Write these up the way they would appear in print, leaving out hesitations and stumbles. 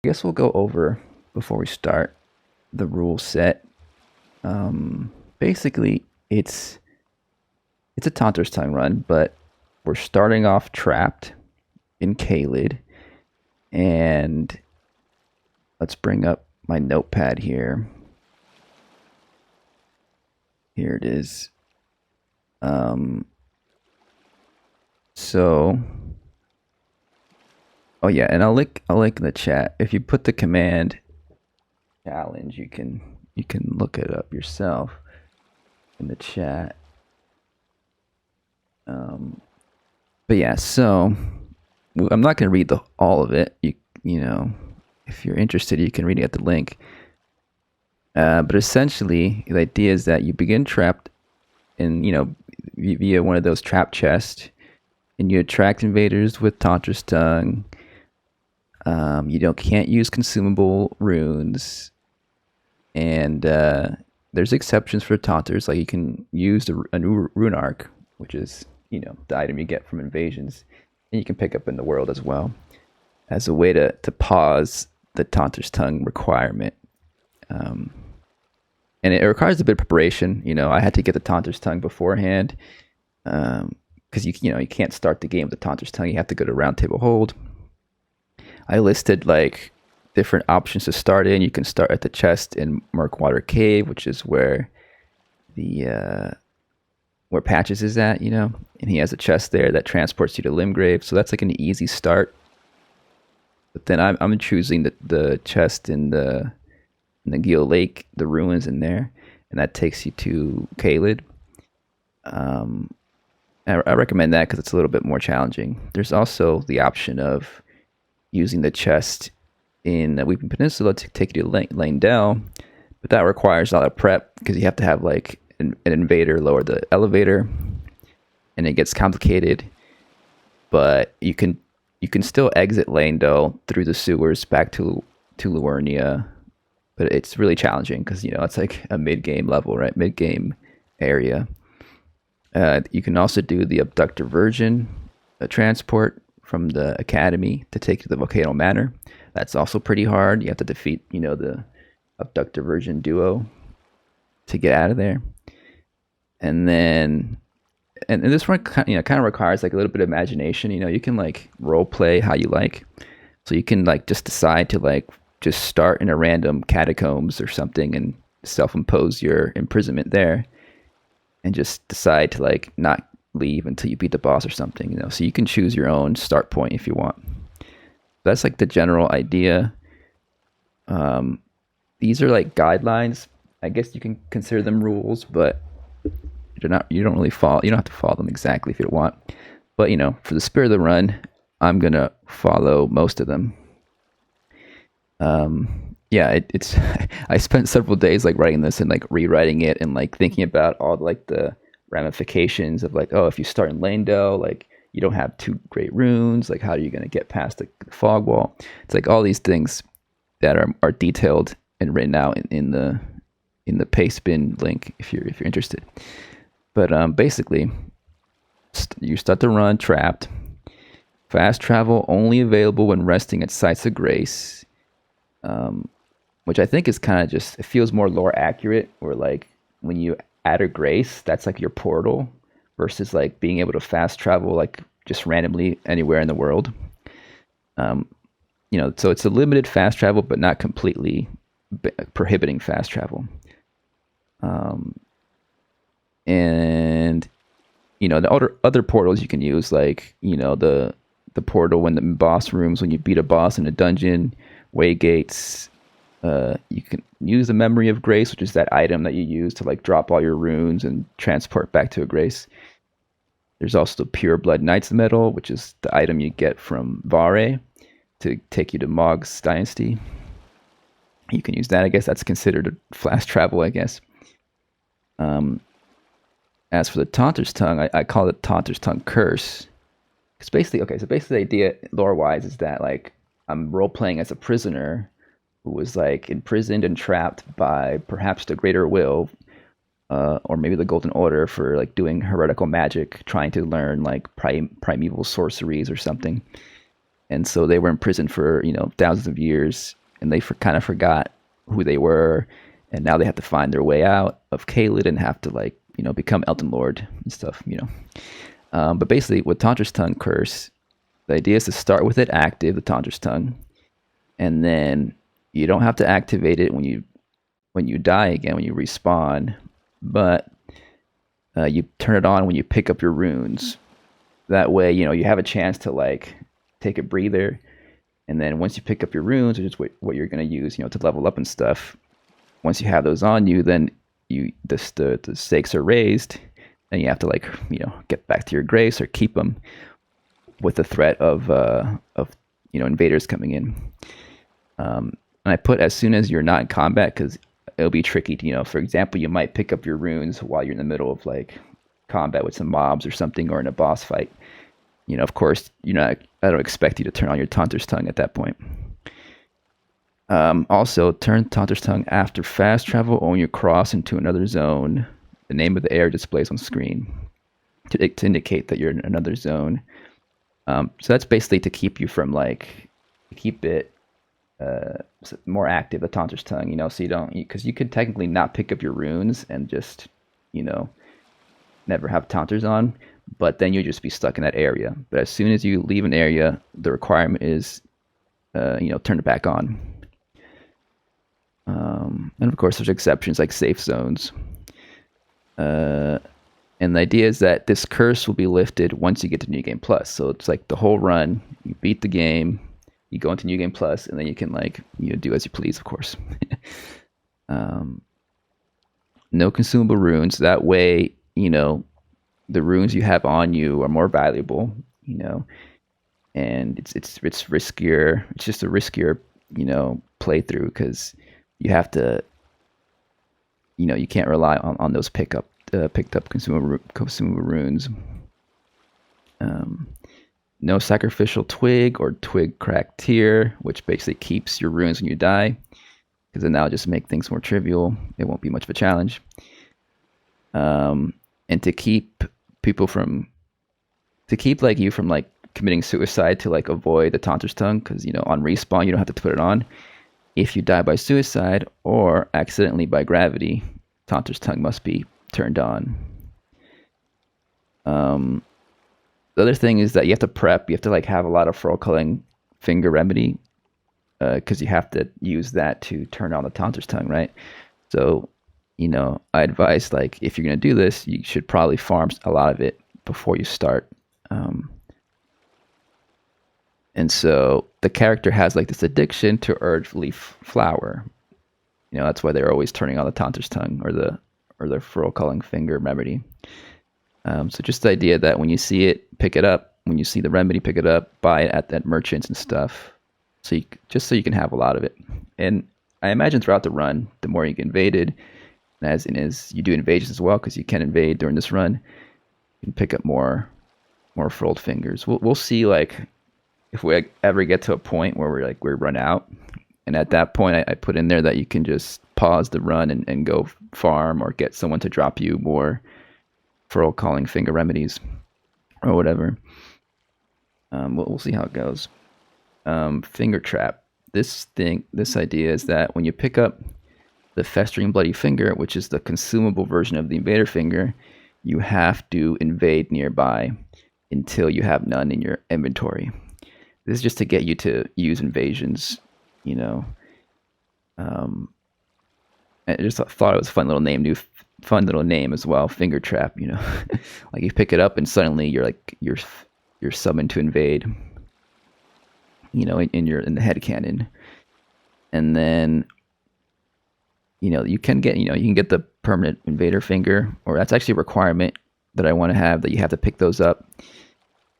I guess we'll go over, before we start, the rule set. Basically, it's a Taunter's Tongue run, but we're starting off trapped in Kalid, and let's bring up my notepad here. Here it is. So, oh yeah, and I'll link in the chat. If you put the command challenge, you can look it up yourself in the chat. But yeah, so I'm not going to read all of it. You know, if you're interested, you can read it at the link. But essentially, the idea is that you begin trapped in, via one of those trap chests, and you attract invaders with Taunter's Tongue. You can't use consumable runes, and there's exceptions for Taunters, like you can use a new rune arc, which is the item you get from invasions, and you can pick up in the world as well, as a way to pause the Taunter's Tongue requirement. And it requires a bit of preparation. I had to get the Taunter's Tongue beforehand, because you can't start the game with the Taunter's Tongue. You have to go to Round Table Hold. I listed like different options to start in. You can start at the chest in Murkwater Cave, which is where the where Patches is at, and he has a chest there that transports you to Limgrave. So that's like an easy start. But then I'm choosing the chest in the Gaol Lake, the ruins in there, and that takes you to Kalid. I recommend that because it's a little bit more challenging. There's also the option of using the chest in the Weeping Peninsula to take you to Lane-Dell, but that requires a lot of prep because you have to have like an invader lower the elevator, and it gets complicated. But you can still exit Lane-Dell through the sewers back to Liurnia, but it's really challenging because it's like a mid-game level, right? Mid-game area. You can also do the Abductor Virgin transport from the Academy to take you to the Volcano Manor. That's also pretty hard. You have to defeat, the Abductor Virgin duo to get out of there. And then, and this one, kind of requires like a little bit of imagination. You can like role play how you like. So you can like just decide to like just start in a random catacombs or something and self-impose your imprisonment there, and just decide to like not leave until you beat the boss or something. So you can choose your own start point if you want. That's like the general idea. These are like guidelines. I guess you can consider them rules, but you don't really follow. You don't have to follow them exactly if you don't want. But for the spirit of the run, I'm gonna follow most of them. Yeah, it's I spent several days like writing this and like rewriting it and like thinking about all like the ramifications of like, oh, if you start in Lane-Dell, like you don't have 2 great runes, like how are you going to get past the fog wall? It's like all these things that are detailed and written out in the paste bin link if you're interested. But basically, you start the run trapped. Fast travel only available when resting at sites of grace, which I think is kind of just, it feels more lore accurate, where like when you add a grace, that's like your portal, versus like being able to fast travel like just randomly anywhere in the world. So it's a limited fast travel, but not completely prohibiting fast travel. And the other portals you can use, like the portal when the boss rooms, when you beat a boss in a dungeon, way gates. You can use the Memory of Grace, which is that item that you use to like drop all your runes and transport back to a grace. There's also the Pure Blood Knight's Medal, which is the item you get from Vare to take you to Mog's Dynasty. You can use that. I guess that's considered a fast travel, I guess. As for the Taunter's Tongue, I call it Taunter's Tongue Curse. Because basically, the idea lore-wise is that like I'm role-playing as a prisoner who was like imprisoned and trapped by perhaps the Greater Will, or maybe the Golden Order, for like doing heretical magic, trying to learn like primeval sorceries or something. and so they were in prison for thousands of years, and they kind of forgot who they were, and now they have to find their way out of Caelid and have to become Elden Lord and stuff. But basically, with Taunter's Tongue Curse, the idea is to start with it active, the Taunter's Tongue, and then you don't have to activate it when you die again, when you respawn, but you turn it on when you pick up your runes. That way, you have a chance to take a breather, and then once you pick up your runes, which is what you're going to use, to level up and stuff. Once you have those on you, then the stakes are raised, and you have to get back to your grace or keep them with the threat of invaders coming in. And I put as soon as you're not in combat, because it'll be tricky to, for example, you might pick up your runes while you're in the middle of combat with some mobs or something, or in a boss fight. Of course, I don't expect you to turn on your Taunter's Tongue at that point. Also, turn Taunter's Tongue after fast travel or when you cross into another zone. The name of the area displays on screen to indicate that you're in another zone. So that's basically to keep you from keep it more active, the Taunter's Tongue, so you don't, because you could technically not pick up your runes and just, never have Taunters on, but then you'll just be stuck in that area. But as soon as you leave an area, the requirement is, turn it back on. And of course, there's exceptions like safe zones. And the idea is that this curse will be lifted once you get to New Game Plus. So it's the whole run, you beat the game, you go into New Game Plus, and then you can do as you please, of course. No consumable runes. That way, the runes you have on you are more valuable, and it's riskier. It's just a riskier, playthrough, because you have to, you can't rely on those picked up consumable runes. No sacrificial twig or twig cracked tear, which basically keeps your runes when you die, because then that'll just make things more trivial. It won't be much of a challenge. And to keep people from, you from committing suicide, to avoid the Taunter's Tongue, because on respawn you don't have to put it on. If you die by suicide or accidentally by gravity, Taunter's Tongue must be turned on. The other thing is that you have to prep. You have to have a lot of Furrow-Culling Finger Remedy, because you have to use that to turn on the Taunter's Tongue, right? So, I advise if you're gonna do this, you should probably farm a lot of it before you start. And so the character has this addiction to Urge Leaf Flower. That's why they're always turning on the Taunter's Tongue or the Furrow-Culling Finger Remedy. So just the idea that when you see it, pick it up. When you see the remedy, pick it up, buy it at merchants and stuff. So you can have a lot of it. And I imagine throughout the run, the more you get invaded, as you do invasions as well, because you can invade during this run, you can pick up more furrowed fingers. We'll see if we ever get to a point where we run out. And at that point, I put in there that you can just pause the run and go farm, or get someone to drop you more Furrow-Culling Finger Remedies or whatever. We'll see how it goes. Finger Trap. This idea is that when you pick up the Festering Bloody Finger, which is the consumable version of the Invader Finger, you have to invade nearby until you have none in your inventory. This is just to get you to use invasions, I just thought it was a fun little name as well. Finger Trap, you pick it up and suddenly you're summoned to invade, in the headcanon. And then you can get the permanent Invader Finger, or that's actually a requirement that I want to have, that you have to pick those up.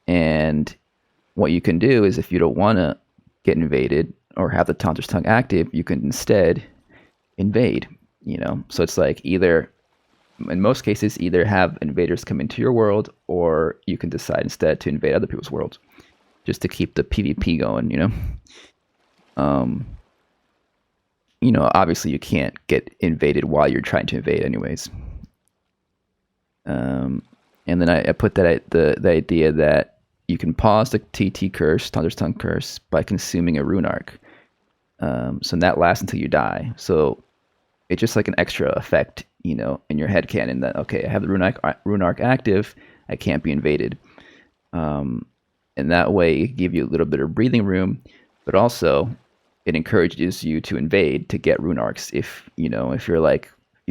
And what you can do is, if you don't want to get invaded or have the Taunter's Tongue active, you can instead invade. So it's either, in most cases, either have invaders come into your world, or you can decide instead to invade other people's worlds, just to keep the PvP going. Obviously you can't get invaded while you're trying to invade anyways. And then I put that the idea that you can pause the TT curse, Taunter's Tongue curse, by consuming a rune arc. So that lasts until you die. So it's just like an extra effect, you know, in your headcanon that, okay, I have the rune arc active, I can't be invaded. And that way it gives you a little bit of breathing room, but also it encourages you to invade to get rune arcs. If, you know, if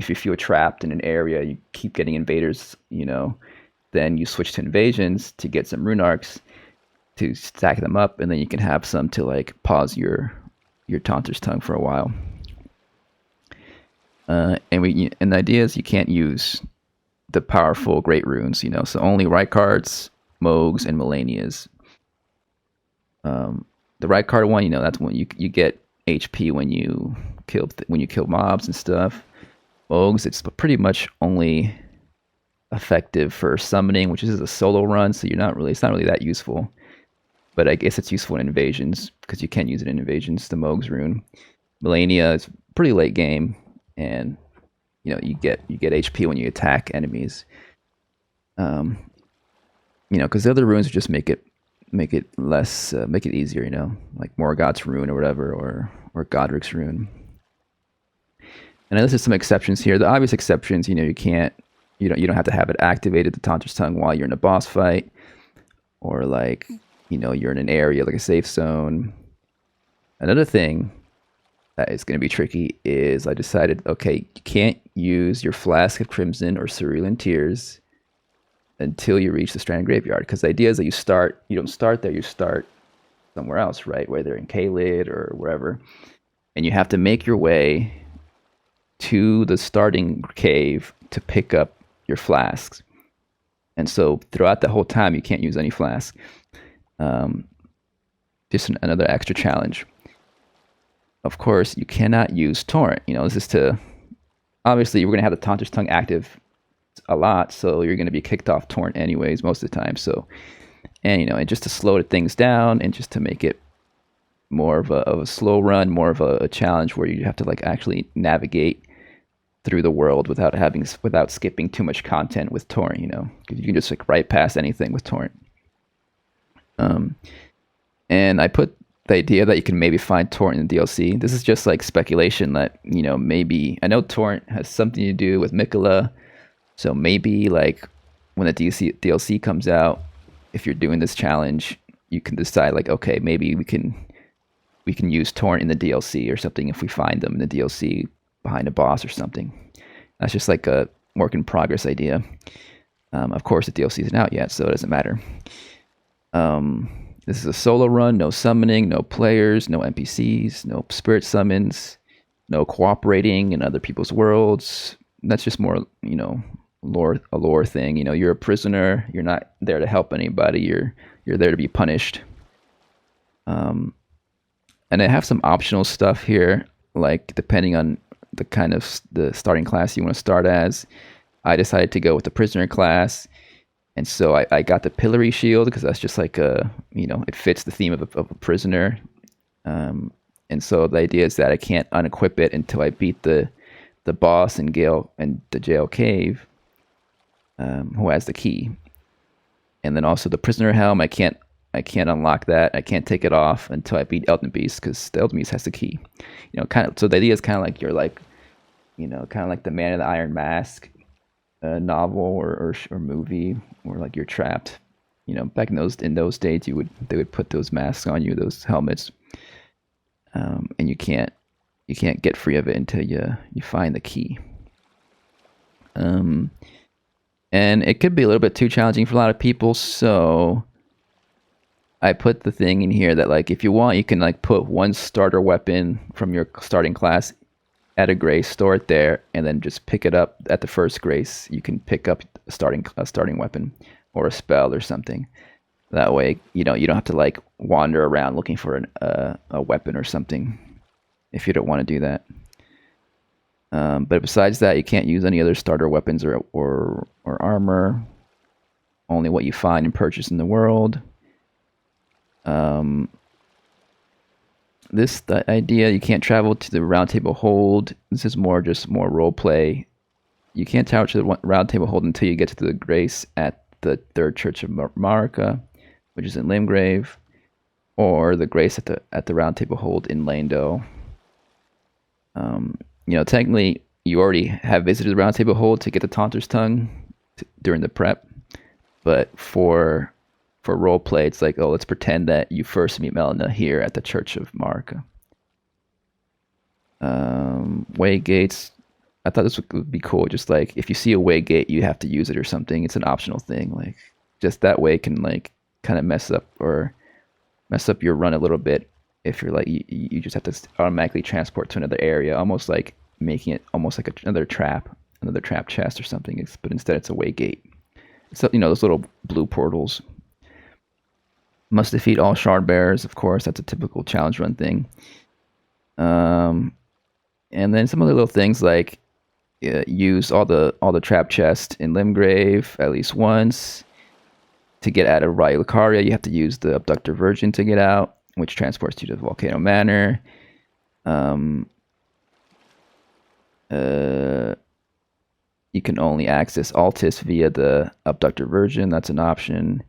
you feel trapped in an area, you keep getting invaders, you know, then you switch to invasions to get some rune arcs to stack them up, and then you can have some to like pause your Taunter's Tongue for a while. And the idea is you can't use the powerful great runes, you know, so only right cards, Mogs, and Millennias. The right card one, you know, that's when you get HP when you kill mobs and stuff. Mogs, it's pretty much only effective for summoning, which is a solo run, so it's not really that useful. But I guess it's useful in invasions because you can use it in invasions. The Mogs rune, Millennia is pretty late game, and you know you get HP when you attack enemies. You know, because the other runes just make it less make it easier. You know, like Morgoth's rune or whatever, or Godric's rune. And this is some exceptions here. The obvious exceptions, you know, you don't have to have it activated, the Taunter's Tongue, while you're in a boss fight, or like, you know, you're in an area like a safe zone. Another thing that is going to be tricky is I decided, okay, you can't use your Flask of Crimson or Cerulean Tears until you reach the Stranded Graveyard, because the idea is that you don't start there, you start somewhere else, right? Whether in Caelid or wherever, and you have to make your way to the starting cave to pick up your flasks. And so throughout the whole time, you can't use any flask. Just another extra challenge. Of course, you cannot use Torrent. You know, this is to, obviously, we're going to have the Taunter's Tongue active a lot, so you're going to be kicked off Torrent anyways most of the time. So, and, you know, and just to slow things down and just to make it more of a slow run, more of a challenge where you have to like actually navigate through the world without skipping too much content with Torrent, you know, because you can just like right past anything with Torrent. And I put the idea that you can maybe find Torrent in the DLC. This is just like speculation that, you know, maybe, I know Torrent has something to do with Mikola, so maybe like when the DLC comes out, if you're doing this challenge, you can decide like, okay, maybe we can use Torrent in the DLC or something if we find them in the DLC behind a boss or something. That's just like a work in progress idea. Of course, the DLC isn't out yet, so it doesn't matter. This is a solo run, no summoning, no players, no NPCs, no spirit summons, no cooperating in other people's worlds. That's just more, you know, a lore thing. You know, you're a prisoner. You're not there to help anybody. You're there to be punished. And I have some optional stuff here, like depending on the kind of the starting class you want to start as. I decided to go with the prisoner class. And so I got the Pillory Shield because that's just like you know, it fits the theme of a prisoner. And so the idea is that I can't unequip it until I beat the boss in Gaol and the jail cave, who has the key. And then also the prisoner helm, I can't unlock that. I can't take it off until I beat Elden Beast because the Elden Beast has the key. You know, kind of. So the idea is kind of like you're like, you know, kind of like the Man in the Iron Mask novel or movie, or like you're trapped. You know, back in those days, they would put those masks on you, those helmets, and you can't get free of it until you find the key. And it could be a little bit too challenging for a lot of people, so I put the thing in here that like if you want, you can like put one starter weapon from your starting class at a grace, store it there, and then just pick it up at the first grace. You can pick up a starting weapon or a spell or something. That way, you know, you don't have to like wander around looking for a weapon or something if you don't want to do that. But besides that, you can't use any other starter weapons or armor. Only what you find and purchase in the world. The idea, you can't travel to the Round Table Hold. This is more role play. You can't travel to the Round Table Hold until you get to the grace at the Third Church of Marika, which is in Limgrave, or the Grace at the Round Table Hold in Landau. Technically, you already have visited the Round Table Hold to get the Taunter's Tongue during the prep, but for role play, it's like, oh, let's pretend that you first meet Melina here at the Church of Marika. Way gates. I thought this would be cool. Just like if you see a way gate, you have to use it or something. It's an optional thing. Like just that way can like kind of mess up your run a little bit. If you're like you just have to automatically transport to another area, almost like making it almost like another trap chest or something. But instead it's a way gate. So those little blue portals. Must defeat all shard bearers, of course. That's a typical challenge run thing. And then some other little things like use all the trap chests in Limgrave at least once. To get out of Lucaria, you have to use the Abductor Virgin to get out, which transports you to Volcano Manor. You can only access Altis via the Abductor Virgin. That's an option.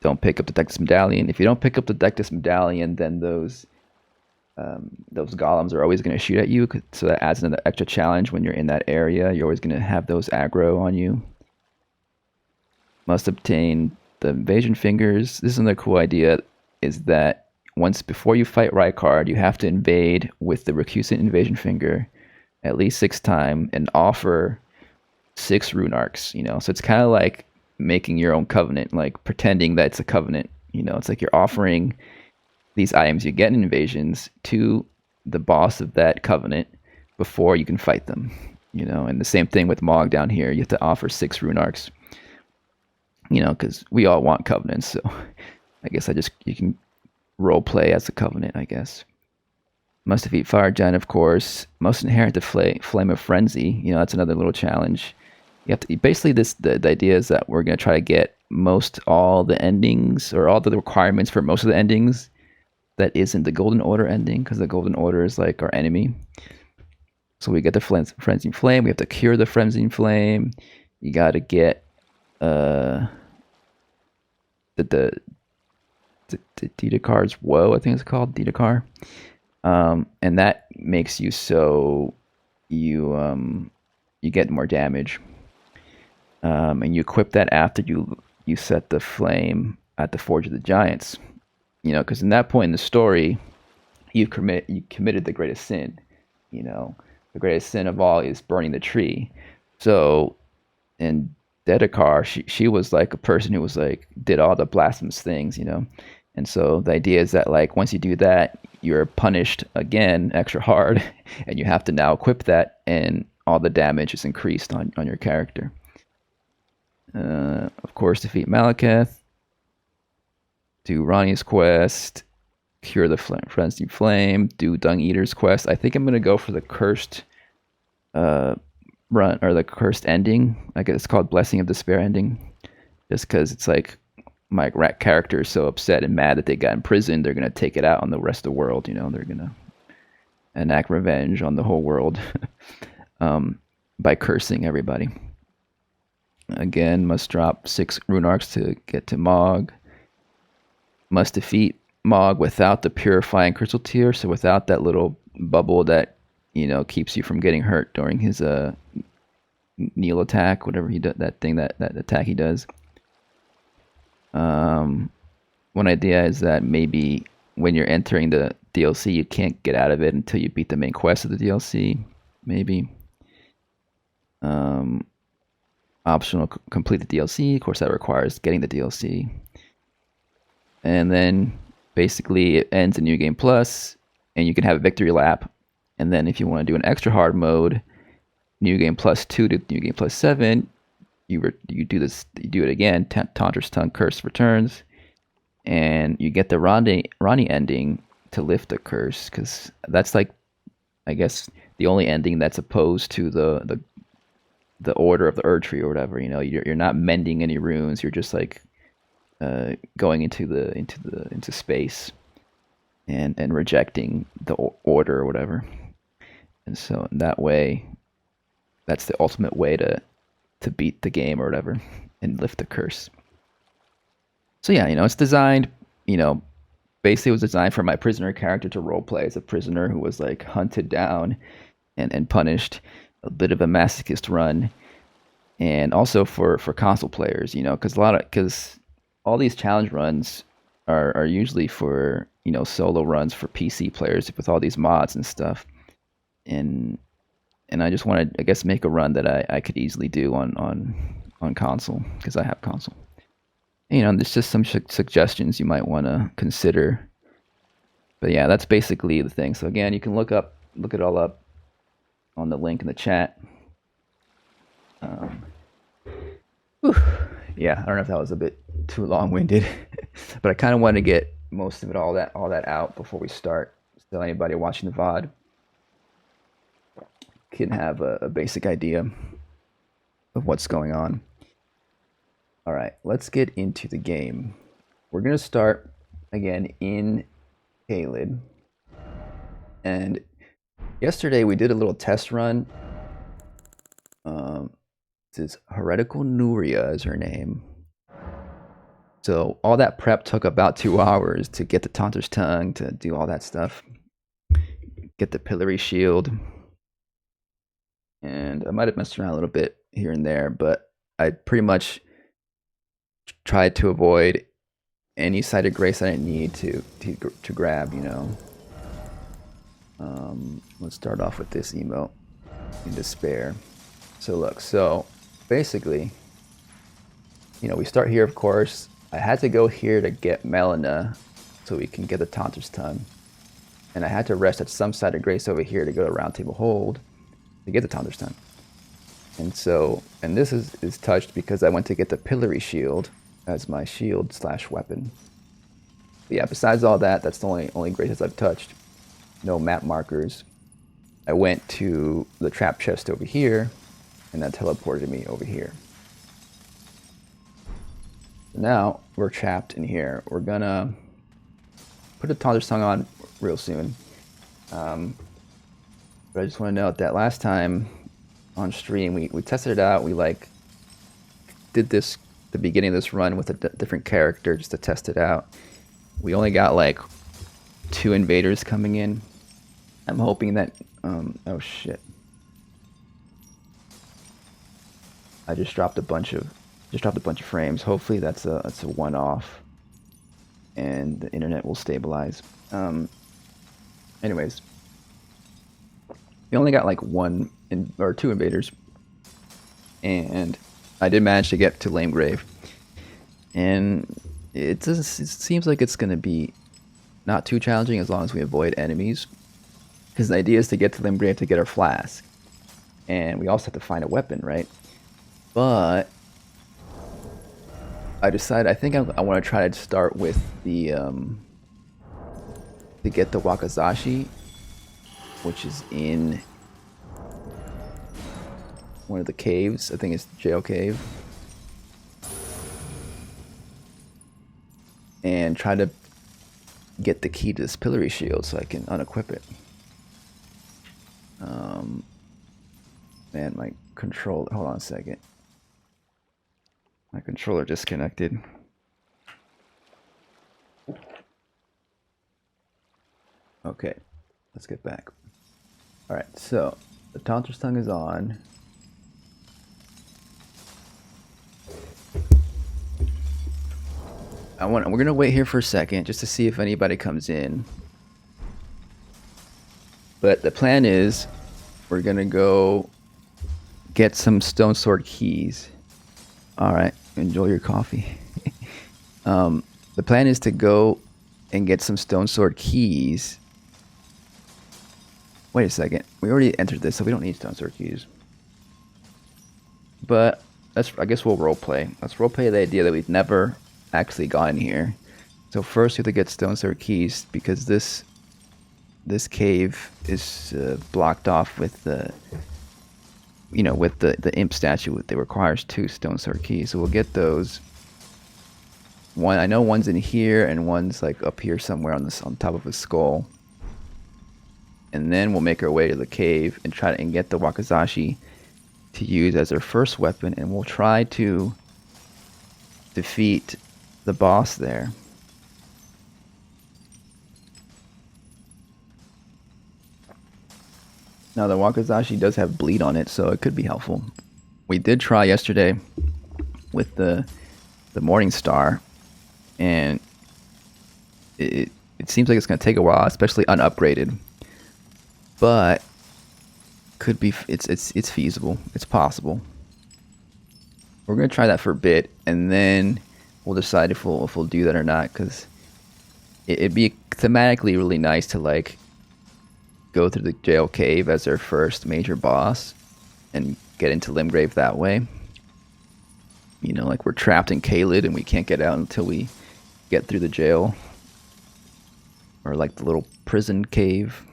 Don't pick up the Dectus Medallion. If you don't pick up the Dectus Medallion, then those golems are always going to shoot at you, so that adds another extra challenge when you're in that area. You're always going to have those aggro on you. Must obtain the invasion fingers. This is another cool idea, is that before you fight Rykard, you have to invade with the recusant invasion finger at least 6 times and offer 6 rune arcs. So it's kind of like making your own covenant, like pretending that it's a covenant. It's like you're offering these items you get in invasions to the boss of that covenant before you can fight them. And the same thing with Mog down here. You have to offer 6 rune arcs. Because we all want covenants, so I guess you can role play as a covenant, I guess. Must defeat Fire Giant, of course. Must inherit the Flame of Frenzy. That's another little challenge. You have to basically the idea is that we're gonna try to get all the endings or all the requirements for most of the endings that isn't the Golden Order ending, because the Golden Order is like our enemy. So we get the Frenzied Flame. We have to cure the Frenzied Flame. You got to get the Dedekar's Woe, I think it's called, Dedekar. And that makes you so you get more damage. And you equip that after you set the flame at the Forge of the Giants. Because in that point in the story, you committed the greatest sin. The greatest sin of all is burning the tree. So, and Dedekar, she was like a person who was like did all the blasphemous things, and so the idea is that like once you do that, you're punished again extra hard, and you have to now equip that, and all the damage is increased on your character. Of course, defeat Malekith, do Ronnie's quest, cure the Frenzied Flame, do Dung Eater's quest. I think I'm gonna go for the cursed run, or the cursed ending. I guess it's called Blessing of Despair ending, just because it's like my character is so upset and mad that they got imprisoned, they're gonna take it out on the rest of the world. They're gonna enact revenge on the whole world by cursing everybody. Again, must drop 6 rune arcs to get to Mog. Must defeat Mog without the purifying crystal tear, so without that little bubble that keeps you from getting hurt during his kneel attack, whatever he does, that attack he does. One idea is that maybe when you're entering the DLC, you can't get out of it until you beat the main quest of the DLC. Maybe. Optional, complete the DLC. Of course, that requires getting the DLC. And then basically it ends in New Game Plus, and you can have a victory lap. And then if you want to do an extra hard mode, New Game Plus 2 to New Game Plus 7, you do it again. Taunter's Tongue Curse returns, and you get the Ronnie ending to lift the curse, because that's like, I guess, the only ending that's opposed to the Order of the Erd Tree or whatever. You're not mending any runes. You're just like going into space and rejecting the order or whatever. And so in that way, that's the ultimate way to beat the game or whatever and lift the curse. So yeah, it's designed, basically it was designed for my prisoner character to roleplay as a prisoner who was like hunted down and punished. A bit of a masochist run, and also for console players, because all these challenge runs are usually for solo runs for PC players with all these mods and stuff, and I just wanted, I guess, make a run that I could easily do on console because I have console. There's just some suggestions you might want to consider. But yeah, that's basically the thing. So again, you can look it all up on the link in the chat. Yeah, I don't know if that was a bit too long-winded, but I kind of want to get most of it, all that out before we start, so anybody watching the VOD can have a basic idea of what's going on. All right, let's get into the game. We're gonna start again in Caelid, and yesterday we did a little test run. This is Heretical Nuria is her name. So all that prep took about 2 hours to get the Taunter's Tongue, to do all that stuff, get the Pillory Shield, and I might have messed around a little bit here and there, but I pretty much tried to avoid any site of grace I didn't need to grab. Let's start off with this emote, in despair. So look, so basically, we start here, of course. I had to go here to get Melina so we can get the Taunter's Tongue, and I had to rest at some site of grace over here to go to Round Table Hold to get the Taunter's Tongue. And this is touched because I went to get the Pillory Shield as my shield / weapon. But yeah, besides all that, that's the only graces I've touched. No map markers. I went to the trap chest over here, and that teleported me over here. Now we're trapped in here. We're gonna put the Taunter's Tongue on real soon. But I just want to note that last time on stream we tested it out. We did the beginning of this run with a different character just to test it out. We only got 2 invaders coming in. I'm hoping that oh shit. I just dropped a bunch of frames. Hopefully that's a one-off, and the internet will stabilize. Anyways, we only got 1 or 2 invaders, and I did manage to get to Lamegrave, and it seems like it's gonna be not too challenging as long as we avoid enemies, because the idea is to get to Lamegrave to get our flask, and we also have to find a weapon, right? But I decided I think I want to try to start with the to get the Wakizashi, which is in one of the caves. I think it's Jail Cave, and try to get the key to this Pillory Shield so I can unequip it. Man, my controller. Hold on a second. My controller disconnected. Okay, let's get back. All right, so the Taunter's Tongue is on. We're gonna wait here for a second just to see if anybody comes in. But the plan is we're gonna go get some Stone Sword keys. All right, enjoy your coffee. The plan is to go and get some Stone Sword keys. Wait a second, we already entered this, so we don't need Stone Sword keys. But I guess we'll roleplay. Let's roleplay the idea that we've never actually gotten here. So first we have to get Stone Sword keys because this cave is blocked off with the the imp statue. It requires 2 Stone Sword keys, so we'll get those. I know one's in here and one's up here somewhere on top of a skull. And then we'll make our way to the cave and try to get the Wakizashi to use as our first weapon, and we'll try to defeat the boss there. Now the Wakizashi does have bleed on it, so it could be helpful. We did try yesterday with the Morning Star, and it seems like it's going to take a while, especially unupgraded. But could be it's feasible. It's possible. We're going to try that for a bit, and then we'll decide if we'll do that or not. Because it'd be thematically really nice to like go through the jail cave as their first major boss and get into Limgrave that way. You know, like we're trapped in Caelid and we can't get out until we get through the jail. Or like the little prison cave.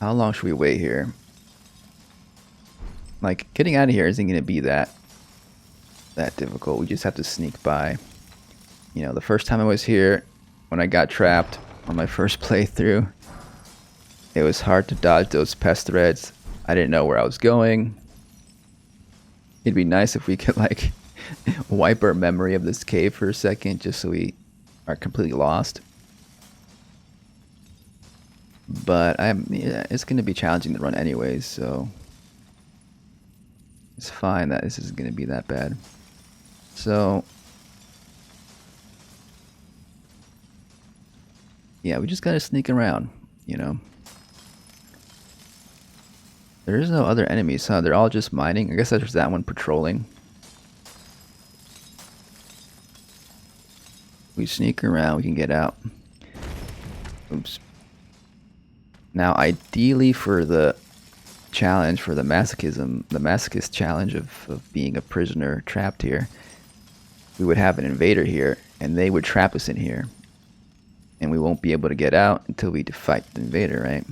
How long should we wait here? Like, getting out of here isn't going to be that difficult. We just have to sneak by. You know, the first time I was here, when I got trapped on my first playthrough, it was hard to dodge those pest threads. I didn't know where I was going. It'd be nice if we could, like, wipe our memory of this cave for a second, just so we are completely lost. But it's going to be challenging to run anyways, so it's fine that this isn't going to be that bad. So yeah, we just got to sneak around, you know. There is no other enemies, huh? They're all just mining. I guess there's that one patrolling. We sneak around, we can get out. Oops. Now, ideally for the challenge, for the masochist challenge of being a prisoner trapped here, we would have an invader here, and they would trap us in here. And we won't be able to get out until we fight the invader, right?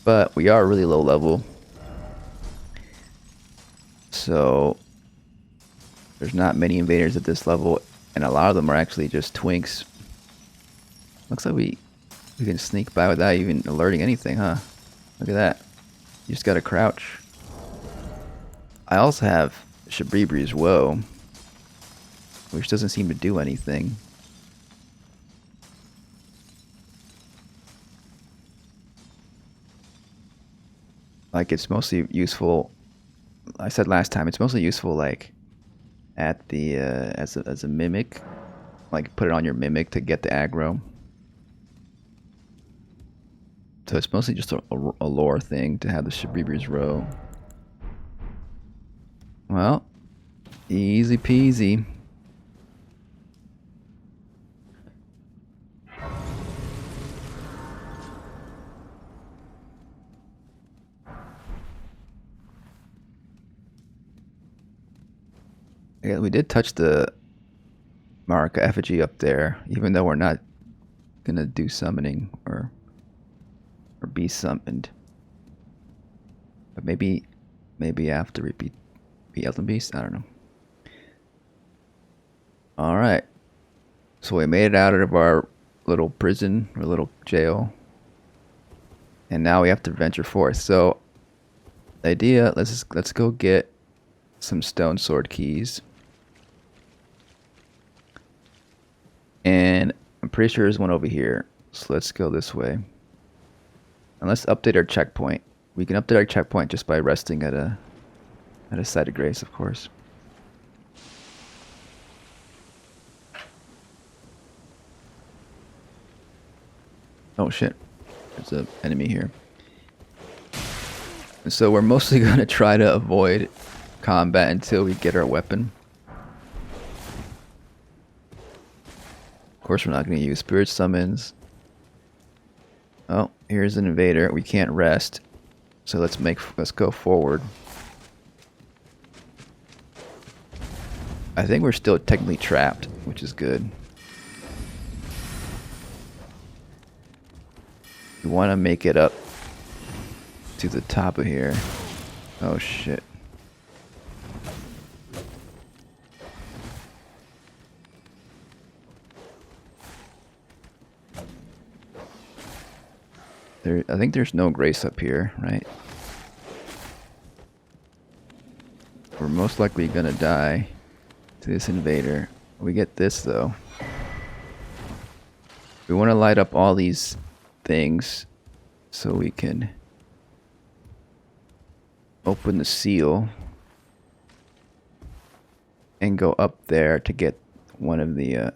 But we are really low level. So there's not many invaders at this level, and a lot of them are actually just twinks. Looks like we can sneak by without even alerting anything, huh? Look at that. You just gotta crouch. I also have Shabribri's Woe, which doesn't seem to do anything. Like, it's mostly useful, I said last time, it's mostly useful like at the as a mimic. Like, put it on your mimic to get the aggro. So it's mostly just a lore thing to have the Shabribri's Row. Well, easy peasy. Yeah, we did touch the Marika effigy up there, even though we're not gonna do summoning or be summoned. But maybe after we beat Elden Beast, I don't know. Alright. So we made it out of our little prison, or little jail. And now we have to venture forth. So the idea, let's go get some stone sword keys. And I'm pretty sure there's one over here. So let's go this way. And let's update our checkpoint. We can update our checkpoint just by resting at a site of grace, of course. Oh shit. There's an enemy here. And so we're mostly going to try to avoid combat until we get our weapon. Of course, we're not going to use spirit summons. Oh, here's an invader. We can't rest. So let's go forward. I think we're still technically trapped, which is good. We want to make it up to the top of here. Oh shit. I think there's no grace up here, right? We're most likely gonna die to this invader. We get this though. We want to light up all these things so we can open the seal and go up there to get one of the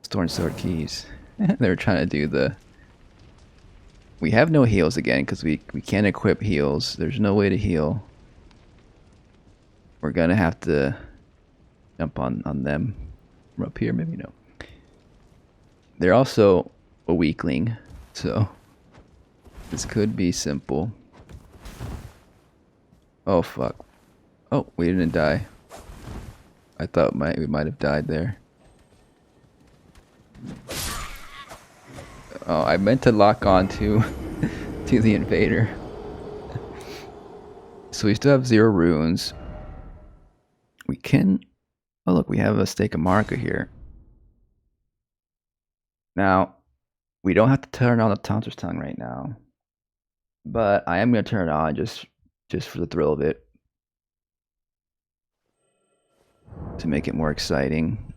Storm Sword keys. They were trying to do the... We have no heals again because we can't equip heals. There's no way to heal. We're gonna have to jump on them from up here. Maybe no. They're also a weakling, so this could be simple. Oh fuck. Oh, we didn't die. I thought we might have died there. Oh, I meant to lock on to the invader. So we still have 0 runes. We can... Oh look, we have a stake of Marca here. Now, we don't have to turn on the Taunter's Tongue right now. But I am going to turn it on just for the thrill of it. To make it more exciting.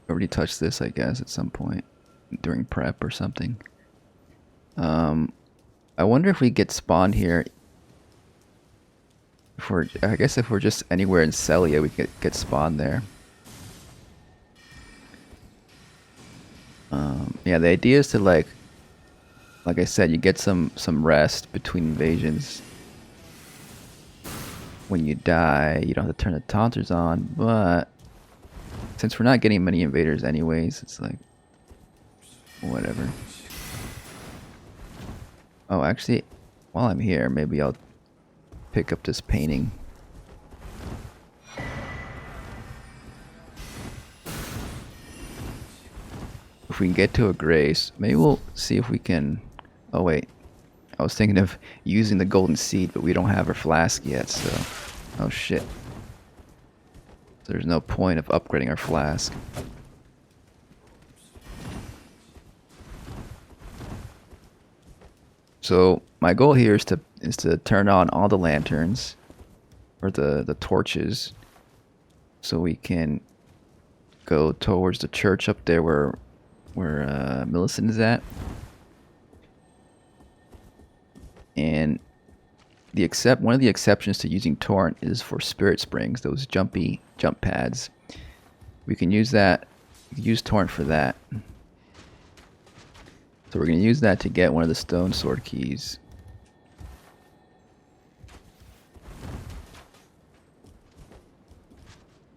Already touched this, I guess, at some point during prep or something. I wonder if we get spawned here. I guess if we're just anywhere in Sellia, we could get spawned there. Yeah, the idea is to like I said, you get some rest between invasions. When you die, you don't have to turn the taunters on, but since we're not getting many invaders anyways, it's like whatever. Oh, actually, while I'm here, maybe I'll pick up this painting. If we can get to a grace, maybe we'll see if we can... Oh wait, I was thinking of using the golden seed, but we don't have our flask yet, so... Oh shit. There's no point of upgrading our flask. So my goal here is to turn on all the lanterns, or the torches, so we can go towards the church up there where Millicent is at. And one of the exceptions to using Torrent is for spirit springs, those jump pads. We can use that. We can use Torrent for that. So we're going to use that to get one of the stone sword keys.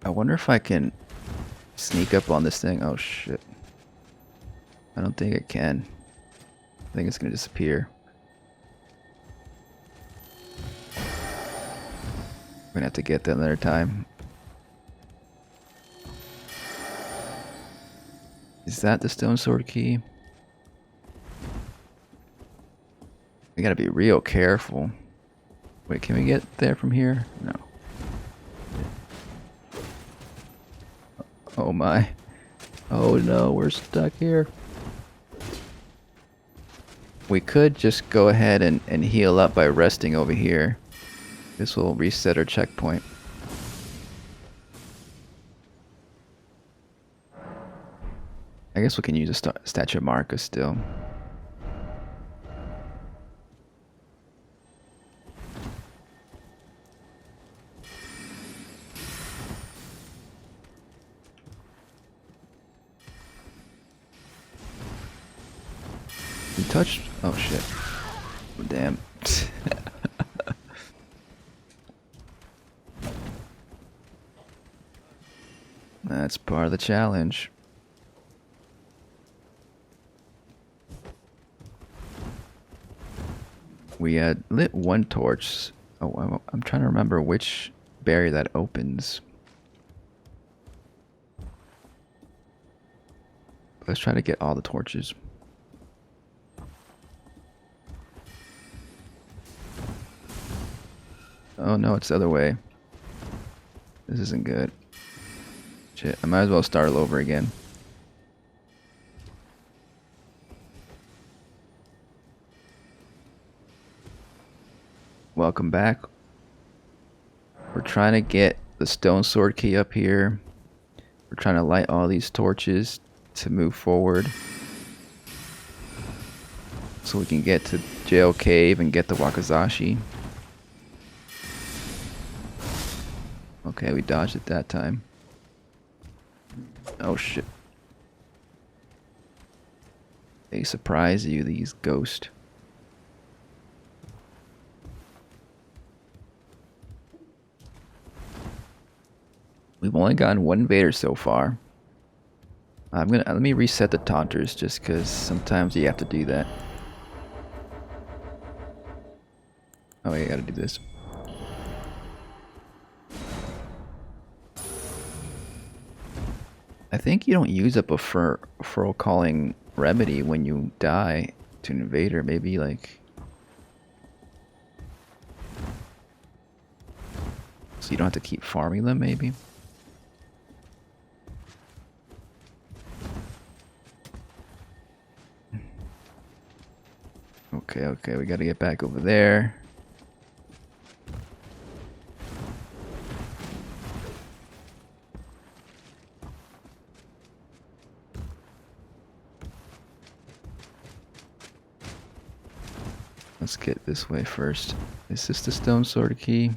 I wonder if I can sneak up on this thing. Oh shit. I don't think I can. I think it's going to disappear. We're gonna have to get that another time. Is that the stone sword key? We gotta be real careful. Wait, can we get there from here? No. Oh my. Oh no, we're stuck here. We could just go ahead and heal up by resting over here. This will reset our checkpoint. I guess we can use a statue of Marca still. You touched? Oh shit. Damn. That's part of the challenge. We had lit one torch. Oh, I'm trying to remember which barrier that opens. Let's try to get all the torches. Oh no, it's the other way. This isn't good. Shit, I might as well start all over again. Welcome back. We're trying to get the stone sword key up here. We're trying to light all these torches to move forward. So we can get to Jail Cave and get the Wakizashi. Okay, we dodged it that time. Oh shit. They surprise you, these ghosts. We've only gotten one invader so far. Let me reset the taunters just because sometimes you have to do that. Oh, you gotta do this. I think you don't use up a furl calling remedy when you die to an invader. Maybe like, so you don't have to keep farming them. Maybe. Okay, we gotta get back over there. Let's get this way first. Is this the stone sword key?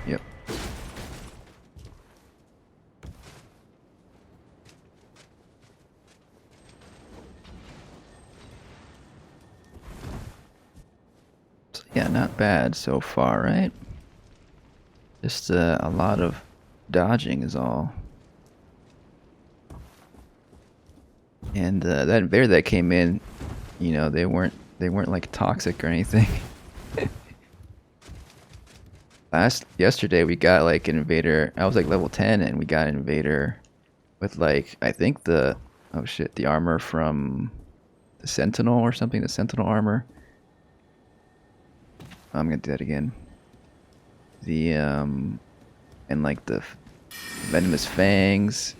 Yep. So yeah, not bad so far, right? Just a lot of dodging is all. And that invader that came in, you know, they weren't like toxic or anything. Yesterday we got like an invader. I was like level 10 and we got an invader with like, I think the armor from the Sentinel or something, the Sentinel armor. I'm gonna do that again. The and like the venomous fangs.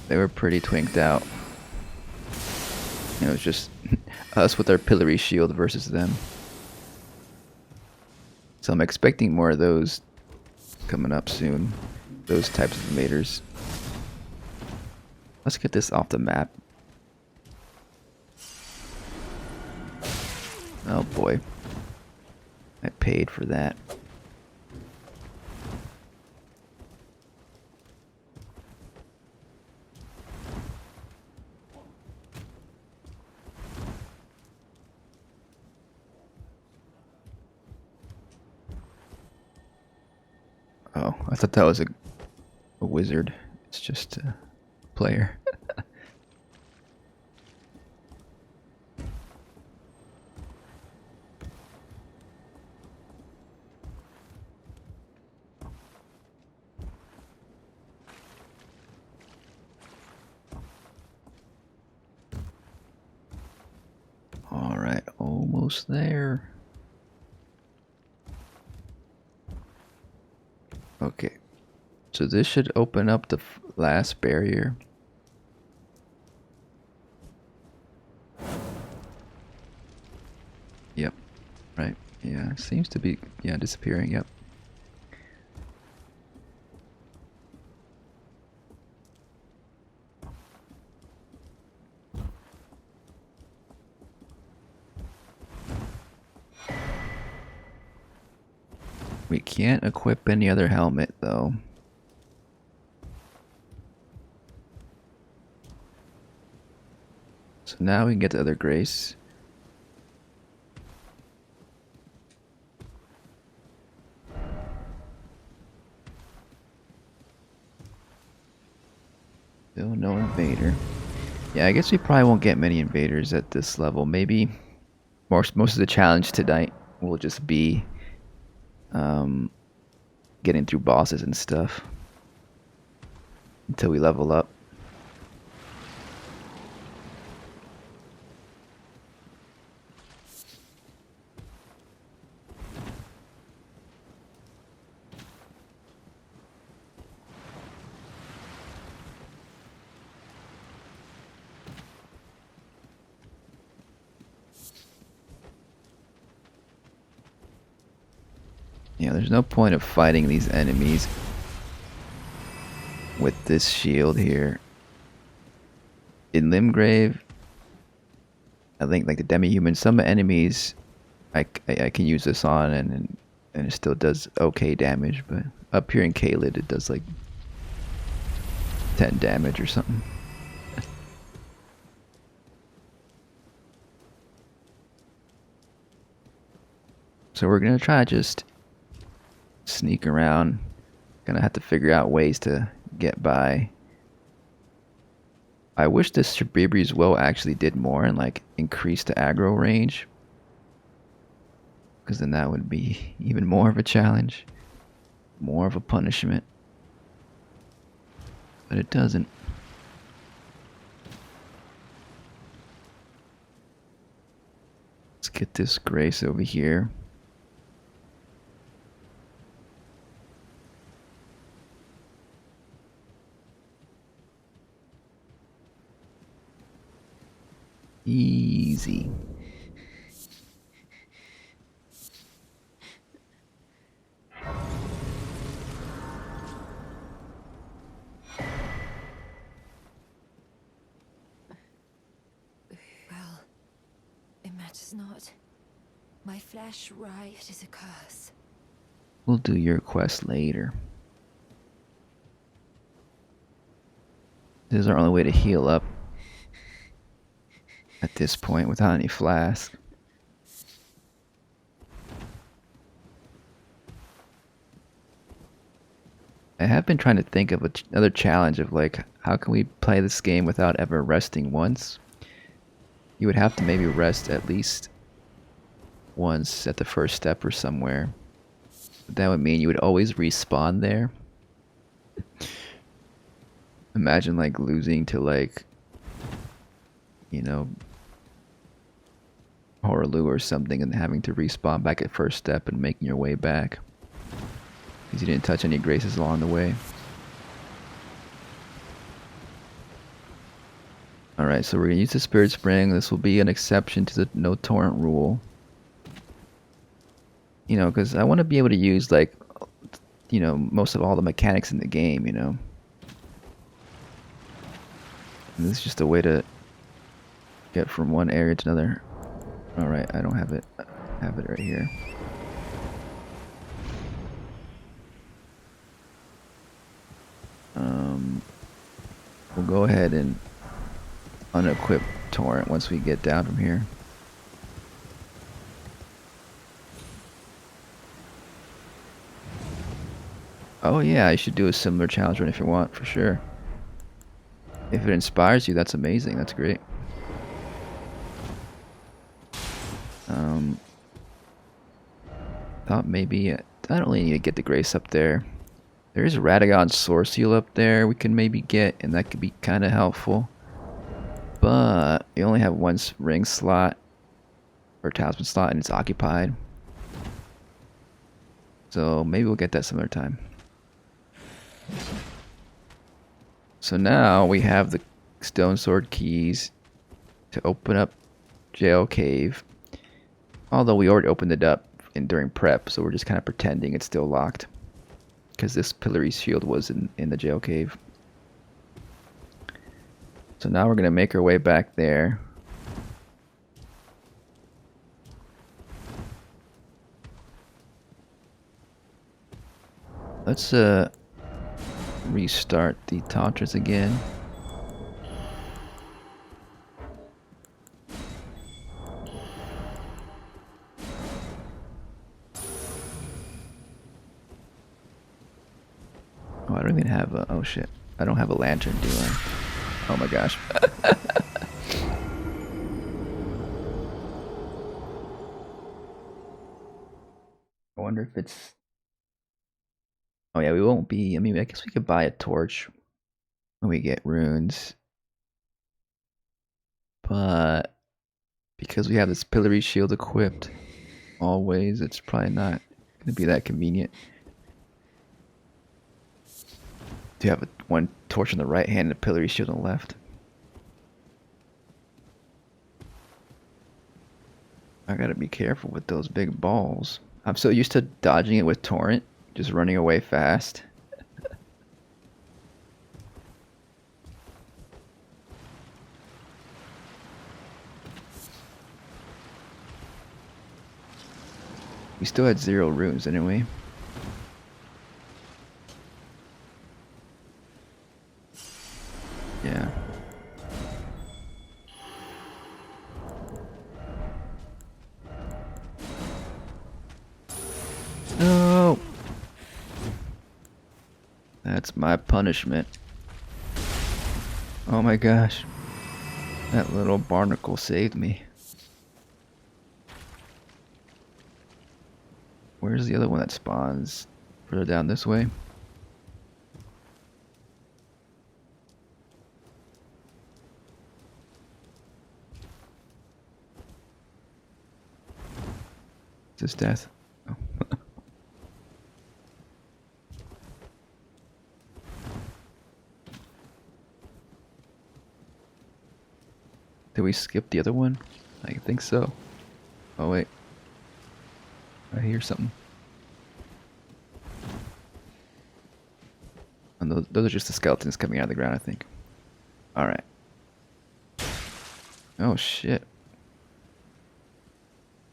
They were pretty twinked out. It was just us with our pillory shield versus them. So I'm expecting more of those coming up soon. Those types of invaders. Let's get this off the map. Oh boy. I paid for that. Oh, I thought that was a wizard. It's just a player. All right, almost there. Okay, so this should open up the last barrier. Yep, right, yeah, seems to be, yeah, disappearing, yep. We can't equip any other helmet, though. So now we can get the other grace. Still no invader. Yeah, I guess we probably won't get many invaders at this level. Maybe most of the challenge tonight will just be getting through bosses and stuff until we level up. Yeah, there's no point of fighting these enemies with this shield here. In Limgrave, I think like the demi-human, some enemies I can use this on and it still does okay damage, but up here in Caelid it does like 10 damage or something. So we're gonna try to just sneak around. Gonna have to figure out ways to get by. I wish this Shabribri's Woe actually did more and like increase the aggro range, because then that would be even more of a challenge, more of a punishment. But it doesn't. Let's get this Grace over here. Easy. Well, it matters not. My flesh riot is a curse. We'll do your quest later. This is our only way to heal up at this point without any flask. I have been trying to think of another challenge of like, how can we play this game without ever resting once? You would have to maybe rest at least once at the first step or somewhere. But that would mean you would always respawn there. Imagine like losing to like, you know, Horaloo or something and having to respawn back at first step and making your way back. Because you didn't touch any graces along the way. Alright, so we're going to use the Spirit Spring. This will be an exception to the no torrent rule. You know, because I want to be able to use, like, you know, most of all the mechanics in the game, you know. And this is just a way to get from one area to another. Alright, I don't have it. I have it right here. We'll go ahead and unequip Torrent once we get down from here. Oh yeah, you should do a similar challenge run if you want, for sure. If it inspires you, that's amazing. That's great. Thought maybe I don't really need to get the Grace up there. There is a Radagon's Source Seal up there we can maybe get, and that could be kind of helpful. But you only have one ring slot or talisman slot, and it's occupied. So maybe we'll get that some other time. So now we have the Stone Sword keys to open up Jail Cave. Although we already opened it up during prep, so we're just kind of pretending it's still locked. Because this pillory shield was in the Jail Cave. So now we're going to make our way back there. Let's restart the Taunters again. Oh, I don't even have a... Oh shit. I don't have a lantern, do I? Oh my gosh. I wonder if it's... Oh yeah, we won't be... I mean, I guess we could buy a torch when we get runes. But because we have this pillory shield equipped always, it's probably not going to be that convenient. Do you have one torch on the right hand and a pillory shield on the left? I gotta be careful with those big balls. I'm so used to dodging it with Torrent, just running away fast. We still had 0 runes, didn't we? Yeah. No! That's my punishment. Oh my gosh. That little barnacle saved me. Where's the other one that spawns? Further down this way? Is this death? Oh. Did we skip the other one? I think so. Oh wait. I hear something. And those are just the skeletons coming out of the ground, I think. Alright. Oh shit.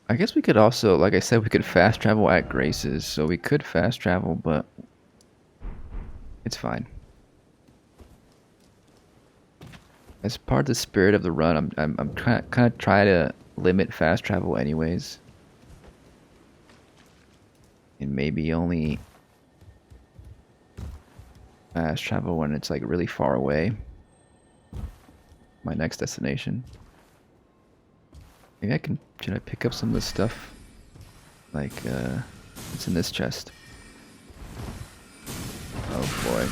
I guess we could also, like I said, we could fast travel at Grace's, so we could fast travel, but it's fine. As part of the spirit of the run, I'm kind of trying to limit fast travel anyways. And maybe only fast travel when it's like really far away. My next destination. Maybe should I pick up some of this stuff? Like, it's in this chest. Oh boy.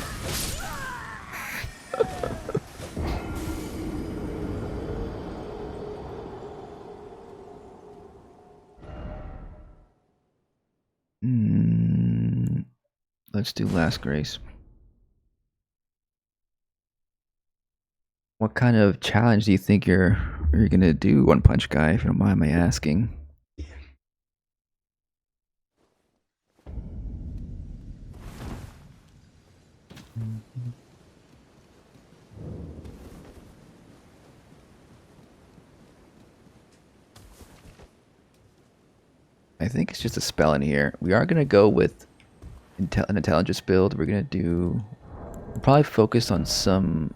Let's do Last Grace. What kind of challenge do you think you're gonna do, One Punch Guy, if you don't mind my asking? I think it's just a spell in here. We are gonna go with an intelligence build. We're gonna we'll probably focus on some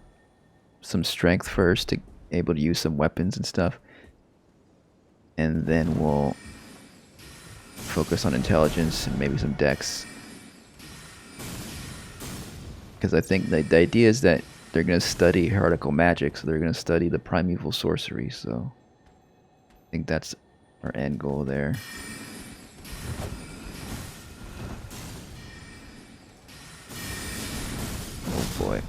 strength first to able to use some weapons and stuff, and then we'll focus on intelligence and maybe some dex. Because I think the idea is that they're gonna study heretical magic, so they're gonna study the primeval sorcery. So I think that's our end goal there. Oh boy.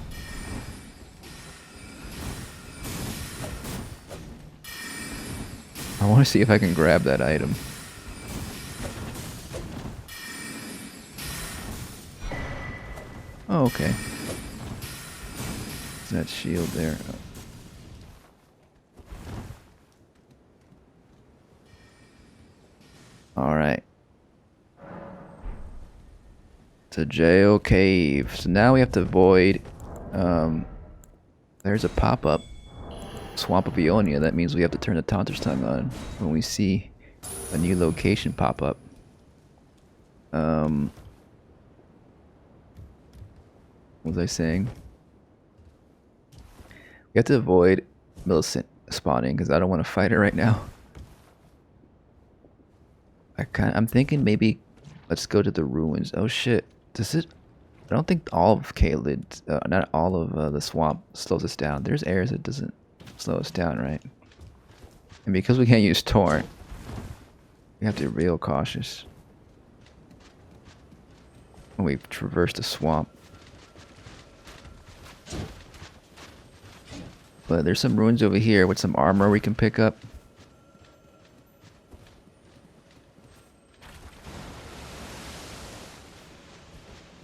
I want to see if I can grab that item. Oh, okay. Is that shield there? Oh. Alright. To Jail Cave. So now we have to avoid... there's a pop-up. Swamp of Ionia. That means we have to turn the Taunter's Tongue on when we see a new location pop up. What was I saying? We have to avoid Millicent spawning because I don't want to fight her right now. I'm thinking maybe let's go to the ruins. Oh shit! Does it? I don't think all of Caelid, not all of the swamp slows us down. There's areas that doesn't slow us down, right? And because we can't use Torrent, we have to be real cautious when we traverse the swamp. But there's some ruins over here with some armor we can pick up.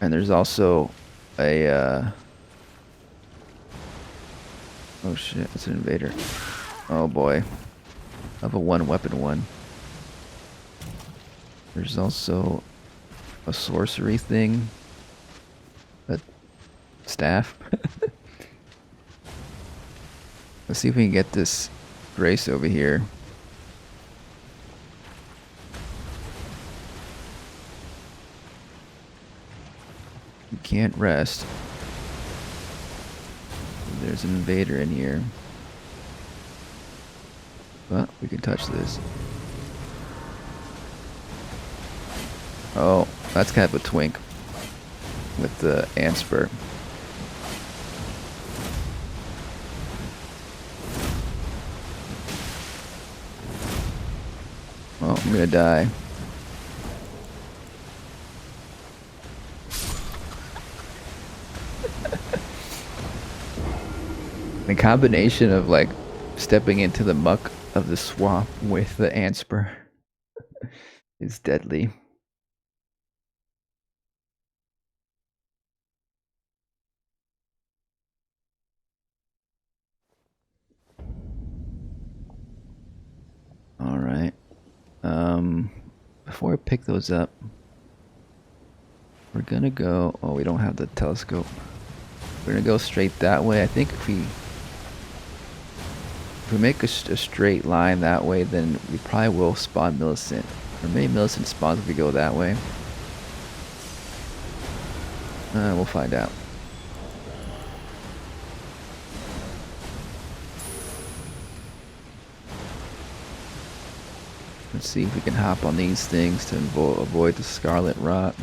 And there's also a oh shit, it's an invader. Oh boy. Level 1 weapon 1. There's also a sorcery thing. A staff. Let's see if we can get this Grace over here. You can't rest. There's an invader in here. But we can touch this. Oh, that's kind of a twink with the Anspert. Oh, I'm gonna die. The combination of like stepping into the muck of the swamp with the Anspert is deadly. All right. Before I pick those up, we're gonna go. Oh, we don't have the telescope. We're gonna go straight that way. I think if we make a straight line that way, then we probably will spawn Millicent. Or maybe Millicent spawns if we go that way. We'll find out. Let's see if we can hop on these things to avoid the Scarlet Rot.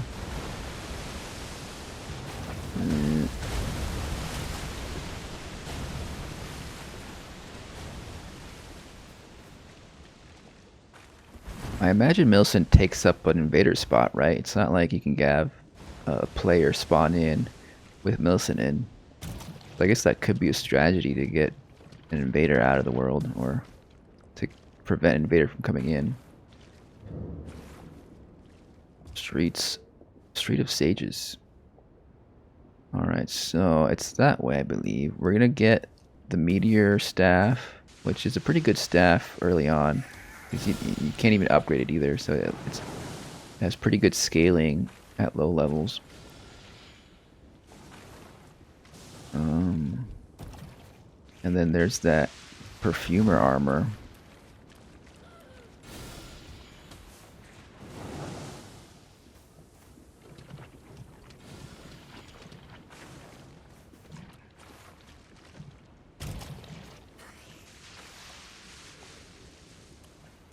I imagine Millicent takes up an invader spot, right? It's not like you can have a player spawn in with Millicent in. So I guess that could be a strategy to get an invader out of the world, or to prevent an invader from coming in. Street of Sages. Alright, so it's that way, I believe. We're gonna get the Meteor Staff, which is a pretty good staff early on. Because you can't even upgrade it either, so it has pretty good scaling at low levels. And then there's that Perfumer armor.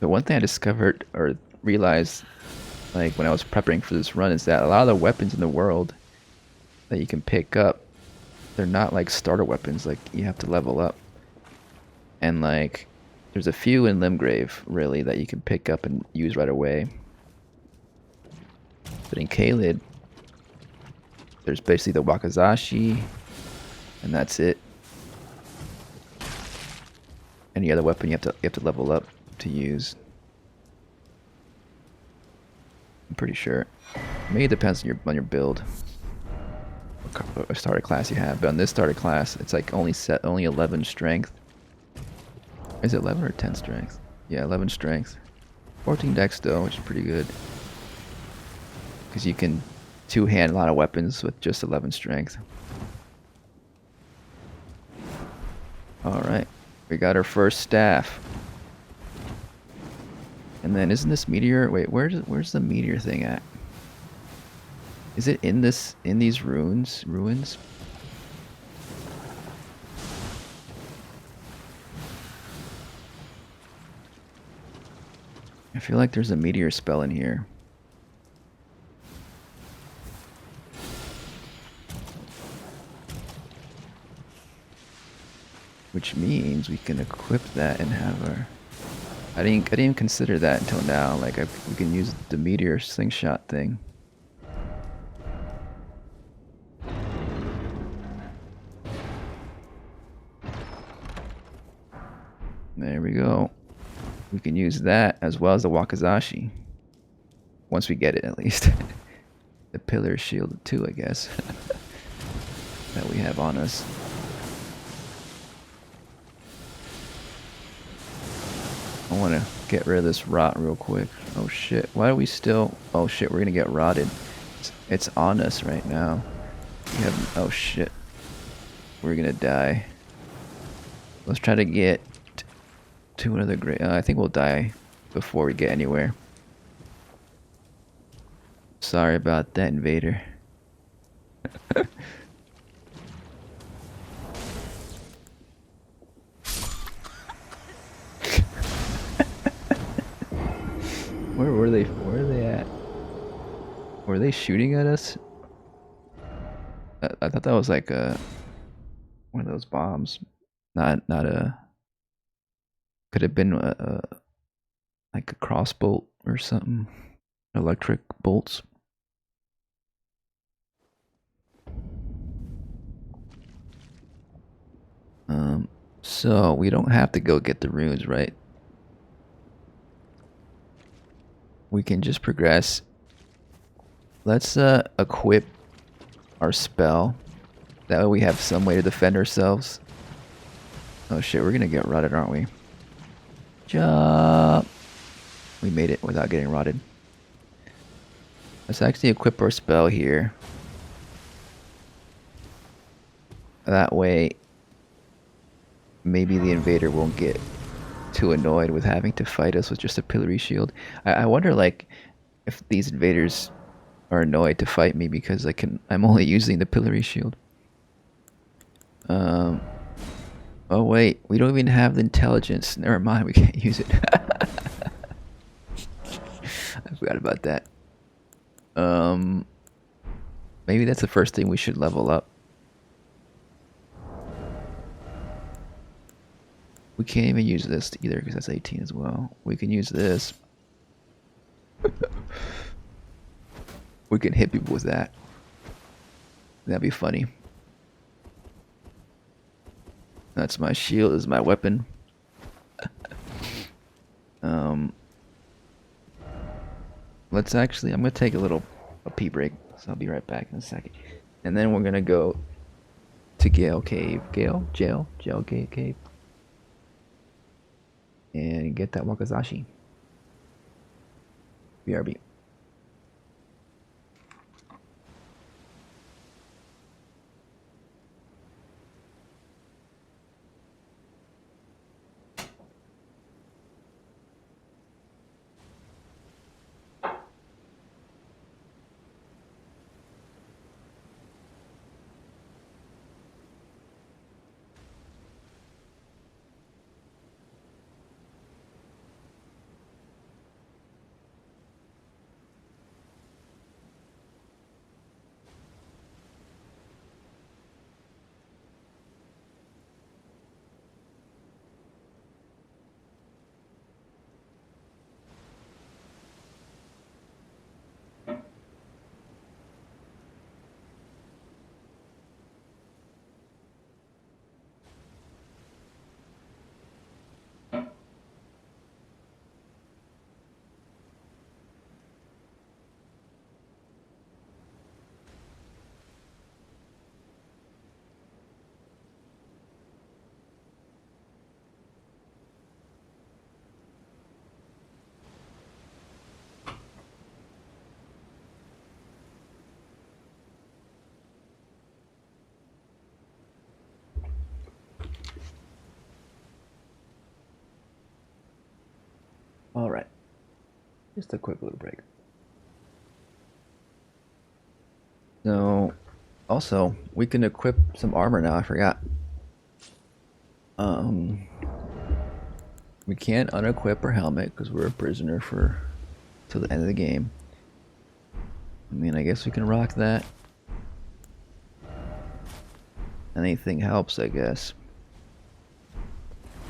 The one thing I discovered or realized, like when I was prepping for this run, is that a lot of the weapons in the world that you can pick up, they're not like starter weapons. Like you have to level up, and like there's a few in Limgrave really that you can pick up and use right away. But in Caelid, there's basically the Wakizashi, and that's it. Any other weapon you have to level up to use. I'm pretty sure. Maybe it depends on your build, what starter class you have. But on this starter class, it's like only 11 strength. Is it 11 or 10 strength? Yeah, 11 strength. 14 dex though, which is pretty good. Because you can two-hand a lot of weapons with just 11 strength. Alright, we got our first staff. And then isn't this meteor? Wait, where's the meteor thing at? Is it in these ruins? I feel like there's a meteor spell in here. Which means we can equip that and have our... I didn't even consider that until now. Like we can use the meteor slingshot thing. There we go. We can use that as well as the Wakizashi. Once we get it, at least. The pillar shield too, I guess. That we have on us. I want to get rid of this rot real quick. Oh shit, why are we still... Oh shit, we're gonna get rotted. It's on us right now. We have... Oh shit. We're gonna die. Let's try to get to another great... I think we'll die before we get anywhere. Sorry about that, invader. Where were they? Where are they at? Were they shooting at us? I thought that was like one of those bombs. Not a. Could have been like a crossbolt or something. Electric bolts. So we don't have to go get the runes, right? We can just progress. Let's equip our spell. That way we have some way to defend ourselves. Oh shit, we're gonna get rotted, aren't we? Jump! We made it without getting rotted. Let's actually equip our spell here. That way, maybe the invader won't get too annoyed with having to fight us with just a pillory shield. I wonder, like, if these invaders are annoyed to fight me because I'm only using the pillory shield. Oh wait, we don't even have the intelligence. Never mind, we can't use it. I forgot about that. Maybe that's the first thing we should level up. We can't even use this either because that's 18 as well. We can use this. We can hit people with that. That'd be funny. That's my shield, this is my weapon. Let's actually, I'm gonna take a pee break, so I'll be right back in a second. And then we're gonna go to Gaol Cave. Jail Cave. And get that Wakizashi. BRB. Alright. Just a quick little break. So, also, we can equip some armor now, I forgot. We can't unequip our helmet because we're a prisoner till the end of the game. I mean, I guess we can rock that. Anything helps, I guess.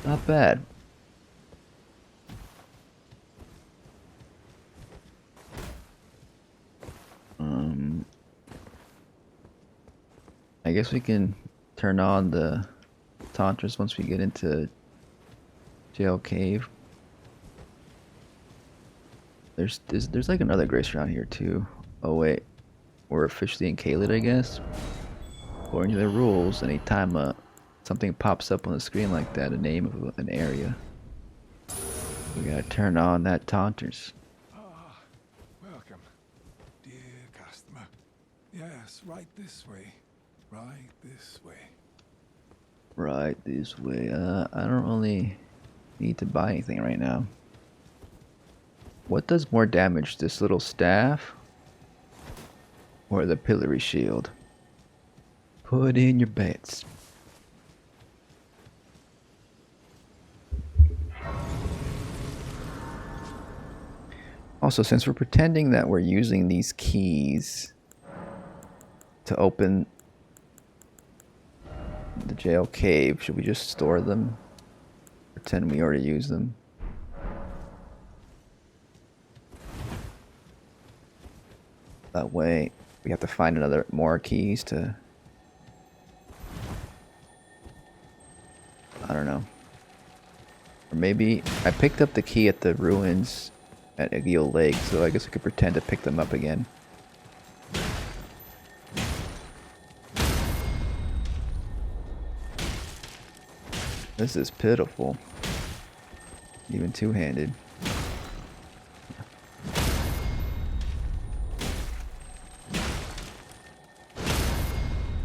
Not bad. I guess we can turn on the Taunters once we get into Jail Cave. There's like another grace around here too. Oh wait, we're officially in Caelid, I guess. According to the rules, anytime something pops up on the screen like that, a name of an area. We gotta turn on that Taunters. Welcome, dear customer. Yes, right this way. Right this way. Right this way. I don't really need to buy anything right now. What does more damage, this little staff or the pillory shield? Put in your bets. Also, since we're pretending that we're using these keys to open the jail cave, should we just store them? Pretend we already use them. That way, we have to find more keys to... I don't know. Or maybe I picked up the key at the ruins at Gaol Lake, so I guess I could pretend to pick them up again. This is pitiful. Even two-handed.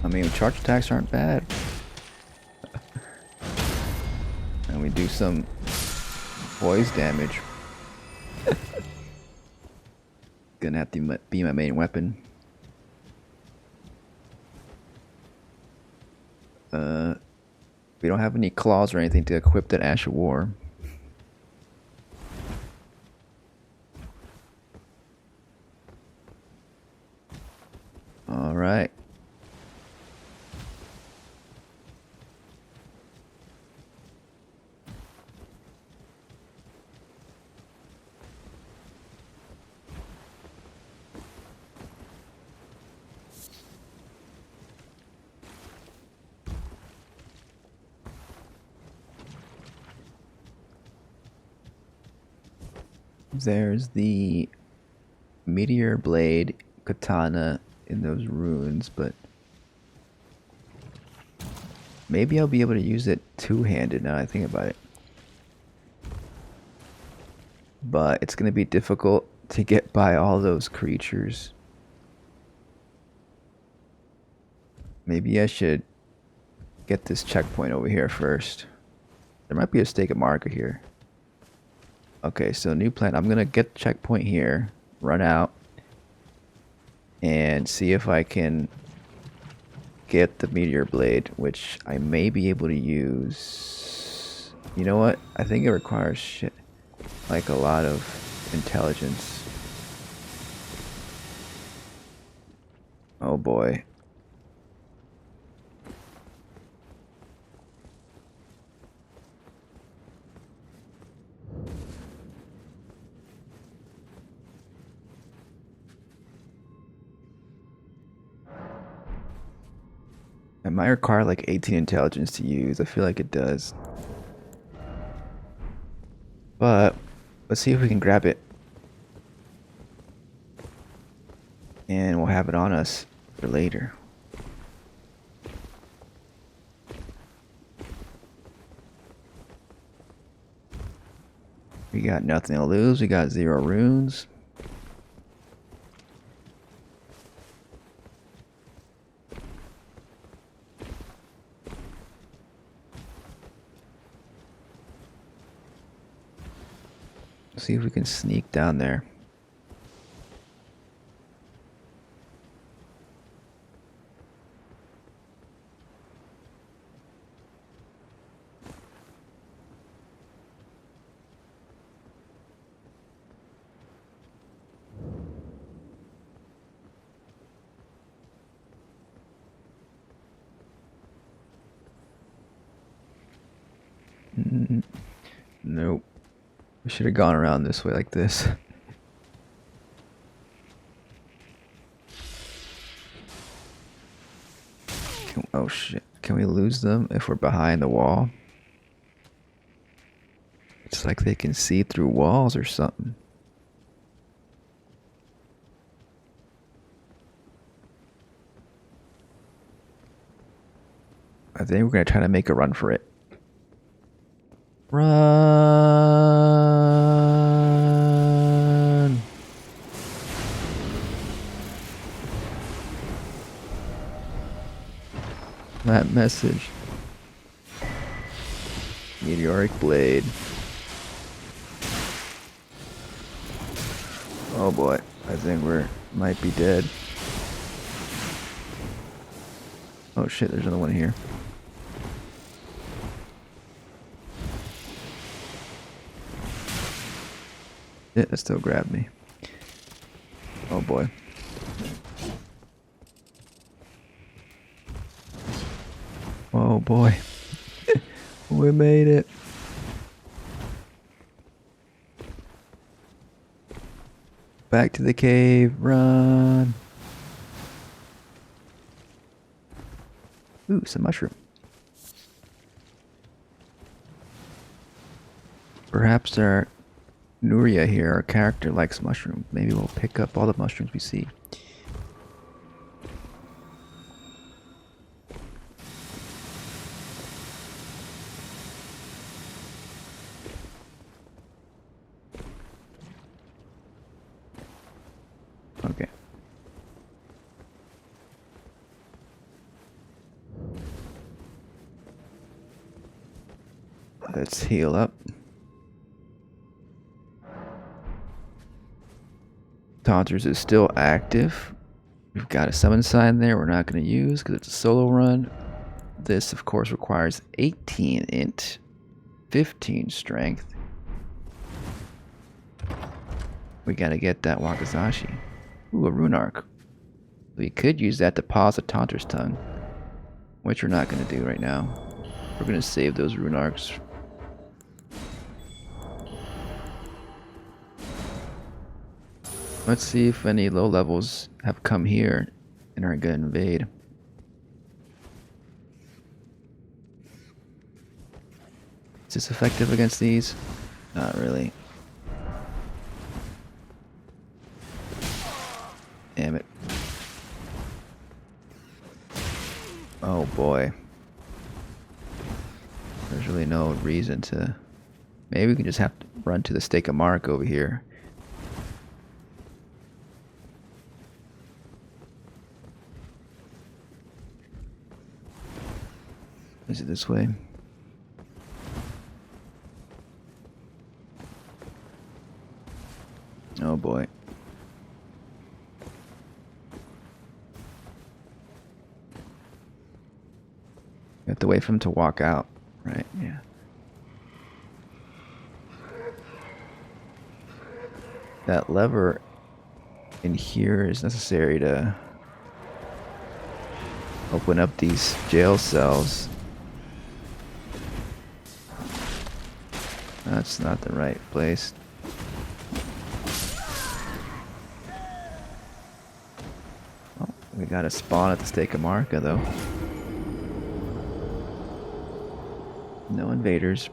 I mean, charge attacks aren't bad. And we do some poise damage. Gonna have to be my main weapon. We don't have any claws or anything to equip that Ash of War. Alright. There's the meteor blade katana in those runes, but maybe I'll be able to use it two-handed now I think about it. But it's going to be difficult to get by all those creatures. Maybe I should get this checkpoint over here first. There might be a stake of marker here. Okay, so new plan. I'm gonna get the checkpoint here, run out, and see if I can get the meteor blade, which I may be able to use. You know what? I think it requires shit, like a lot of intelligence. Oh boy. It might require like 18 intelligence to use. I feel like it does. But let's see if we can grab it. And we'll have it on us for later. We got nothing to lose. We got 0 runes. See if we can sneak down there. Nope. We should have gone around this way like this. Oh shit. Can we lose them if we're behind the wall? It's like they can see through walls or something. I think we're gonna try to make a run for it. Run! That message. Meteoric blade. Oh boy, I think we're might be dead. Oh shit, there's another one here. Yeah, that still grabbed me. Oh boy. Oh boy. We made it. Back to the cave. Run. Ooh, some mushroom. Perhaps our Nuria here, our character, likes mushrooms. Maybe we'll pick up all the mushrooms we see. Okay. Let's heal up. Taunters is still active. We've got a summon sign there we're not going to use because it's a solo run. This, of course, requires 18 int, 15 strength. We got to get that Wakizashi. Ooh, a rune arc. We could use that to pause a Taunter's tongue, which we're not going to do right now. We're going to save those rune arcs. Let's see if any low levels have come here and are going to invade. Is this effective against these? Not really. Damn it. Oh boy. There's really no reason to... Maybe we can just have to run to the stake of mark over here. Is it this way? Oh boy. You have to wait for him to walk out, right? Yeah. That lever in here is necessary to open up these jail cells. That's not the right place. Oh, we got a spawn at the stake of Marca though. No invaders.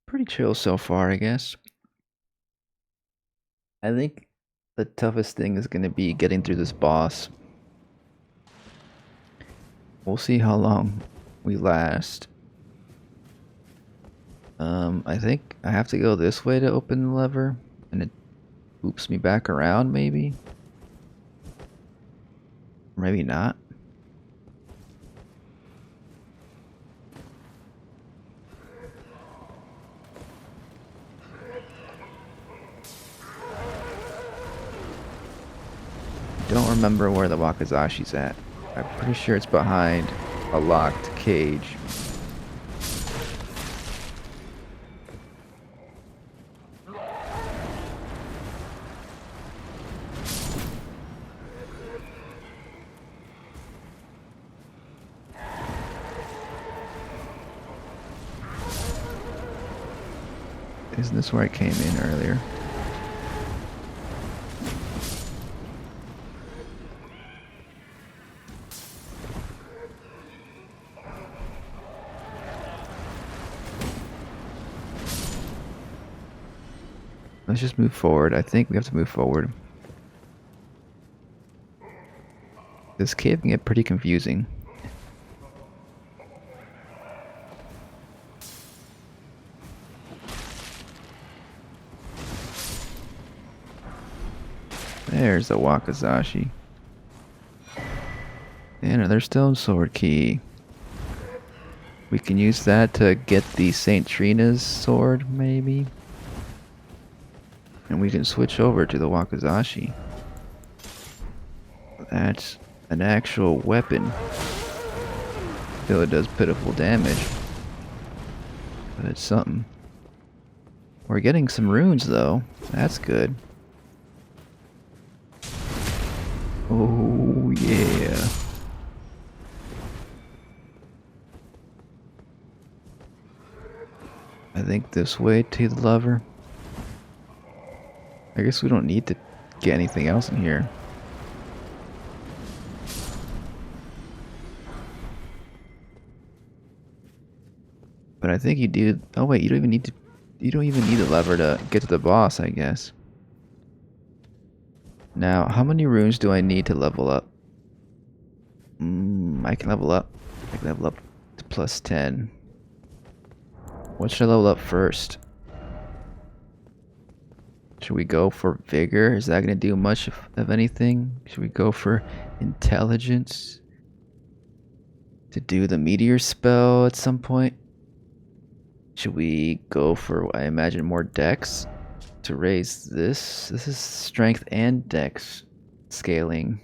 Pretty chill so far, I guess. I think the toughest thing is going to be getting through this boss. We'll see how long we last. I think I have to go this way to open the lever, and it loops me back around, maybe? Maybe not. Don't remember where the Wakizashi's at. I'm pretty sure it's behind a locked cage. Isn't this where I came in earlier? Let's just move forward. I think we have to move forward. This cave can get pretty confusing. There's the Wakizashi. And another stone sword key. We can use that to get the St. Trina's sword, maybe? And we can switch over to the Wakizashi. That's an actual weapon. Still, it does pitiful damage. But it's something. We're getting some runes, though. That's good. Oh, yeah. I think this way to the lever. I guess we don't need to get anything else in here. But I think you do. Oh wait, you don't even need to. You don't even need the lever to get to the boss, I guess. Now, how many runes do I need to level up? I can level up. I can level up to plus 10. What should I level up first? Should we go for vigor? Is that going to do much of anything? Should we go for intelligence? To do the meteor spell at some point? Should we go for, I imagine, more dex? To raise this? This is strength and dex scaling.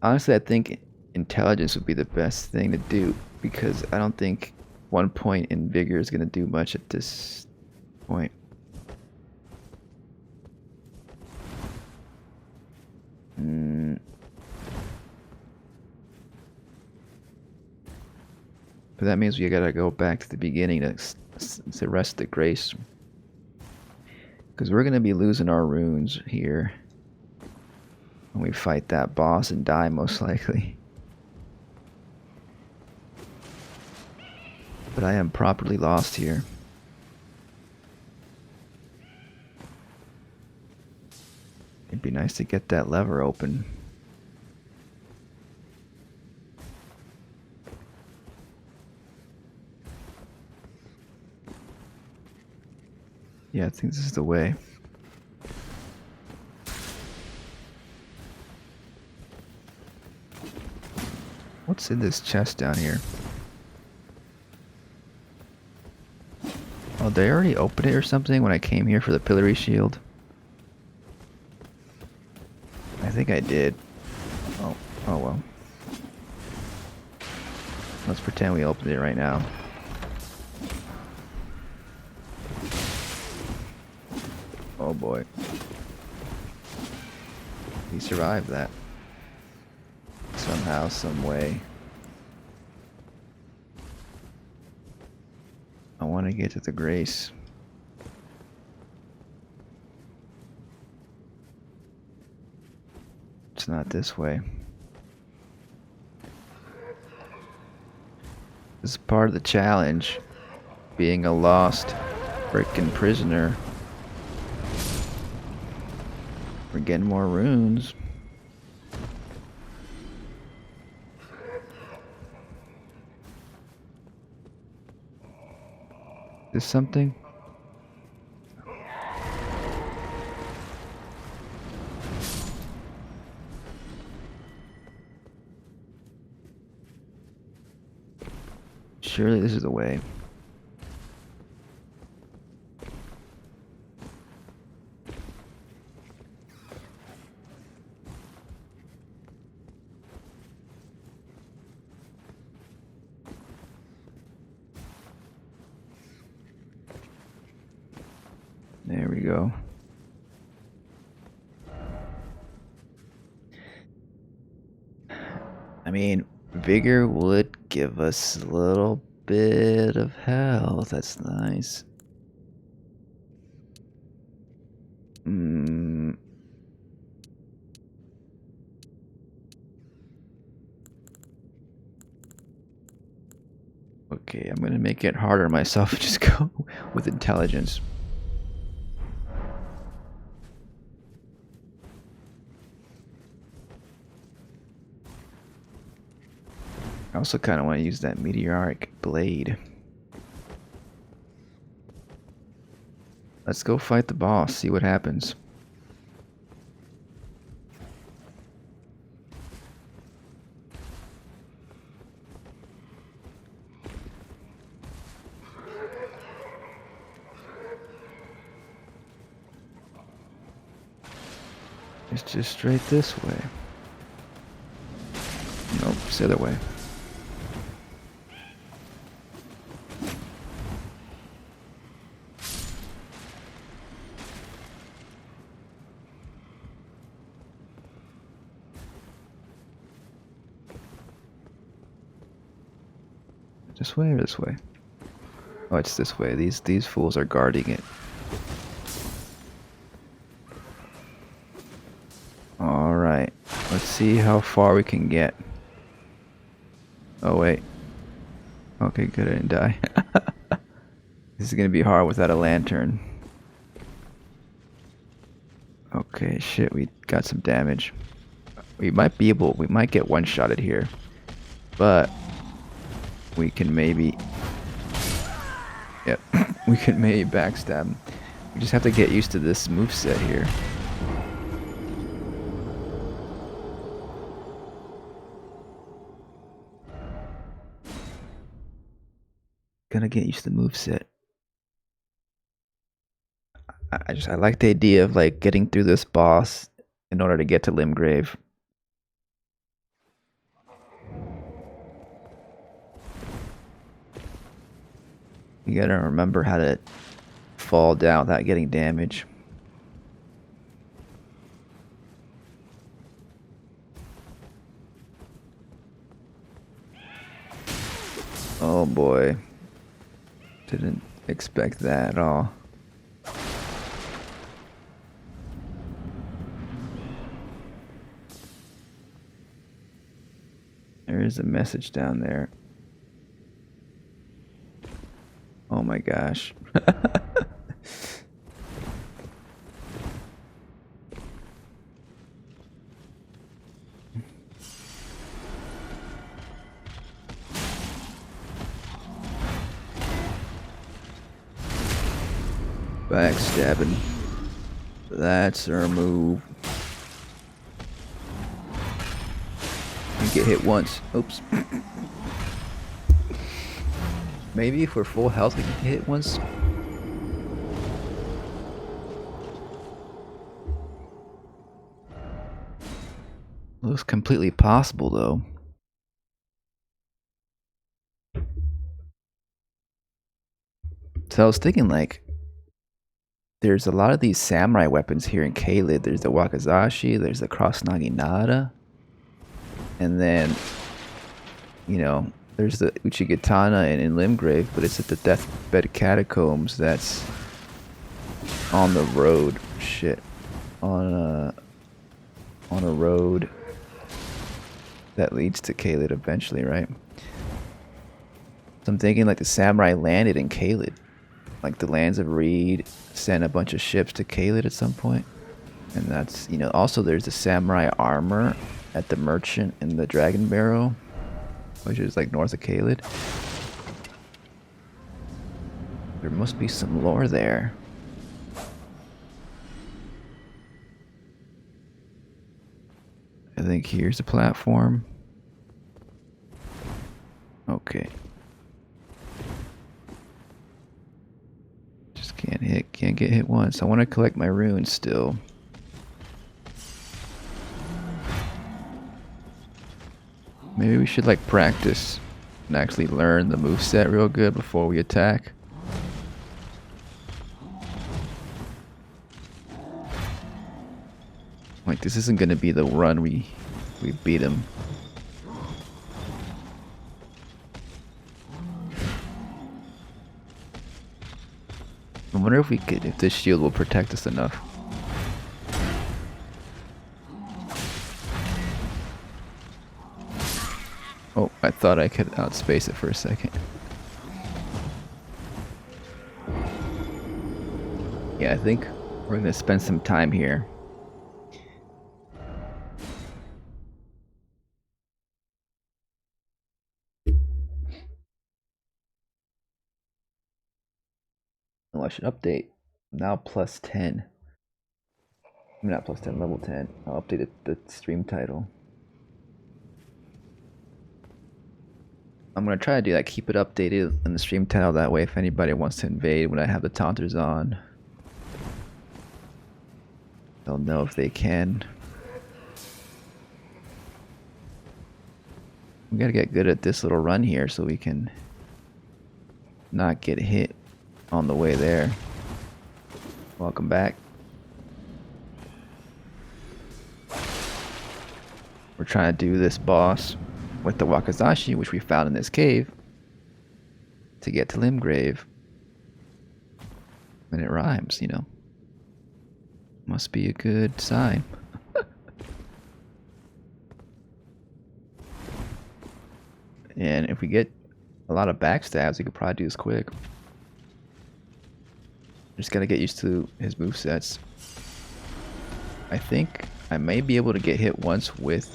Honestly, I think intelligence would be the best thing to do, because I don't think 1 point in vigor is going to do much at this point. But that means we gotta go back to the beginning to rest the grace. Because we're gonna be losing our runes here when we fight that boss and die, most likely. But I am properly lost here. It'd be nice to get that lever open. Yeah, I think this is the way. What's in this chest down here? Oh, they already opened it or something when I came here for the pillory shield? I think I did. Oh well. Let's pretend we opened it right now. Oh boy. He survived that. Somehow, some way. I want to get to the grace. It's not this way. This is part of the challenge. Being a lost frickin' prisoner. We're getting more runes. Is something? Surely this is the way. There we go. I mean, vigor would give us a little bit of health. That's nice. Okay, I'm gonna make it harder on myself and just go with intelligence. I also kind of want to use that meteoric blade. Let's go fight the boss, see what happens. It's just straight this way. Nope, it's the other way. This way or this way? Oh, it's this way. These fools are guarding it. Alright. Let's see how far we can get. Oh, wait. Okay, good, I didn't die. This is gonna be hard without a lantern. Okay, shit, we got some damage. We might get one-shotted here. But we can maybe... Yep, we can maybe backstab him. We just have to get used to this moveset here. Gonna get used to the moveset. I like the idea of like getting through this boss in order to get to Limgrave. You gotta remember how to fall down without getting damage. Oh boy. Didn't expect that at all. There is a message down there. Oh my gosh. Backstabbing. That's our move. You get hit once. Oops. Maybe if we're full health we can get hit once. Looks completely possible though. So I was thinking like there's a lot of these samurai weapons here in Caelid. There's the Wakizashi, there's the Cross Naginata, and then, you know, there's the Uchigatana in Limgrave, but it's at the Deathbed Catacombs that's on the road. Shit. On a road that leads to Caelid eventually, right? So I'm thinking like the samurai landed in Caelid. Like the Lands of Reed sent a bunch of ships to Caelid at some point. And that's, you know, also there's the samurai armor at the Merchant and the Dragon Barrow, which is like north of Caelid. There must be some lore there. I think here's a platform. Okay. Just can't get hit once. I want to collect my runes still. Maybe we should like practice and actually learn the moveset real good before we attack. Like this isn't gonna be the run we beat him. I wonder if this shield will protect us enough. Oh, I thought I could outspace it for a second. Yeah, I think we're gonna spend some time here. Oh, I should update Now plus 10. I'm not plus 10, level 10. I'll update the stream title. I'm gonna try to do that, keep it updated in the stream title, that way if anybody wants to invade when I have the Taunters on, they'll know if they can. We gotta get good at this little run here so we can not get hit on the way there. Welcome back. We're trying to do this boss with the Wakizashi, which we found in this cave, to get to Limgrave. And it rhymes, you know. Must be a good sign. And if we get a lot of backstabs, we could probably do this quick. Just gotta get used to his movesets. I think I may be able to get hit once with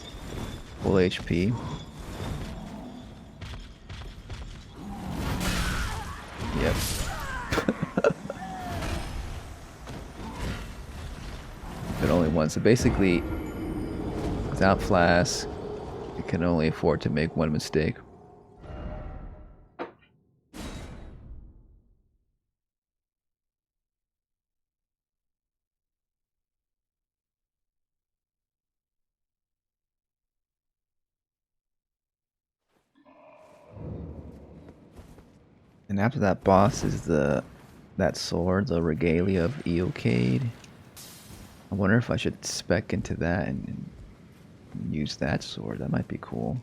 full HP. Yep. But only once. So basically, without flask, you can only afford to make one mistake. And after that boss is that sword, the Regalia of Eocade. I wonder if I should spec into that and use that sword. That might be cool.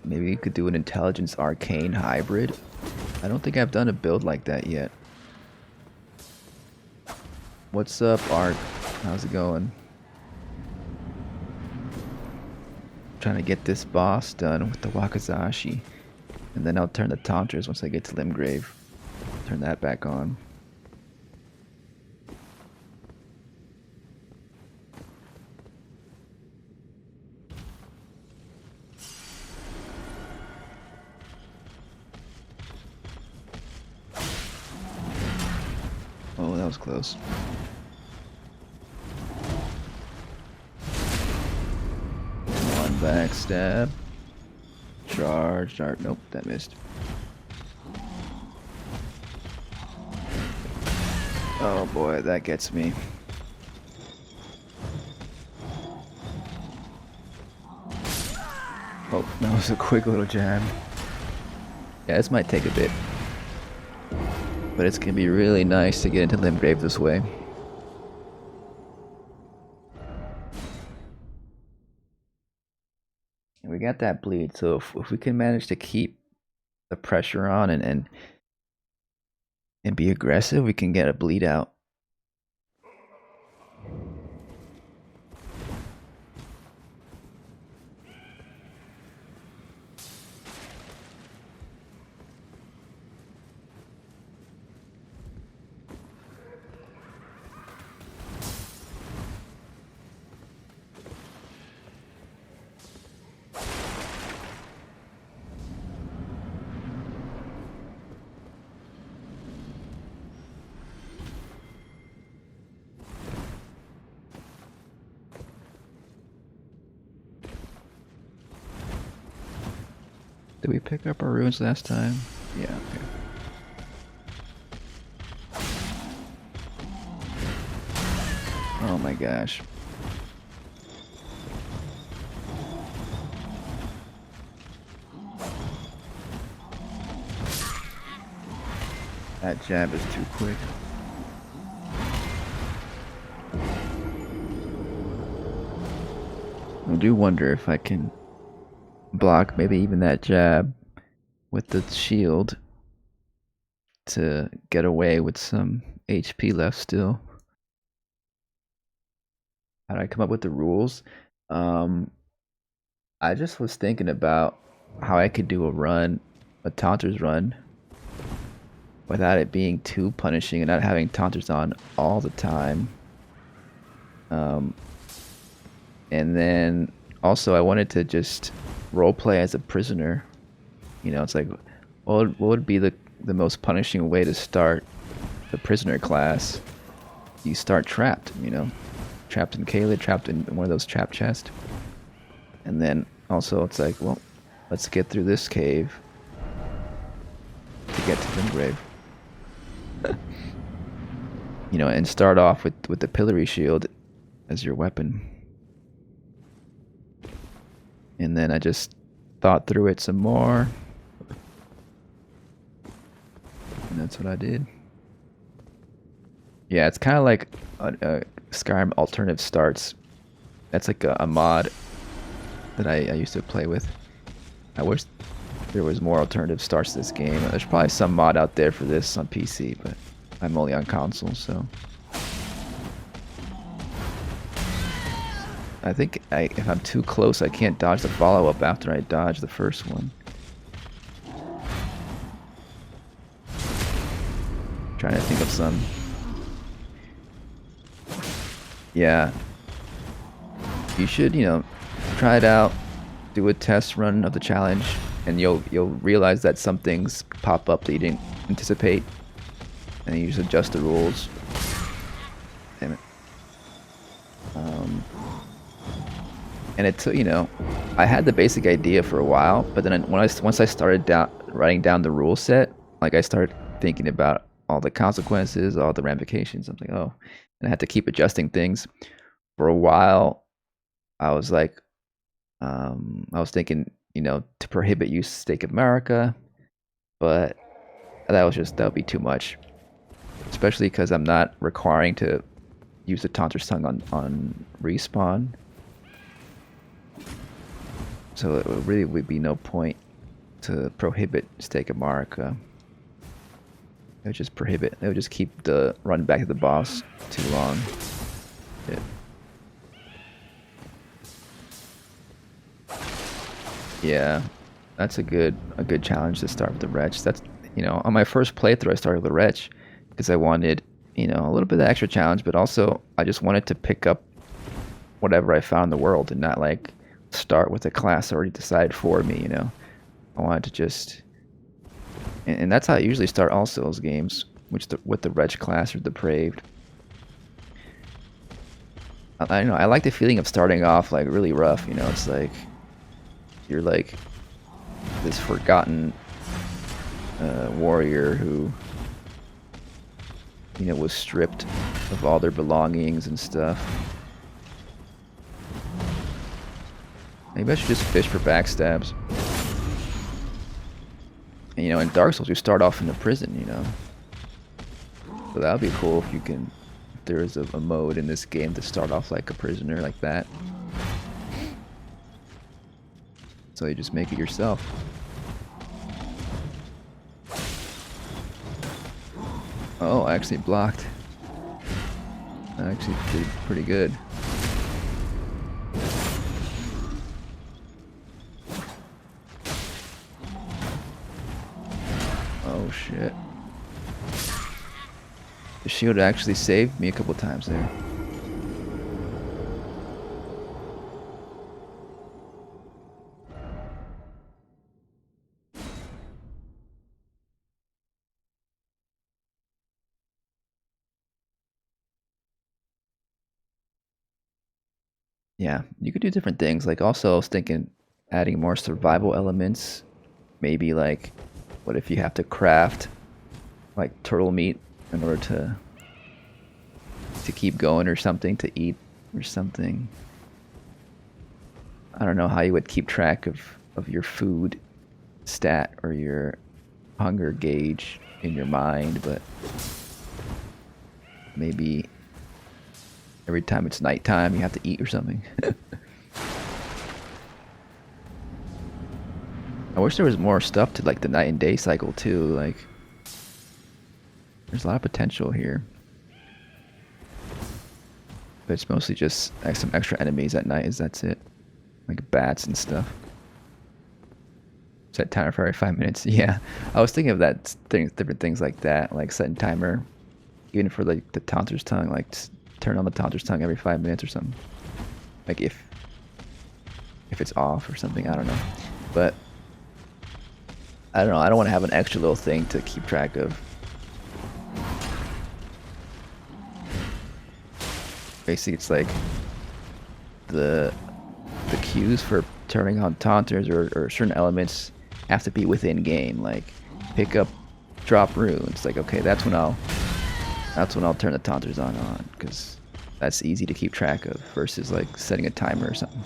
Maybe you could do an Intelligence Arcane hybrid. I don't think I've done a build like that yet. What's up, Ark? How's it going? Trying to get this boss done with the Wakizashi. And then I'll turn the Taunters once I get to Limgrave. Turn that back on. Oh, that was close. One backstab. Charge, dart. Nope, that missed. Oh boy, that gets me. Oh, that was a quick little jab. Yeah, this might take a bit. But it's gonna be really nice to get into Limgrave this way. And we got that bleed, so if we can manage to keep the pressure on and be aggressive, we can get a bleed out. Did we pick up our runes last time? Yeah, okay. Oh my gosh. That jab is too quick. I do wonder if I can block maybe even that jab with the shield to get away with some HP left still. How did I come up with the rules? I just was thinking about how I could do a run, a Taunter's run, without it being too punishing and not having Taunters on all the time. And then also I wanted to just roleplay as a prisoner. You know, it's like, what would be the the most punishing way to start the prisoner class. You start trapped, you know, trapped in Kayla, trapped in one of those trap chests. And then also it's like, well, let's get through this cave to get to Limgrave. You know, and start off with the pillory shield as your weapon. And then I just thought through it some more. And that's what I did. Yeah, it's kind of like a Skyrim alternative starts. That's like a mod that I used to play with. I wish there was more alternative starts to this game. There's probably some mod out there for this on PC, but I'm only on console, so. I think if I'm too close, I can't dodge the follow-up after I dodge the first one. Trying to think of some. Yeah. You should, you know, try it out, do a test run of the challenge, and you'll realize that some things pop up that you didn't anticipate, and you just adjust the rules. Damn it. And it took, you know, I had the basic idea for a while, but then once I started writing down the rule set, like I started thinking about all the consequences, all the ramifications. I'm like, oh, and I had to keep adjusting things. For a while, I was like, I was thinking, you know, to prohibit use of Stake of America, but that would be too much, especially because I'm not requiring to use the Taunter's Tongue on respawn. So it really would be no point to prohibit Stake of America. It would just prohibit. It would just keep the run back to the boss too long. Yeah, that's a good challenge to start with the wretch. That's, you know, on my first playthrough I started with the wretch because I wanted, you know, a little bit of extra challenge, but also I just wanted to pick up whatever I found in the world and not like start with a class already decided for me, you know. I wanted to just, and that's how I usually start all Souls games, with the wretch class or depraved. I don't know, I like the feeling of starting off like really rough, you know. It's like you're like this forgotten warrior who, you know, was stripped of all their belongings and stuff. Maybe I should just fish for backstabs. And, you know, in Dark Souls you start off in a prison, you know. So that would be cool if you can, if there is a mode in this game to start off like a prisoner like that. So you just make it yourself. Oh, I actually blocked. I actually did pretty good. Oh shit. The shield actually saved me a couple times there. Yeah, you could do different things. Like also I was thinking adding more survival elements. Maybe like, what if you have to craft like turtle meat in order to keep going or something, to eat or something. I don't know how you would keep track of your food stat or your hunger gauge in your mind, but maybe every time it's nighttime you have to eat or something. I wish there was more stuff to like the night and day cycle too. Like, there's a lot of potential here, but it's mostly just like some extra enemies at night. That's it, like bats and stuff. Set timer for every 5 minutes. Yeah, I was thinking of that different things like that, like setting timer, even for like the Taunter's Tongue, like turn on the Taunter's Tongue every 5 minutes or something. Like if it's off or something, I don't know, but. I don't know. I don't want to have an extra little thing to keep track of. Basically, it's like the cues for turning on taunters or certain elements have to be within game. Like pick up, drop runes. Like okay, that's when I'll turn the taunters on because that's easy to keep track of versus like setting a timer or something.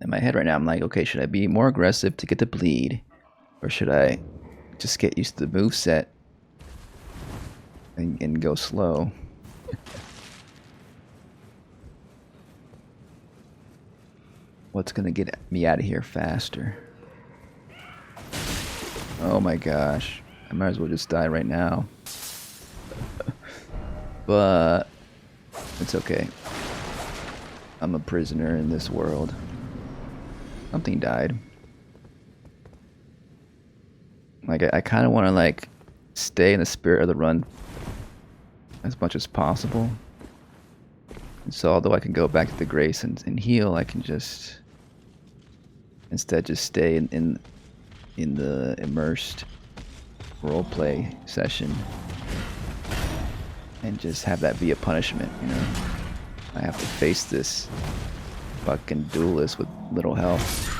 In my head right now, I'm like, okay, should I be more aggressive to get the bleed, or should I just get used to the move set and go slow? What's gonna get me out of here faster? Oh my gosh, I might as well just die right now. But it's okay. I'm a prisoner in this world. Something died. Like I kind of want to like stay in the spirit of the run as much as possible. And so although I can go back to the grace and heal, I can just instead just stay in the immersed roleplay session and just have that be a punishment, you know. I have to face this fucking duelist with little health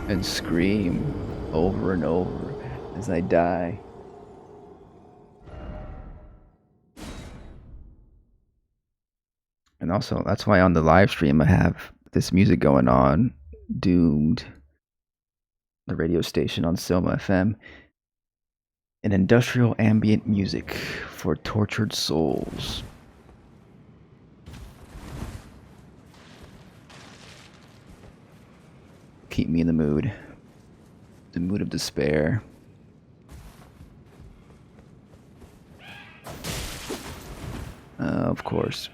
and scream over and over as I die. And also, that's why on the live stream I have this music going on, Doomed, the radio station on Selma FM, an industrial ambient music for tortured souls. Keep me in the mood of despair. Of course.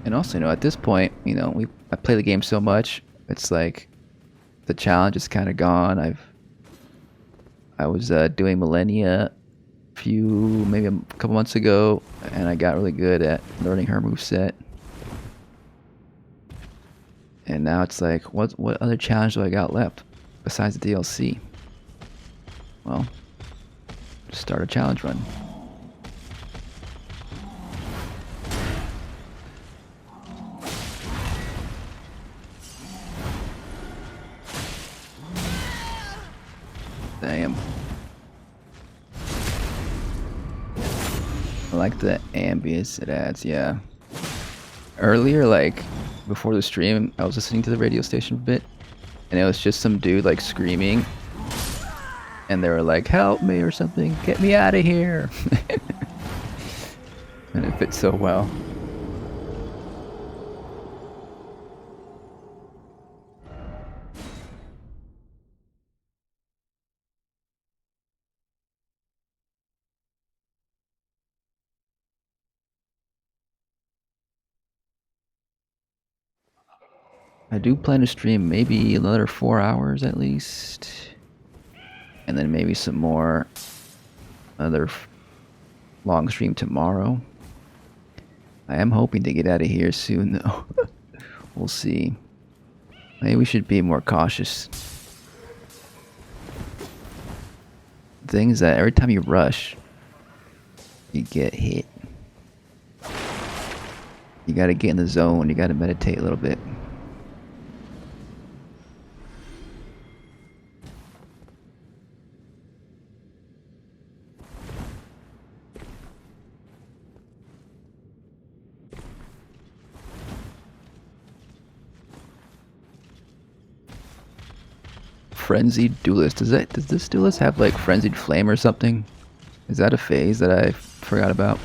And also, you know, at this point, you know, I play the game so much, it's like the challenge is kind of gone. I was doing Millennia maybe a couple months ago, and I got really good at learning her moveset. And now it's like, what other challenge do I got left besides the DLC? Well, just start a challenge run. Damn. I like the ambience it adds, yeah. Earlier, like, before the stream, I was listening to the radio station a bit, and it was just some dude, like, screaming, and they were like, help me or something, get me out of here. And it fits so well. I do plan to stream maybe another 4 hours at least, and then maybe some more another long stream tomorrow. I am hoping to get out of here soon though. We'll see. Maybe we should be more cautious. The thing is that every time you rush, you get hit. You gotta get in the zone, you gotta meditate a little bit. Frenzied Duelist. Does this Duelist have like Frenzied Flame or something? Is that a phase that I forgot about?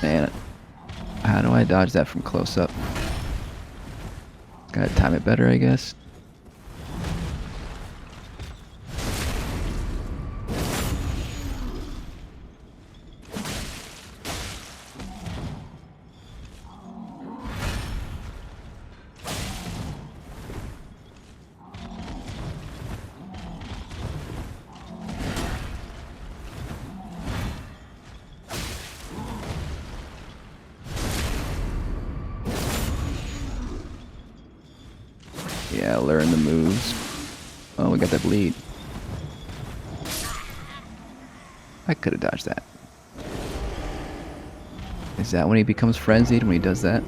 Man, how do I dodge that from close up? Gotta time it better, I guess. Yeah, learn the moves. Oh, we got that bleed. I could have dodged that. Is that when he becomes frenzied, when he does that?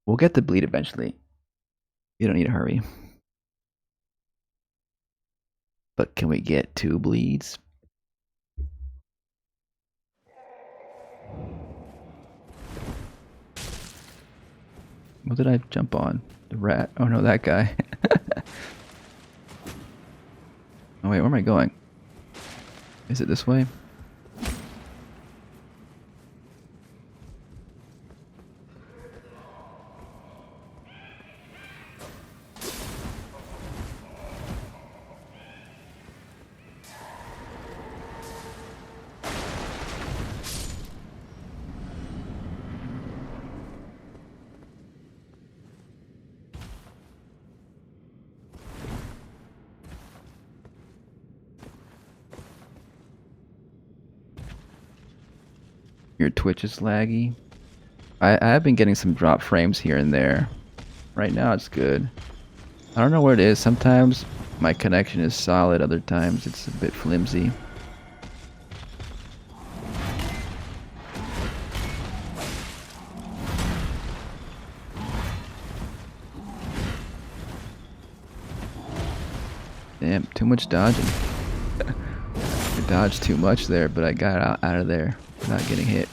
We'll get the bleed eventually. You don't need to hurry. But can we get 2 bleeds? What did I jump on? The rat? Oh no, that guy. Oh wait, where am I going? Is it this way? Your Twitch is laggy. I have been getting some drop frames here and there. Right now it's good. I don't know what it is. Sometimes my connection is solid, other times it's a bit flimsy. Damn, too much dodging. I dodged too much there, but I got out of there without getting hit.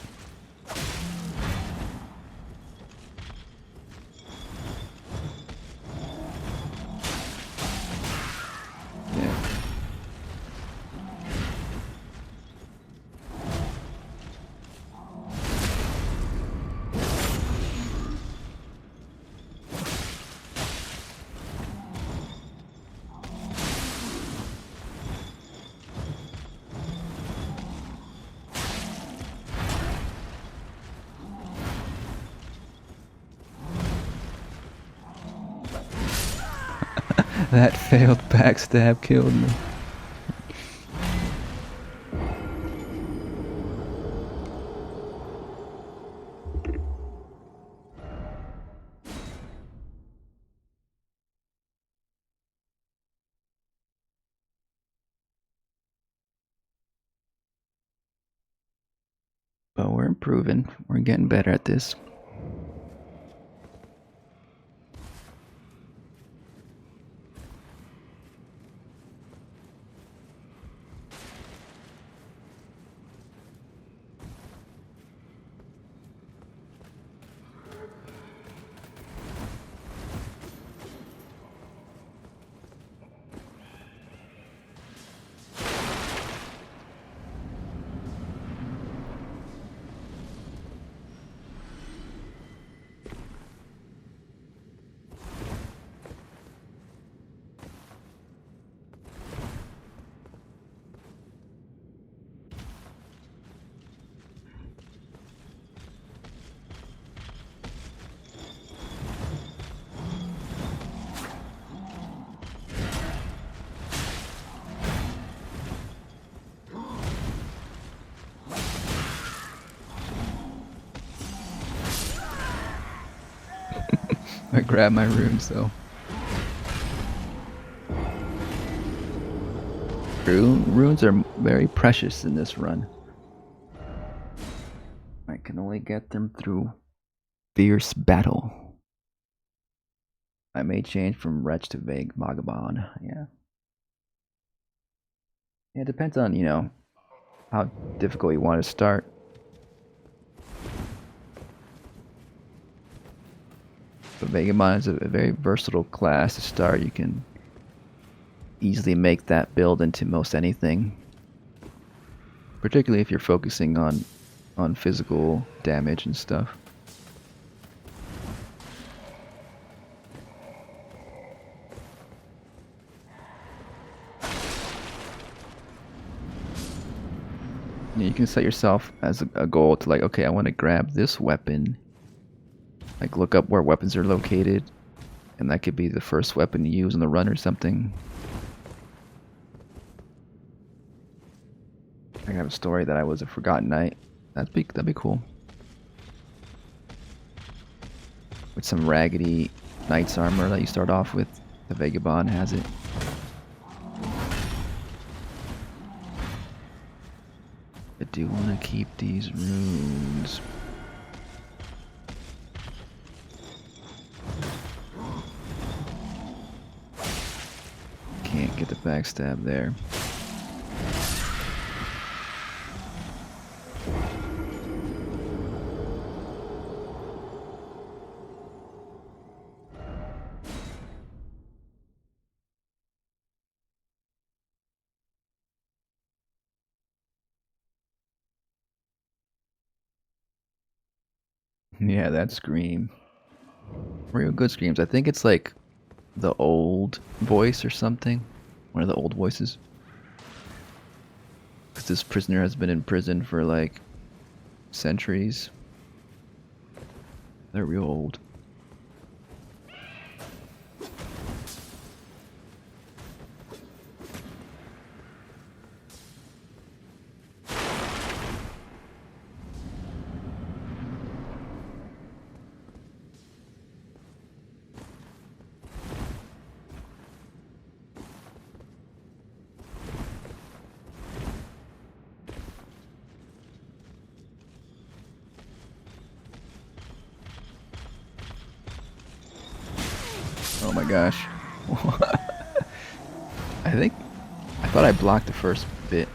That failed backstab killed me. But we're improving. We're getting better at this. I grabbed my runes though. Runes are very precious in this run. I can only get them through fierce battle. I may change from Wretch to Vague Vagabond. Yeah. Yeah, it depends on, how difficult you want to start. But Vagabond is a very versatile class to start. You can easily make that build into most anything, particularly if you're focusing on physical damage and stuff. You can set yourself as a goal to like, okay, I want to grab this weapon. Like look up where weapons are located, and that could be the first weapon you use on the run or something. I have a story that I was a forgotten knight. That'd be cool. With some raggedy knight's armor that you start off with, the Vagabond has it. I do want to keep these runes. Can't get the backstab there. Yeah, that scream. Real good screams. I think it's like the old voice or something. One of the old voices. Because this prisoner has been in prison for like centuries. They're real old. Oh my gosh. I thought I blocked the first bit.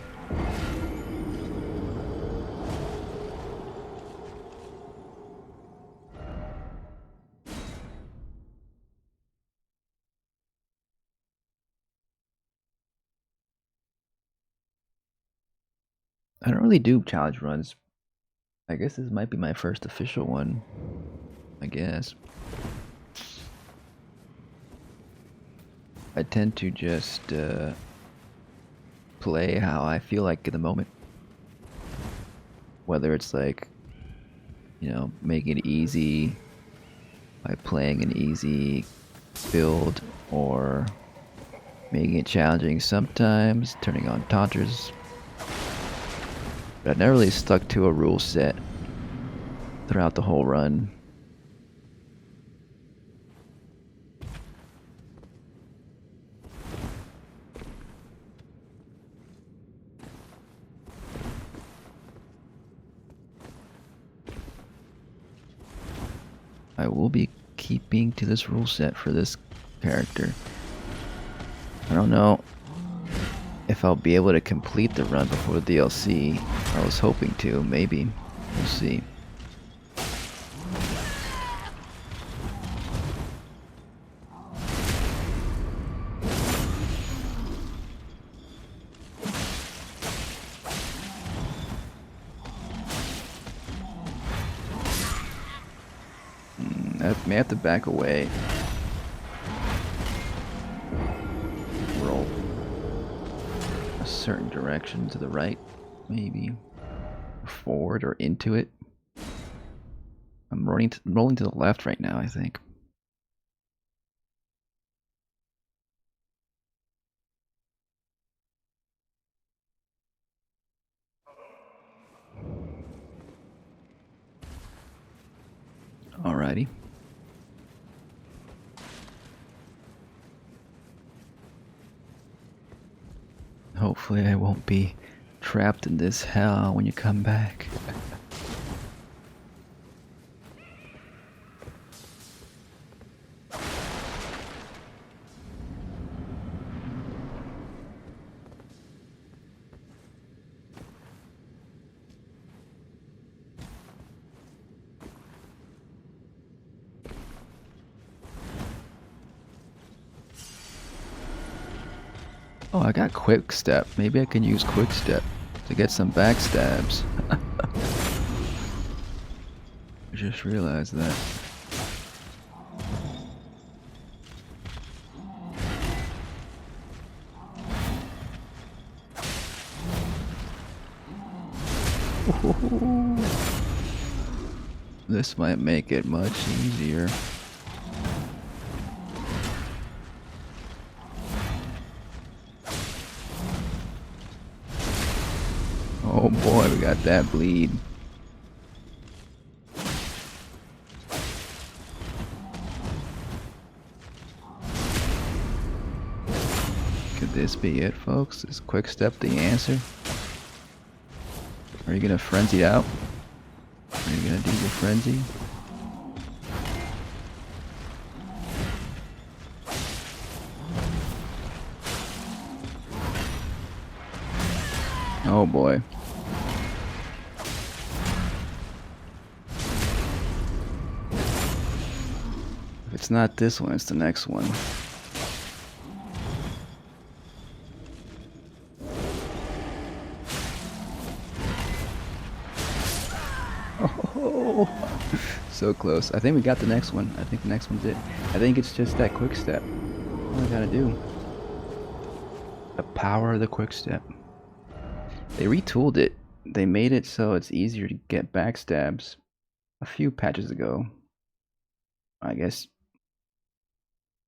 I don't really do challenge runs. I guess this might be my first official one. I guess. I tend to just play how I feel like at the moment. Whether it's like, you know, making it easy by playing an easy build, or making it challenging sometimes, turning on Taunters. But I've never really stuck to a rule set throughout the whole run. I will be keeping to this rule set for this character. I don't know if I'll be able to complete the run before the DLC. I was hoping to, maybe. We'll see. I may have to back away. Roll a certain direction to the right, maybe. Forward or into it. I'm rolling to the left right now, I think. Alrighty. Hopefully I won't be trapped in this hell when you come back. Oh, I got quick step. Maybe I can use quick step to get some backstabs. I just realized that. This might make it much easier. Oh boy, we got that bleed. Could this be it, folks? Is quick step the answer? Are you gonna frenzy out? Are you gonna do your frenzy? Oh boy. If it's not this one, it's the next one. Oh, so close. I think we got the next one. I think the next one's it. I think it's just that quick step. All I gotta do. The power of the quick step. They retooled it. They made it so it's easier to get backstabs a few patches ago. I guess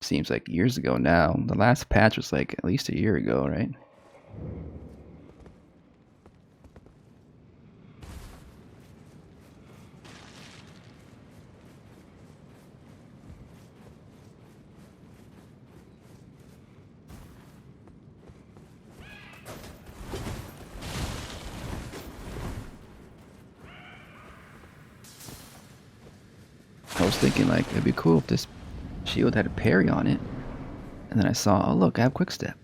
seems like years ago now. The last patch was like at least a year ago, right? I was thinking like it'd be cool if this shield had a parry on it. And then I saw, oh look, I have quick step.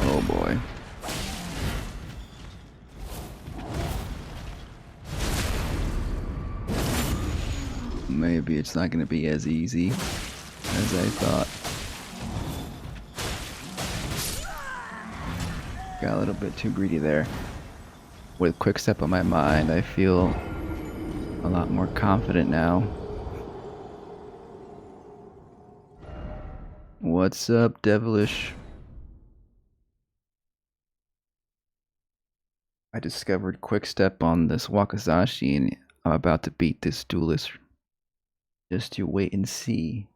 Oh boy. Maybe it's not going to be as easy as I thought. Got a little bit too greedy there. With quick step on my mind, I feel a lot more confident now. What's up, devilish? I discovered quick step on this Wakizashi and I'm about to beat this duelist. Just you wait and see.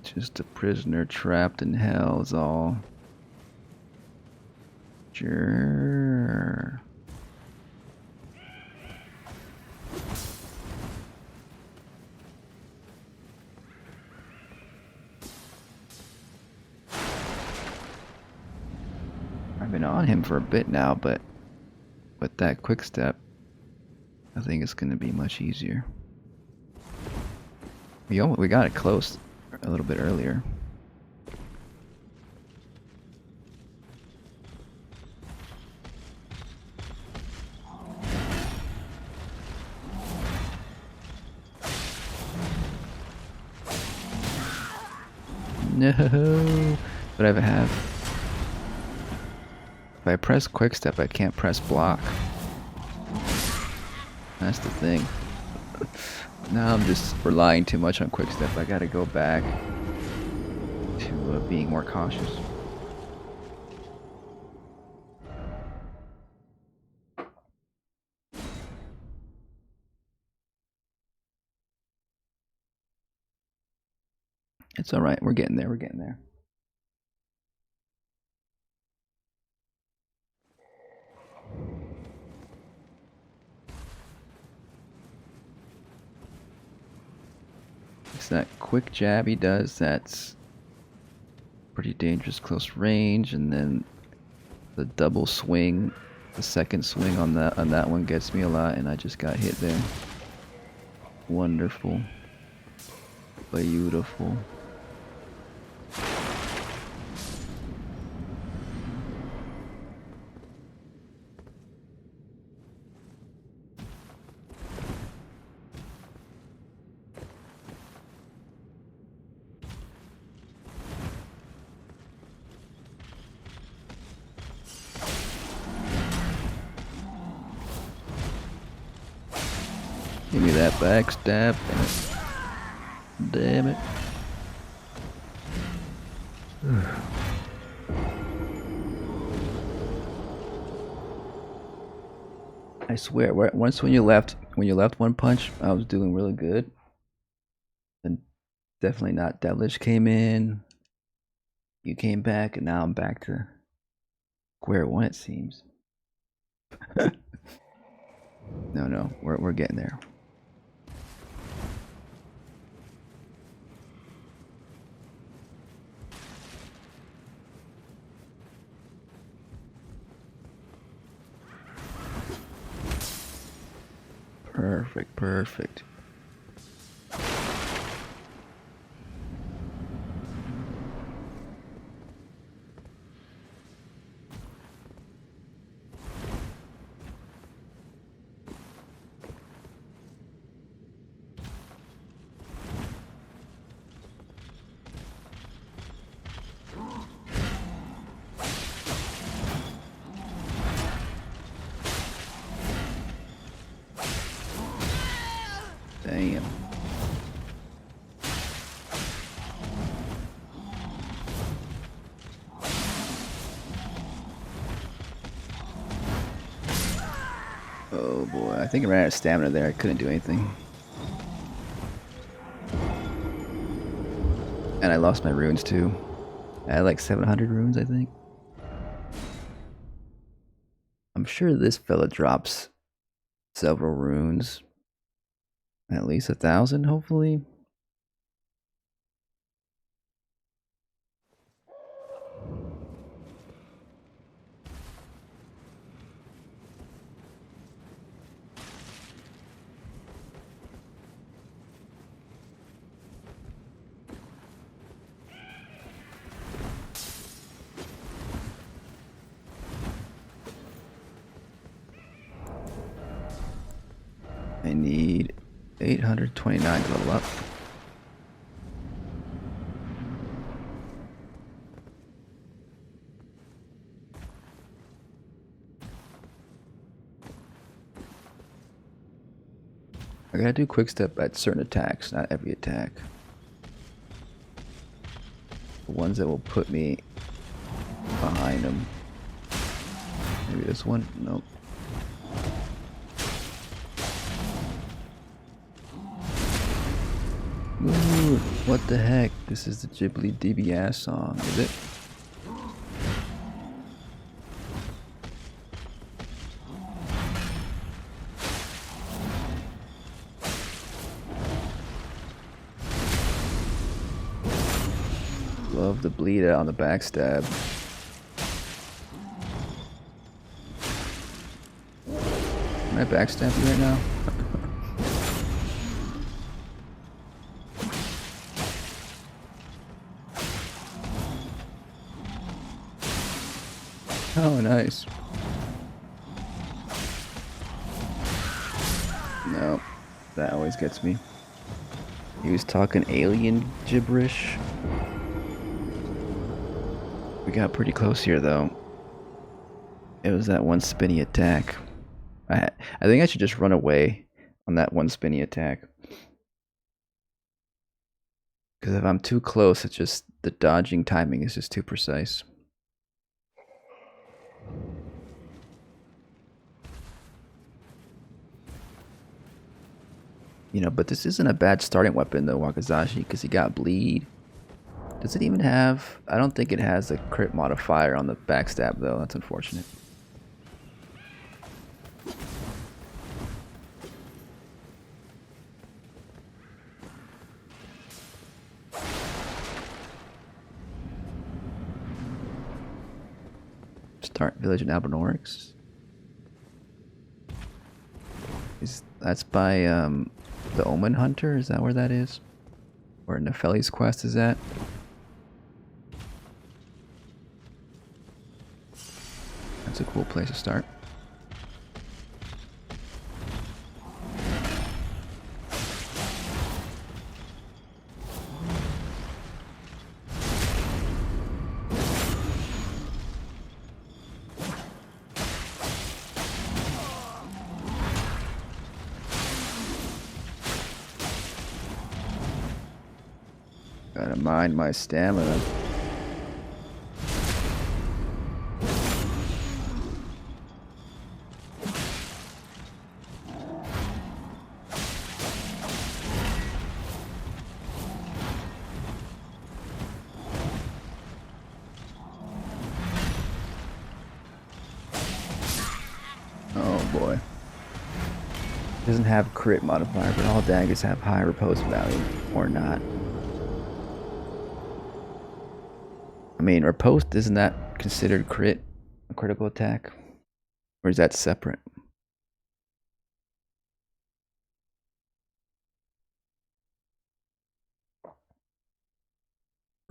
Just a prisoner trapped in hell is all. Sure. I've been on him for a bit now, but with that quick step, I think it's going to be much easier. We got it close a little bit earlier. No, but I have. If I press quick step, I can't press block. That's the thing. Now I'm just relying too much on quick step. I gotta go back to being more cautious. It's alright, we're getting there, we're getting there. It's that quick jab he does that's pretty dangerous close range, and then The double swing, the second swing on that one gets me a lot, and I just got hit there. Wonderful. Beautiful. Give me that backstab. Damn it. I swear, once when you left one punch, I was doing really good. And definitely not devilish came in. You came back, and now I'm back to square one, it seems. No, we're getting there. Perfect. Damn. Oh boy, I think I ran out of stamina there. I couldn't do anything. And I lost my runes too. I had like 700 runes, I think. I'm sure this fella drops several runes. At least 1,000, hopefully. I need 829 to level up. I gotta do quick step at certain attacks, not every attack. The ones that will put me behind them. Maybe this one? Nope. Ooh, what the heck? This is the Ghibli DBS song, is it? Love the bleed out on the backstab. Can I backstab you right now? Oh, nice. No, that always gets me. He was talking alien gibberish. We got pretty close here, though. It was that one spinny attack. I think I should just run away on that one spinny attack. Because if I'm too close, it's just the dodging timing is just too precise. You know, but this isn't a bad starting weapon though, Wakizashi, because he got bleed. Does it even have... I don't think it has a crit modifier on the backstab though, that's unfortunate. Start village in Albinorix. That's by the Omen Hunter? Is that where that is? Where Nefeli's quest is at? That's a cool place to start. Gotta mind my stamina. Oh boy. Doesn't have crit modifier, but all daggers have high repose value, or not. I mean, riposte, isn't that considered a critical attack? Or is that separate?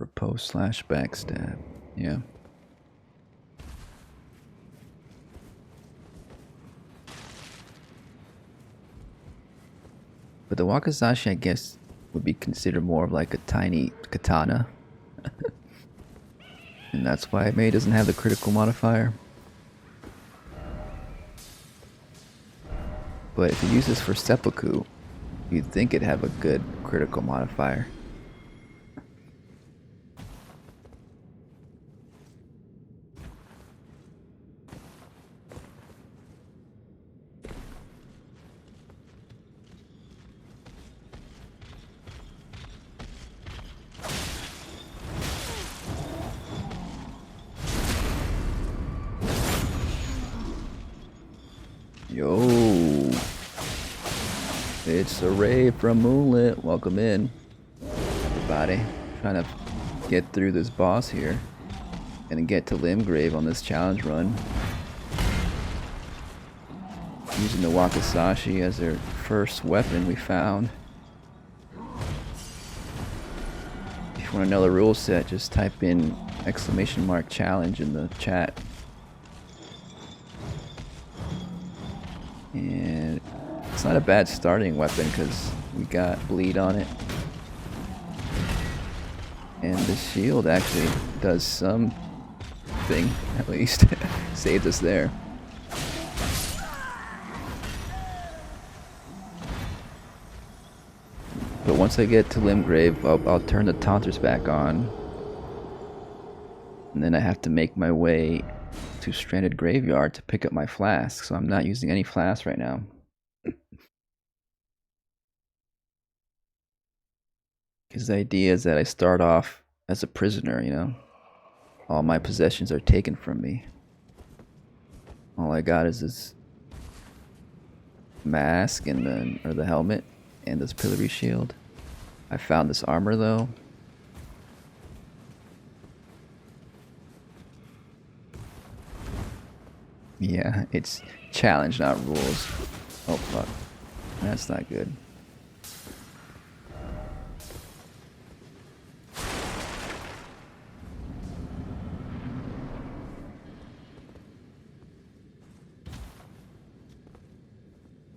Riposte / backstab. Yeah. But the Wakizashi, I guess, would be considered more of like a tiny katana. And that's why it maybe doesn't have the critical modifier. But if you use this for seppuku, you'd think it'd have a good critical modifier. Yo, it's a Ray from Moonlit. Welcome in, everybody. Trying to get through this boss here and get to Limgrave on this challenge run. Using the Wakizashi as their first weapon we found. If you want to know the rule set, just type in !challenge in the chat. And it's not a bad starting weapon because we got bleed on it. And the shield actually does something, at least. Saved us there. But once I get to Limgrave, I'll turn the Taunters back on. And then I have to make my way to Stranded Graveyard to pick up my flask, so I'm not using any flask right now. Because the idea is that I start off as a prisoner, you know? All my possessions are taken from me. All I got is this mask and the helmet and this pillory shield. I found this armor though. Yeah, it's challenge, not rules. Oh fuck. That's not good.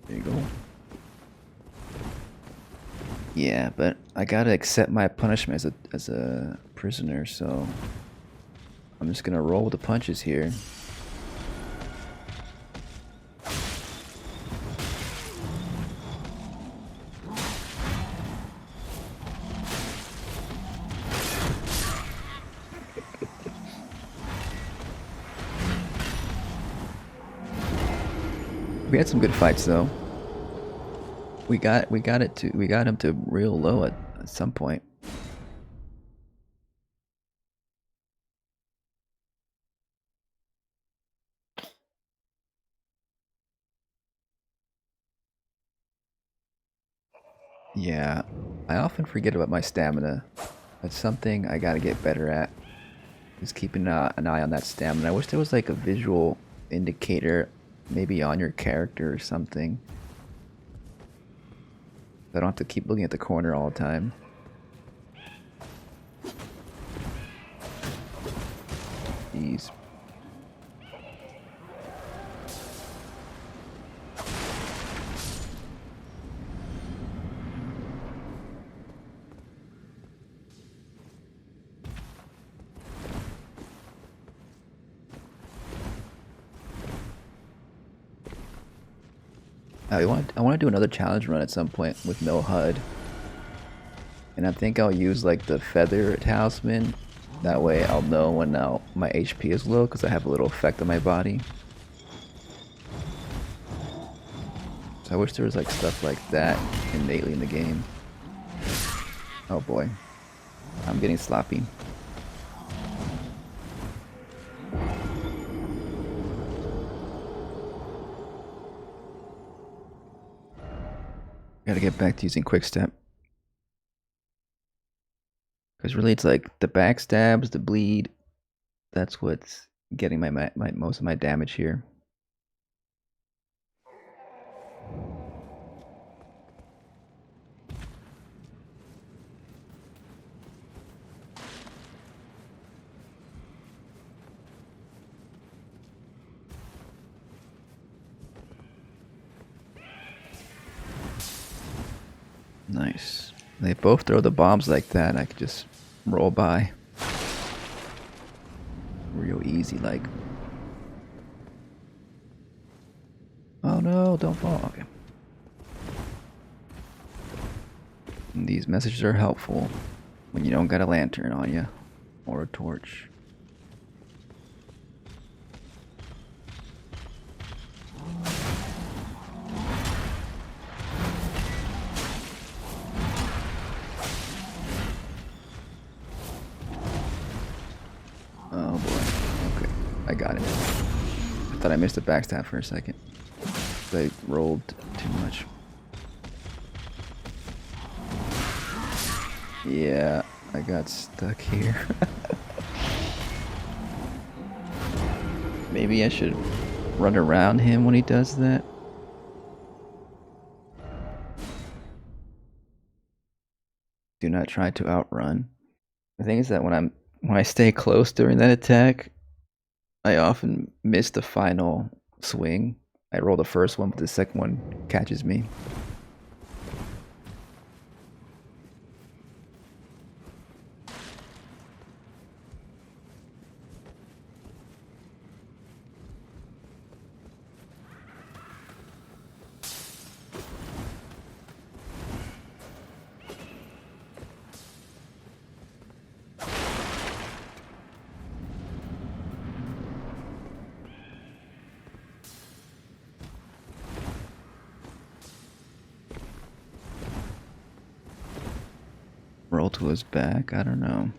There you go. Yeah, but I gotta accept my punishment as a prisoner, so I'm just gonna roll with the punches here. We had some good fights though. We got him to real low at some point. Yeah, I often forget about my stamina. That's something I gotta get better at. Just keeping an eye on that stamina. I wish there was like a visual indicator, maybe on your character or something. I don't have to keep looking at the corner all the time. Jeez. I want to do another challenge run at some point with no HUD. And I think I'll use like the feather talisman. That way I'll know when now my HP is low because I have a little effect on my body. So I wish there was like stuff like that innately in the game. Oh boy. I'm getting sloppy. Gotta get back to using quick step. Because really it's like the backstabs, the bleed, that's what's getting my most of my damage here. Nice. They both throw the bombs like that. I could just roll by. Real easy, like. Oh no, don't fall. Okay. And these messages are helpful when you don't got a lantern on you or a torch. Oh boy. Okay, I got it. I thought I missed a backstab for a second. I rolled too much. Yeah, I got stuck here. Maybe I should run around him when he does that. Do not try to outrun. The thing is that when I stay close during that attack, I often miss the final swing. I roll the first one, but the second one catches me. Roll to his back, I don't know.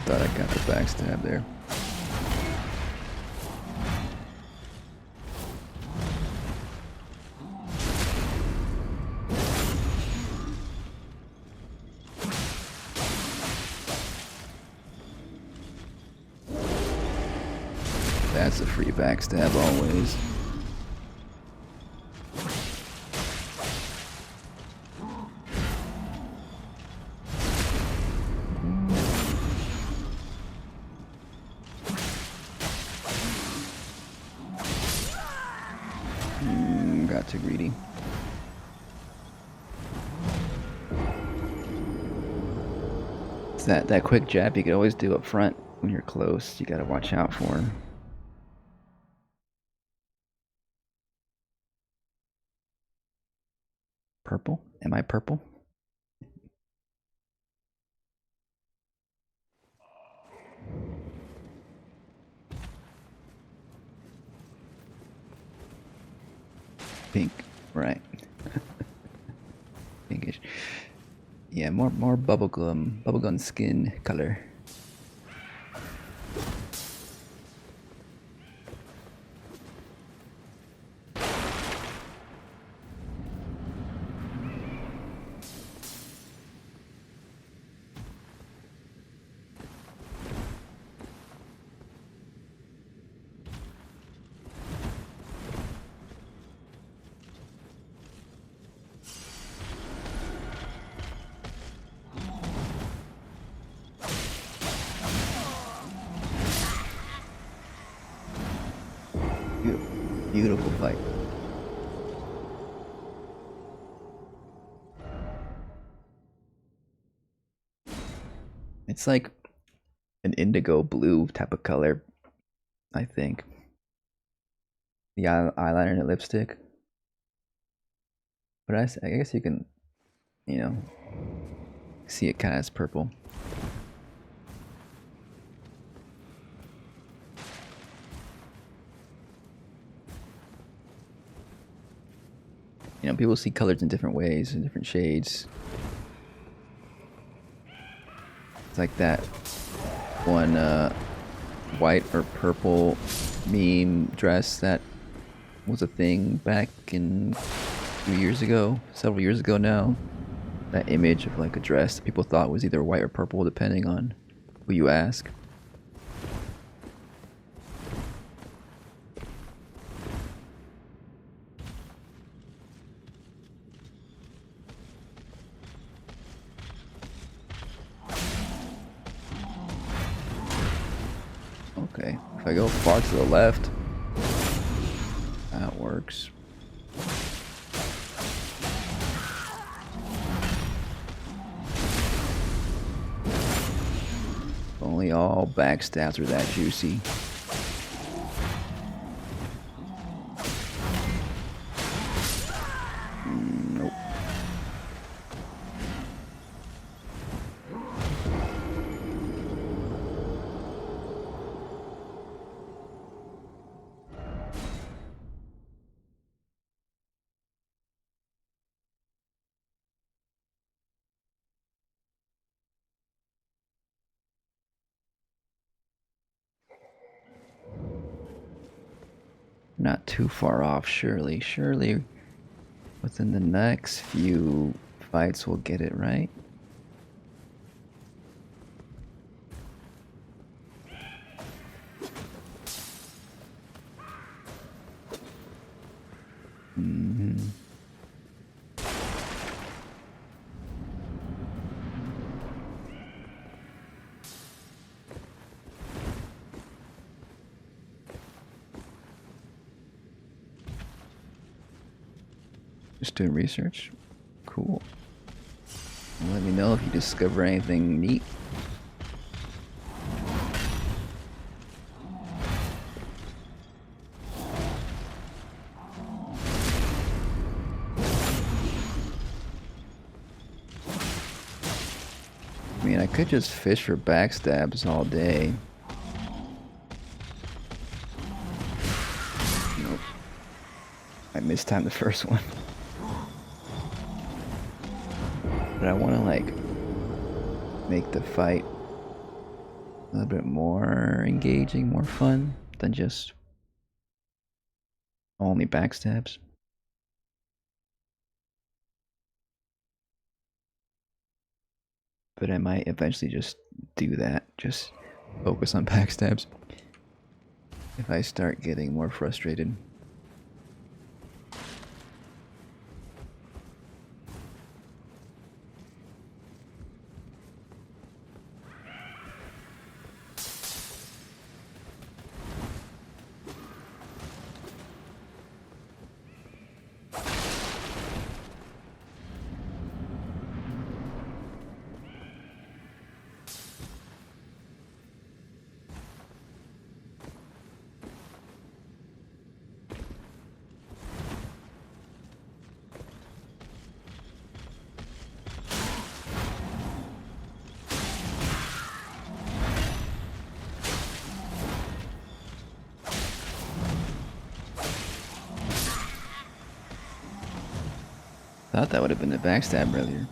Thought I got the backstab there. That's a free backstab always. Got too greedy. It's that quick jab you could always do up front when you're close. You gotta watch out for him. Purple? Am I purple? Pink, right. Pinkish. Yeah, more bubblegum skin color. Beautiful fight. It's like an indigo blue type of color, I think. The eyeliner and the lipstick. But I guess you can, you know, see it kind of as purple. You know, people see colors in different ways, in different shades. It's like that one white or purple meme dress that was a thing back in several years ago now. That image of like a dress that people thought was either white or purple depending on who you ask. Okay, if I go far to the left, that works. Only all backstabs are that juicy. Nope. Not too far off, surely. Surely within the next few fights we'll get it right. Just doing research. Cool. Let me know if you discover anything neat. I mean, I could just fish for backstabs all day. Nope. I mistimed the first one. But I want to like make the fight a little bit more engaging, more fun than just only backstabs. But I might eventually just do that, just focus on backstabs if I start getting more frustrated. Thought that would have been the backstab earlier.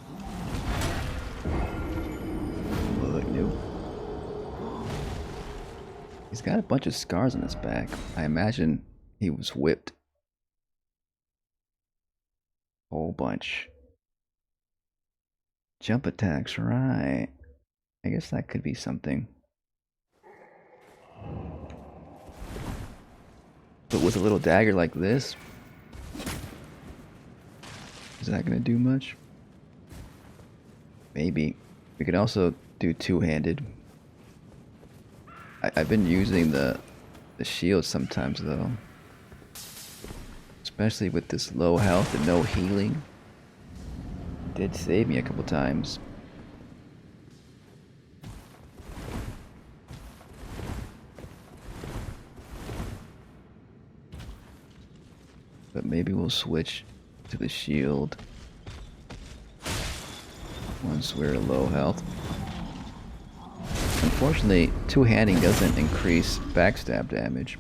He's got a bunch of scars on his back. I imagine he was whipped. Whole bunch. Jump attacks, right. I guess that could be something. But with a little dagger like this, is that gonna do much? Maybe. We could also do two-handed. I've been using the shield sometimes though. Especially with this low health and no healing. It did save me a couple times. But maybe we'll switch to the shield once we're low health. Unfortunately, two-handing doesn't increase backstab damage.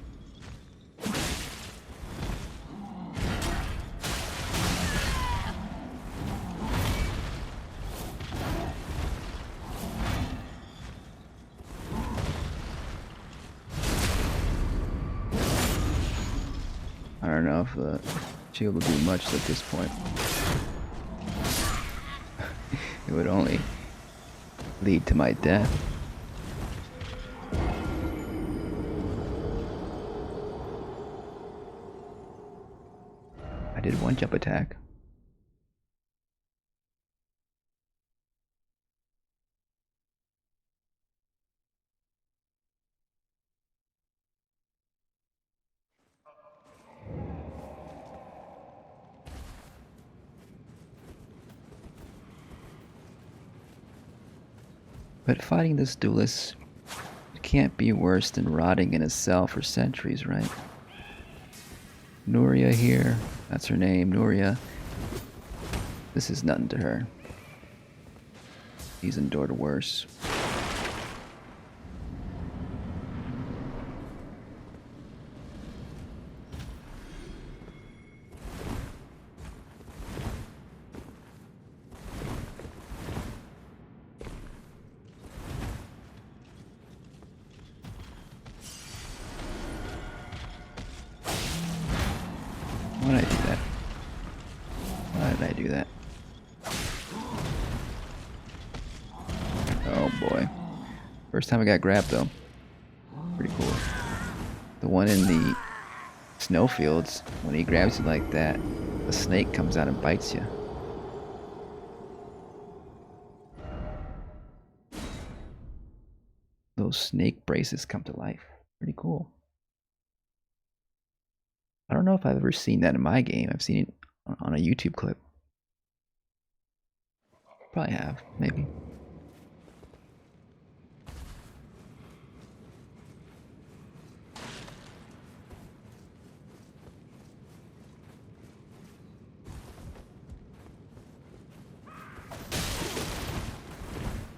I don't know if the shield will do much at this point. It would only lead to my death. I did one jump attack. But fighting this duelist can't be worse than rotting in a cell for centuries, right? Nuria here, that's her name, Nuria. This is nothing to her. He's endured worse. Why did I do that? Why did I do that? Oh boy. First time I got grabbed though. Pretty cool. The one in the snowfields, when he grabs you like that, the snake comes out and bites you. Those snake braces come to life. Pretty cool. I don't know if I've ever seen that in my game. I've seen it on a YouTube clip. Probably have, maybe.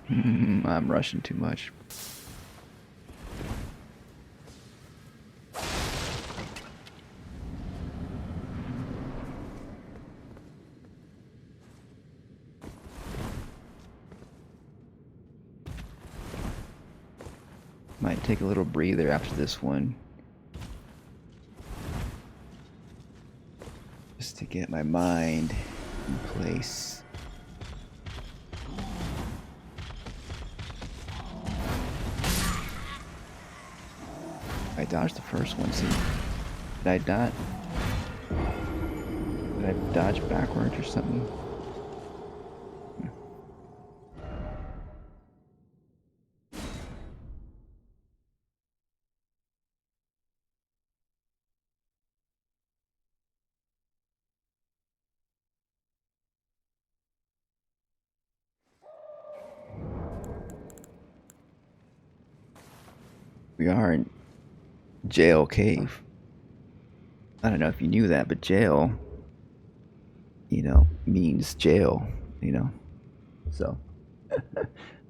I'm rushing too much. Might take a little breather after this one. Just to get my mind in place. I dodged the first one, see? Did I not? Did I dodge backwards or something? We are in Jail Cave. I don't know if you knew that, but jail, you know, means jail, you know. So,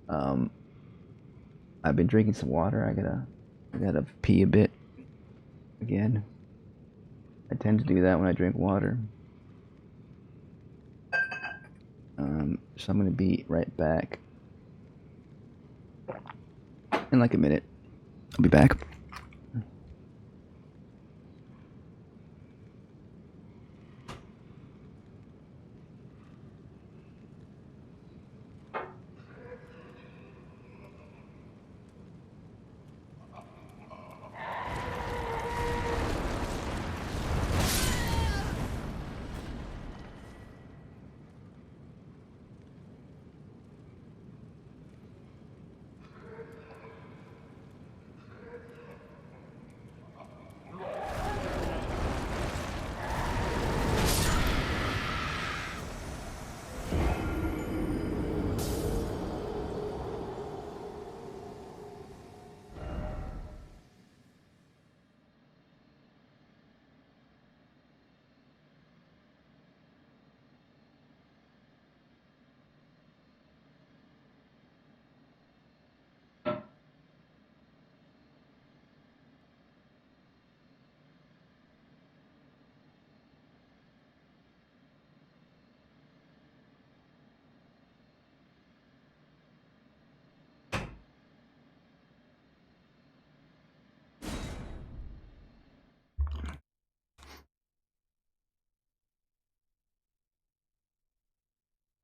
I've been drinking some water. I gotta pee a bit again. I tend to do that when I drink water. So I'm gonna be right back in like a minute. I'll be back.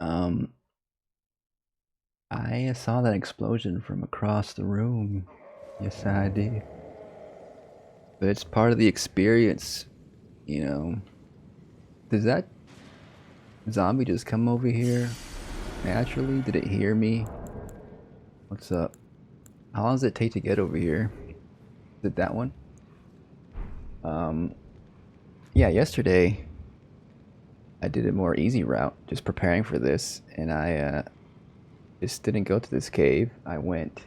Um, I saw that explosion from across the room. Yes, I did. But it's part of the experience, you know. Does that zombie just come over here naturally? Did it hear me? What's up? How long does it take to get over here? Is it that one? Yeah, yesterday I did a more easy route, just preparing for this, and I just didn't go to this cave. I went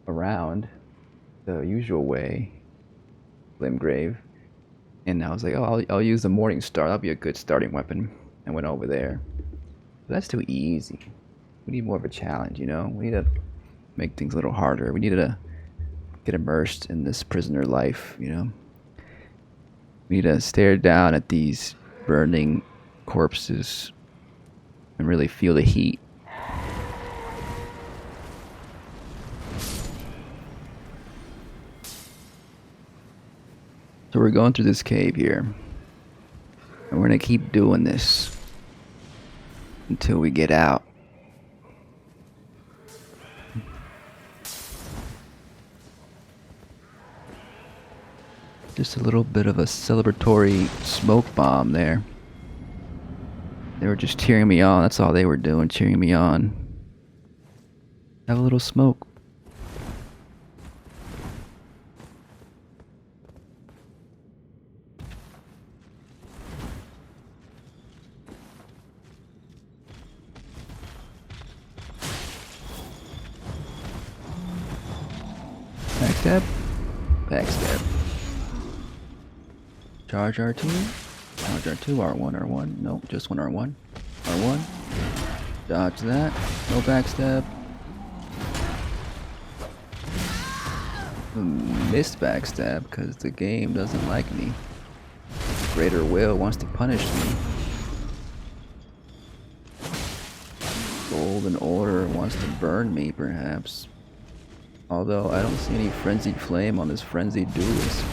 around the usual way, Limgrave, and I was like, oh, I'll use the Morning Star. That'll be a good starting weapon. I went over there. But that's too easy. We need more of a challenge, you know? We need to make things a little harder. We need to get immersed in this prisoner life, you know? We need to stare down at these burning corpses and really feel the heat. So we're going through this cave here. And we're gonna keep doing this until we get out. Just a little bit of a celebratory smoke bomb there. They were just cheering me on. That's all they were doing, cheering me on. Have a little smoke. Backstab. Backstab. Charge R2. Charge R2. R1. R1. No, just one R1. R1. Dodge that. No backstab. Missed backstab because the game doesn't like me. Greater Will wants to punish me. Golden Order wants to burn me, perhaps. Although I don't see any Frenzied Flame on this Frenzied Duelist.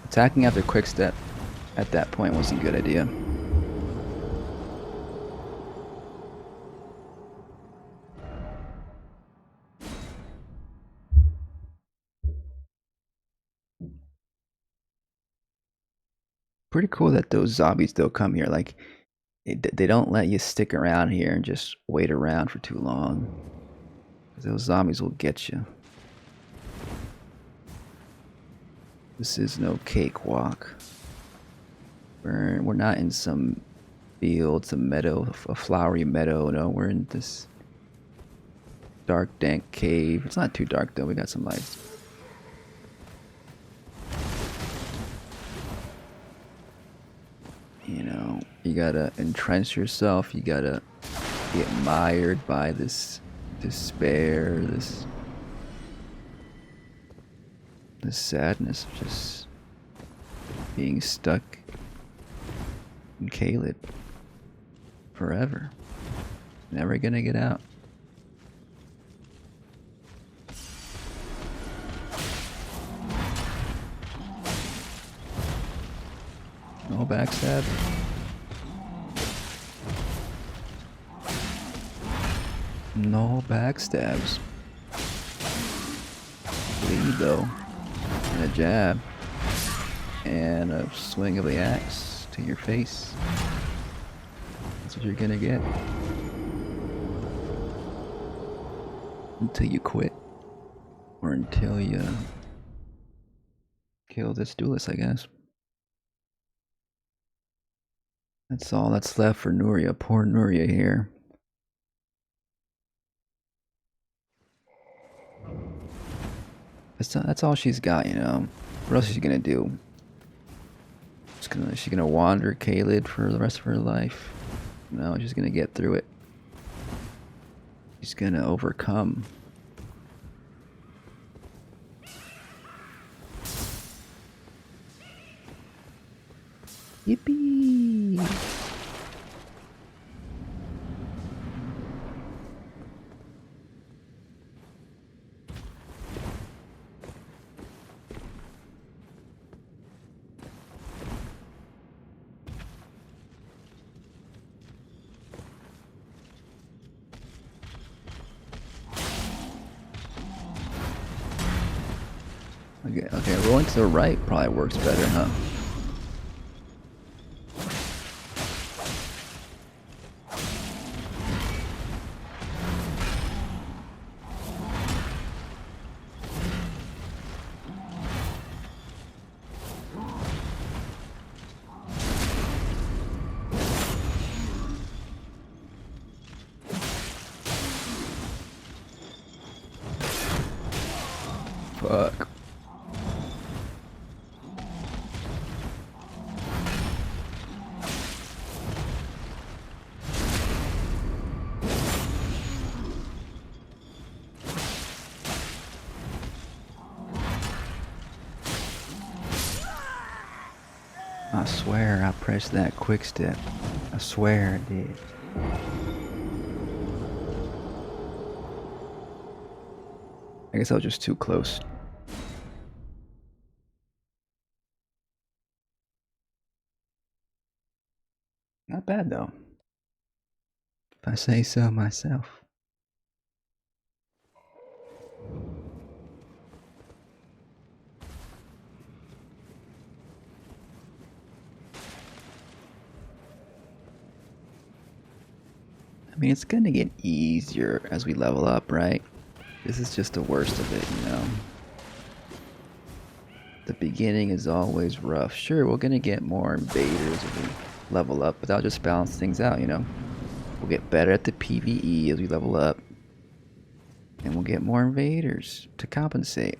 Attacking after quick step at that point wasn't a good idea. Pretty cool that those zombies still come here. Like, they don't let you stick around here and just wait around for too long. 'Cause those zombies will get you. This is no cakewalk. We're not in some field, some meadow, a flowery meadow. No, we're in this dark, dank cave. It's not too dark though. We got some lights. You know, you gotta entrench yourself. You gotta get mired by this despair, this sadness of just being stuck in Caelid forever. Never gonna get out. No backstab. No backstabs. Bleed though. And a jab. And a swing of the axe to your face. That's what you're gonna get. Until you quit. Or until you kill this duelist, I guess. That's all that's left for Nuria. Poor Nuria here. That's all she's got, you know. What else is she gonna do? She's gonna wander Caelid for the rest of her life. No, she's gonna get through it. She's gonna overcome. Yippee! Okay, rolling to the right probably works better, huh? Fuck. I swear I pressed that quick step. I swear I did. I guess I was just too close. Not bad though, if I say so myself. I mean, it's gonna get easier as we level up, right? This is just the worst of it, you know? The beginning is always rough. Sure, we're gonna get more invaders as we level up, but that'll just balance things out, you know? We'll get better at the PvE as we level up, and we'll get more invaders to compensate.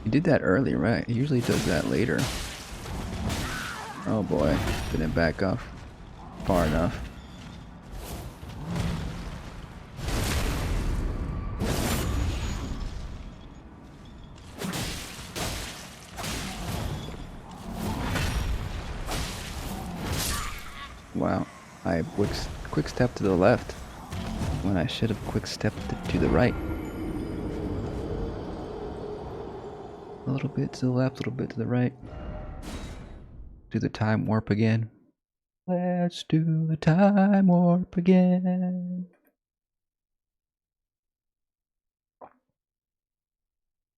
He did that early, right? He usually does that later. Oh boy, didn't back off far enough. Wow, I quick step to the left when I should have quick stepped to the right. A little bit to the left, a little bit to the right. Do the time warp again. Let's do the time warp again.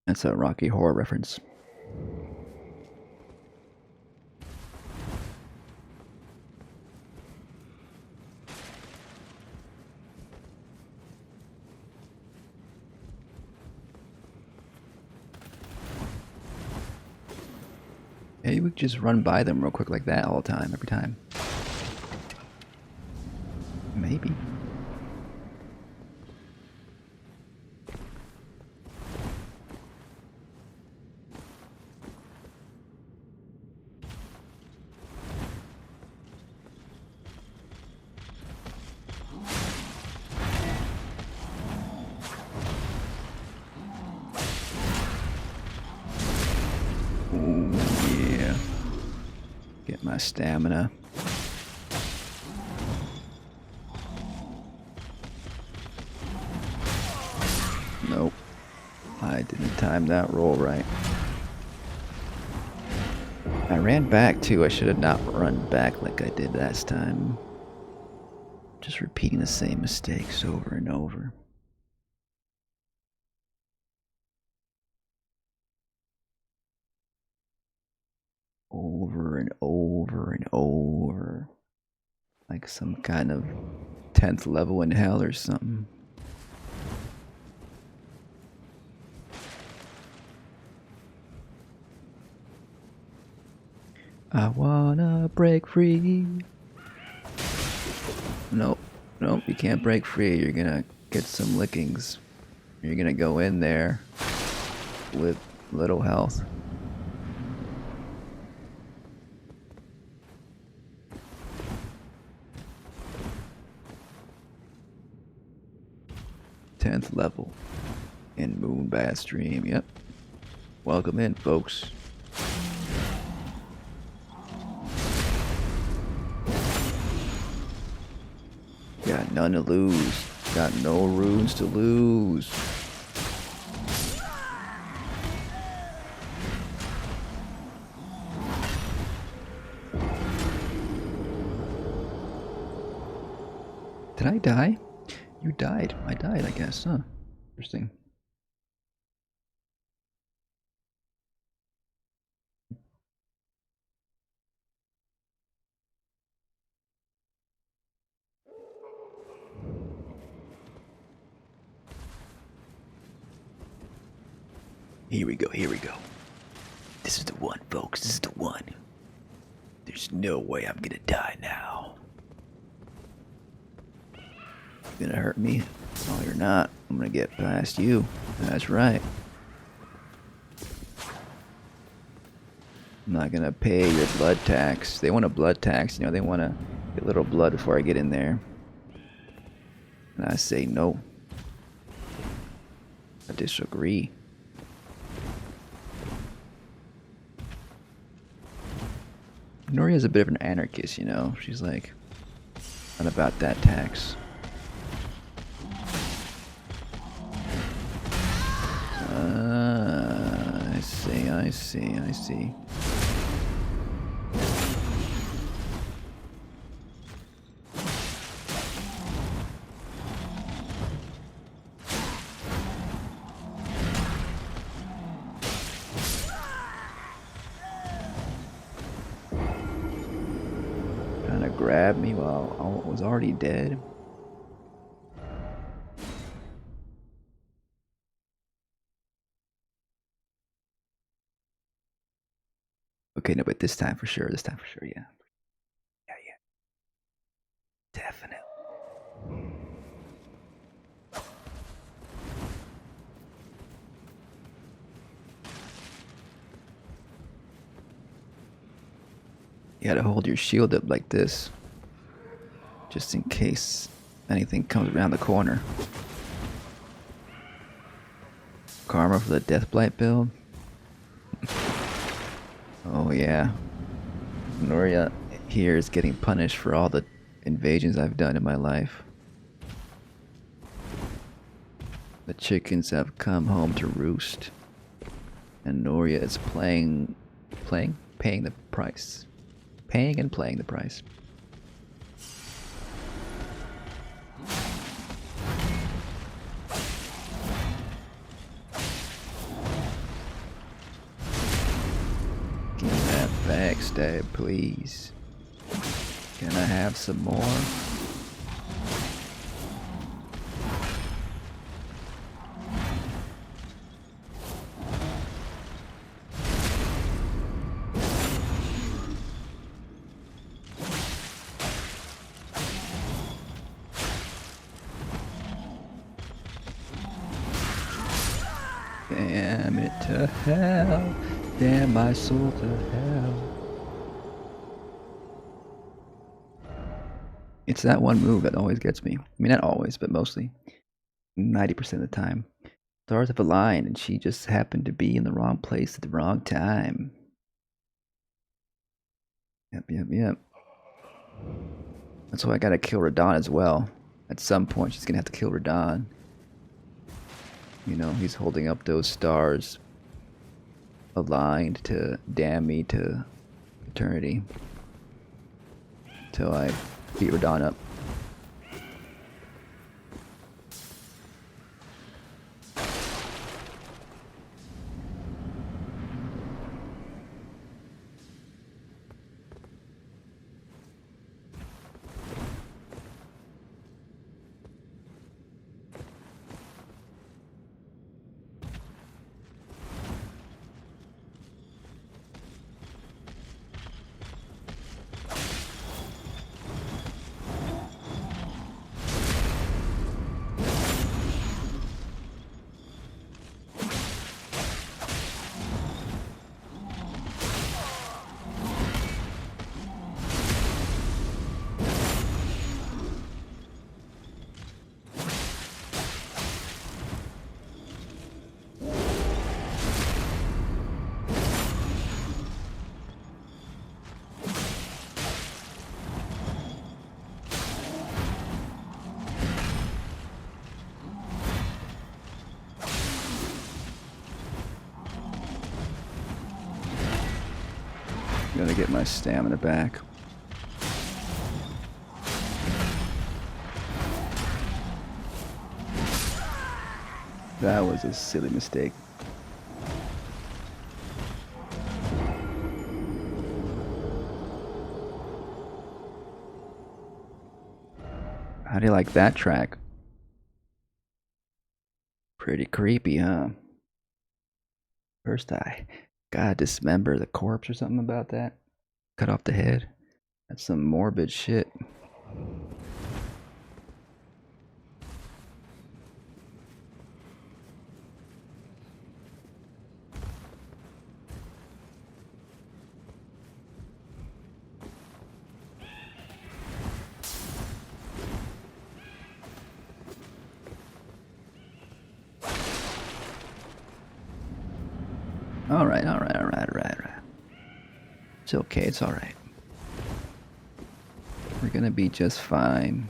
That's a Rocky Horror reference. Maybe we could just run by them real quick like that all the time, every time. Maybe. Get my stamina. Nope. I didn't time that roll right. I ran back too. I should have not run back like I did last time. Just repeating the same mistakes over and over. Over and over and over. Like some kind of 10th level in hell or something. I wanna break free. Nope, nope, you can't break free. You're gonna get some lickings. You're gonna go in there with little health. 10th level in Moonbat Stream. Yep. Welcome in, folks. Got none to lose. Got no runes to lose. Did I die? You died. I died, I guess, huh? Interesting. Here we go, here we go. This is the one, folks. This is the one. There's no way I'm gonna die now. You're gonna hurt me? No, you're not. I'm gonna get past you. That's right. I'm not gonna pay your blood tax. They want a blood tax, you know, they want to get a little blood before I get in there. And I say no. I disagree. Noria's a bit of an anarchist, you know. She's like, not about that tax. I see. Trying to grab me while I was already dead. Okay, no, but this time for sure, yeah. Yeah. Definitely. You gotta hold your shield up like this, just in case anything comes around the corner. Karma for the Deathblight build? Oh yeah. Noria here is getting punished for all the invasions I've done in my life. The chickens have come home to roost. And Noria is paying the price. Paying and playing the price. Give me that backstab, please. Can I have some more? Damn it to hell. Damn my soul to hell. It's that one move that always gets me. I mean, not always, but mostly. 90% of the time. Stars have aligned, and she just happened to be in the wrong place at the wrong time. Yep. That's why I gotta kill Radon as well. At some point, she's gonna have to kill Radon. You know, he's holding up those stars aligned to damn me to eternity. Till I beat Radon up. Gotta get my stamina back. That was a silly mistake. How do you like that track? Pretty creepy, huh? First I gotta dismember the corpse or something about that. Cut off the head. That's some morbid shit. Alright. It's okay, it's alright. We're gonna be just fine.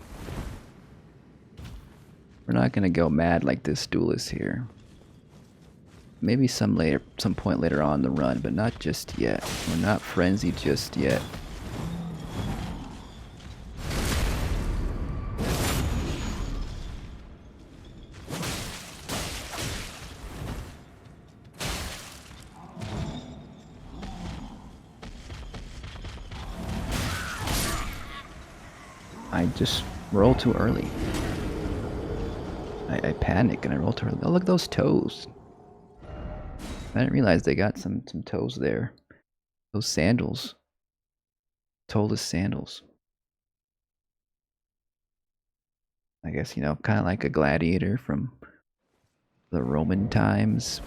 We're not gonna go mad like this duelist here. Maybe some point later on the run, but not just yet. We're not frenzied just yet. I just roll too early. I panic and I roll too early. Oh, look at those toes. I didn't realize they got some toes there. Those sandals. Toeless sandals. I guess, you know, kind of like a gladiator from the Roman times.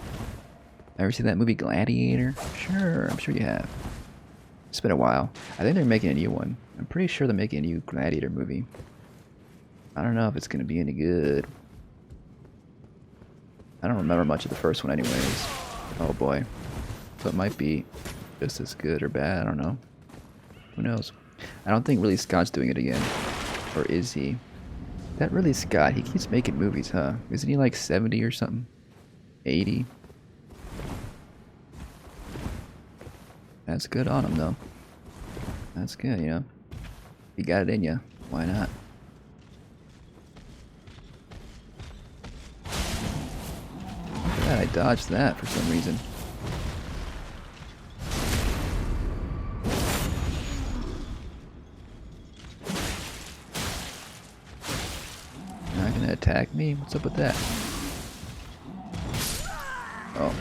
Ever seen that movie Gladiator? Sure, I'm sure you have. It's been a while. I think they're making a new one. I'm pretty sure they're making a new Gladiator movie. I don't know if it's going to be any good. I don't remember much of the first one anyways. Oh boy. So it might be just as good or bad, I don't know. Who knows? I don't think Ridley Scott's doing it again. Or is he? That Ridley Scott, he keeps making movies, huh? Isn't he like 70 or something? 80? That's good on him, though. That's good, you know. You got it in you. Why not? Look at that, I dodged that for some reason. Not gonna attack me? What's up with that? Oh.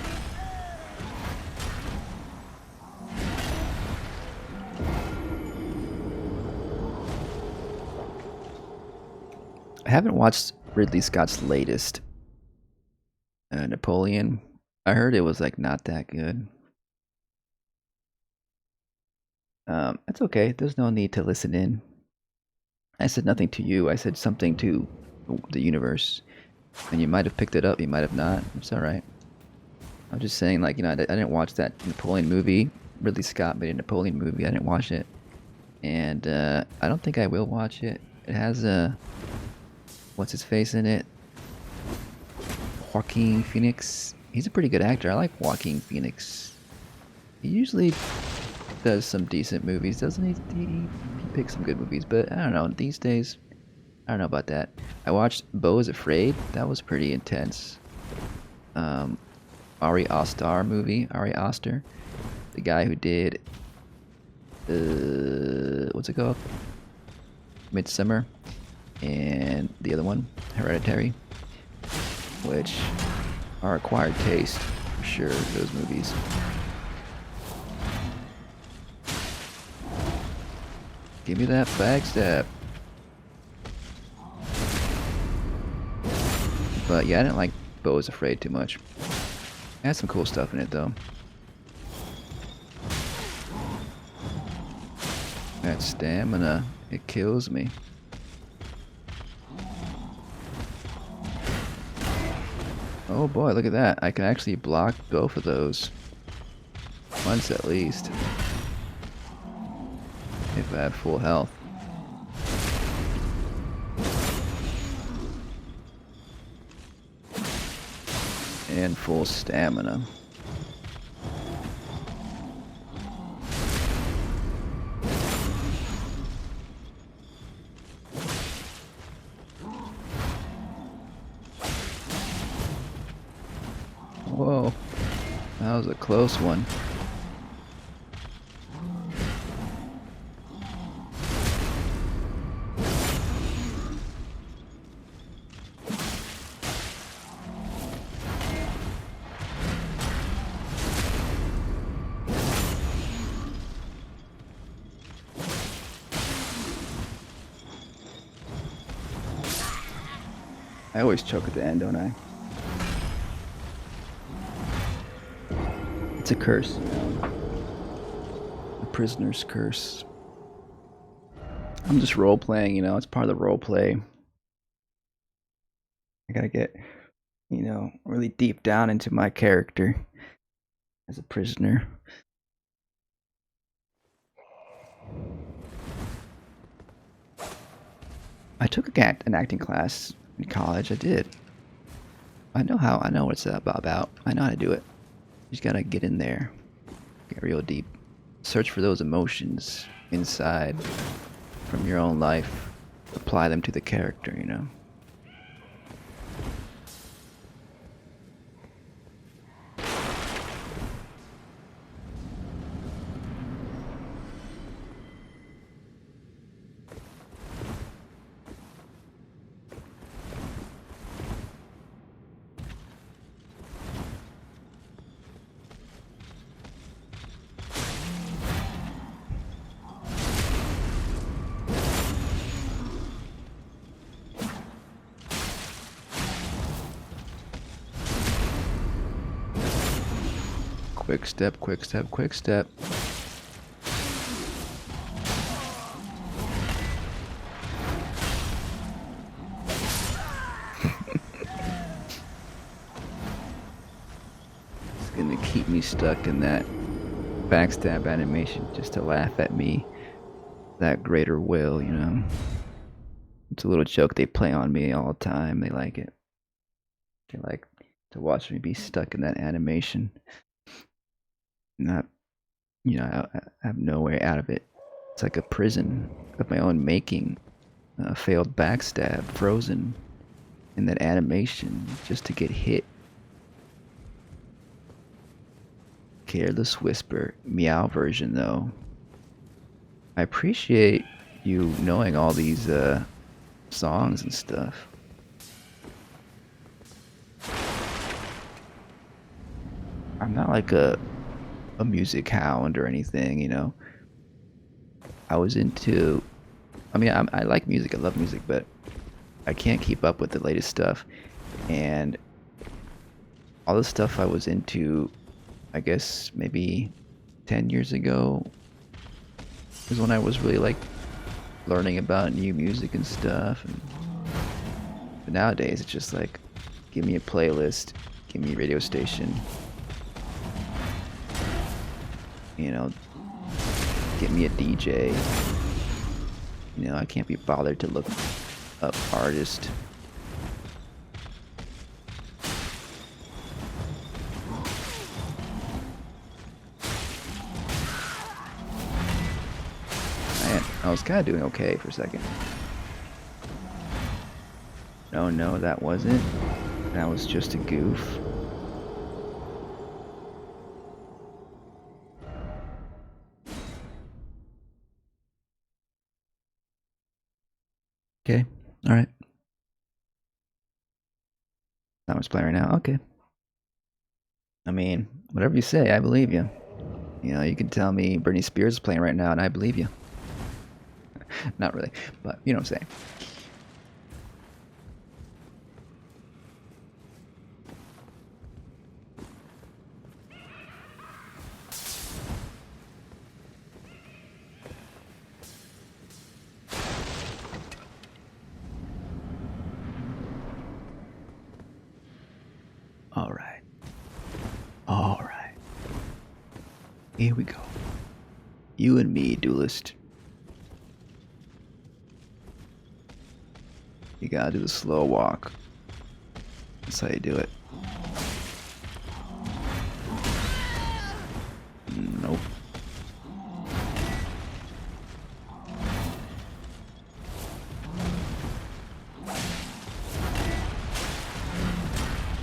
I haven't watched Ridley Scott's latest Napoleon. I heard it was like not that good. It's okay. There's no need to listen in. I said nothing to you. I said something to the universe, and you might have picked it up. You might have not. It's all right. I'm just saying, like, you know, I didn't watch that Napoleon movie. Ridley Scott made a Napoleon movie. I didn't watch it, and I don't think I will watch it. It has what's his face in it? Joaquin Phoenix. He's a pretty good actor. I like Joaquin Phoenix. He usually does some decent movies, doesn't he? He picks some good movies, but I don't know. These days, I don't know about that. I watched Beau is Afraid. That was pretty intense. Ari Aster movie. Ari Aster. The guy who did... what's it called? Midsummer. And the other one, Hereditary, which are acquired taste for sure, those movies. Give me that backstab. But yeah, I didn't like Beau is Afraid too much. It had some cool stuff in it though. That stamina, it kills me. Oh boy, look at that. I can actually block both of those. Once at least. If I have full health. And full stamina. Whoa. That was a close one. I always choke at the end, don't I? It's a curse, you know? The prisoner's curse. I'm just role playing, you know, it's part of the role play. I gotta get, you know, really deep down into my character as a prisoner. I took an acting class in college. I did. I know what it's about. I know how to do it. You just gotta get in there, get real deep, search for those emotions inside from your own life, apply them to the character, you know. Quick step, quick step, quick step. It's gonna keep me stuck in that backstab animation just to laugh at me. That greater will, you know. It's a little joke they play on me all the time. They like it. They like to watch me be stuck in that animation. Not, you know, I have no way out of it. It's like a prison of my own making. A failed backstab, frozen in that animation just to get hit. Careless Whisper, meow version though. I appreciate you knowing all these songs and stuff. I'm not like a music hound or anything, you know. I was into, I mean, I like music, I love music, but I can't keep up with the latest stuff. And all the stuff I was into, I guess maybe 10 years ago, was when I was really like learning about new music and stuff. But nowadays, it's just like, give me a playlist, give me a radio station. You know, get me a DJ. You know, I can't be bothered to look up artist. Man, I was kind of doing okay for a second. No, that wasn't. That was just a goof. Okay, alright. Not much playing right now, okay. I mean, whatever you say, I believe you. You know, you can tell me Britney Spears is playing right now and I believe you. Not really, but you know what I'm saying. Alright. Alright. Here we go. You and me, duelist. You gotta do the slow walk. That's how you do it. Nope.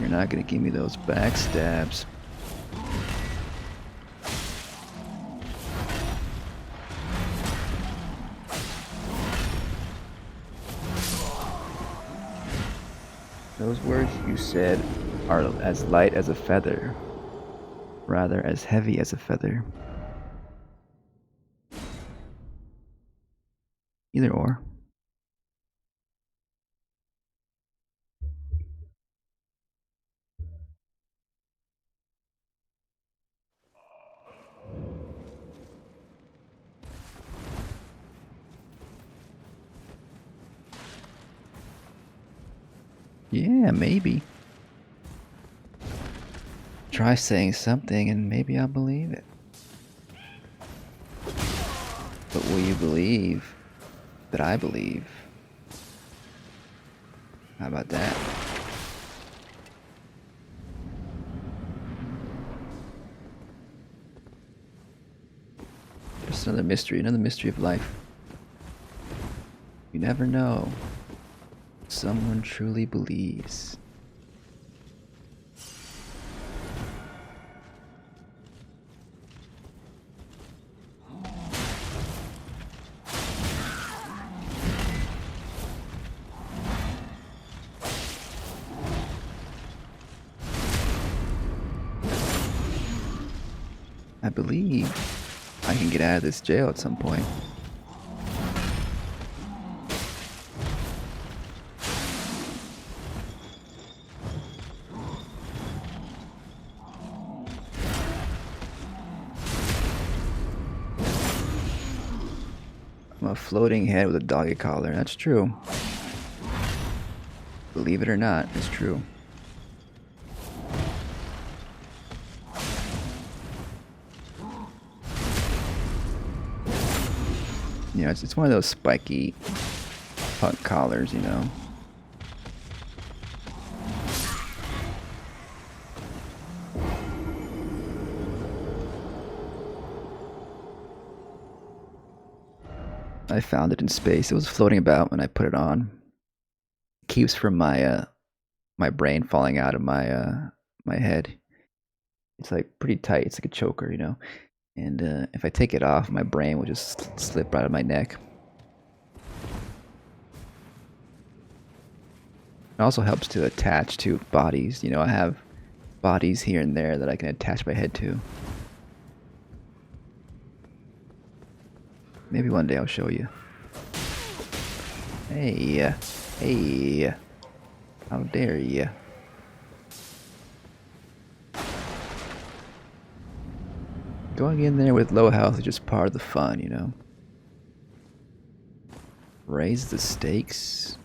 You're not gonna give me those backstabs. Those words you said are as light as a feather, rather as heavy as a feather. Either or. Yeah, maybe. Try saying something and maybe I'll believe it. But will you believe that I believe? How about that? There's another mystery of life. You never know. Someone truly believes. I believe I can get out of this jail at some point. I'm a floating head with a doggy collar. That's true. Believe it or not, it's true. You know, it's one of those spiky punk collars, you know. I found it in space. It was floating about when I put it on. It keeps from my brain falling out of my head. It's like pretty tight. It's like a choker, you know. And if I take it off, my brain will just slip out of my neck. It also helps to attach to bodies. You know, I have bodies here and there that I can attach my head to. Maybe one day I'll show you. Hey, hey, how dare you? Going in there with low health is just part of the fun, you know? Raise the stakes.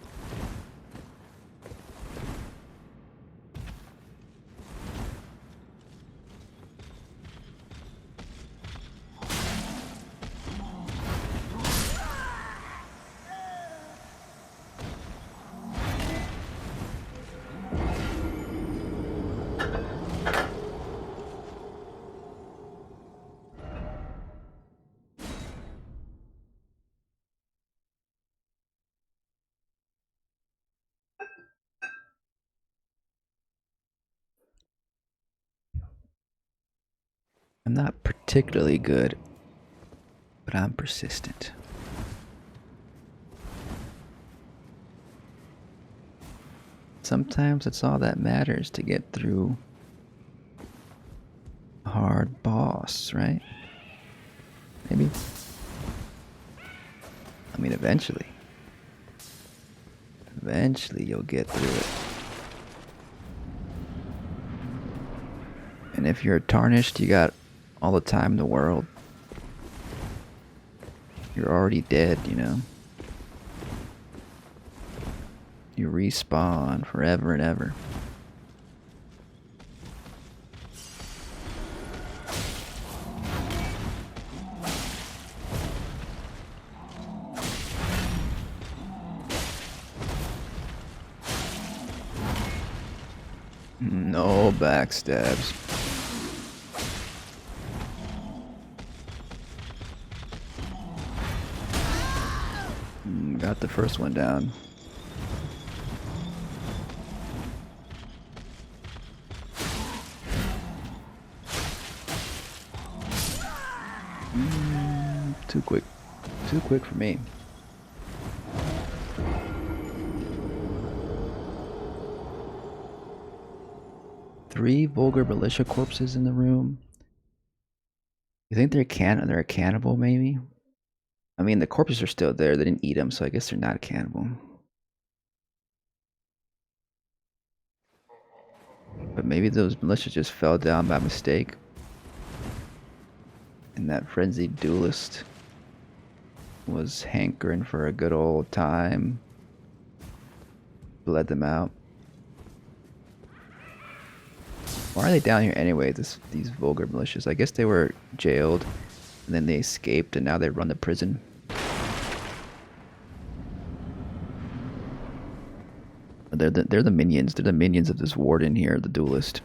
I'm not particularly good, but I'm persistent. Sometimes that's all that matters to get through a hard boss, right? Maybe. I mean, eventually. Eventually you'll get through it. And if you're tarnished, you got all the time in the world. You're already dead, you know. You respawn forever and ever. No backstabs. Got the first one down. Too quick. Too quick for me. Three vulgar militia corpses in the room. You think they're a cannibal, maybe? I mean, the corpses are still there. They didn't eat them, so I guess they're not a cannibal. But maybe those militia just fell down by mistake. And that Frenzied Duelist was hankering for a good old time. Bled them out. Why are they down here anyway, these vulgar militias? I guess they were jailed, and then they escaped, and now they run the prison. They're the minions. They're the minions of this warden here, the duelist.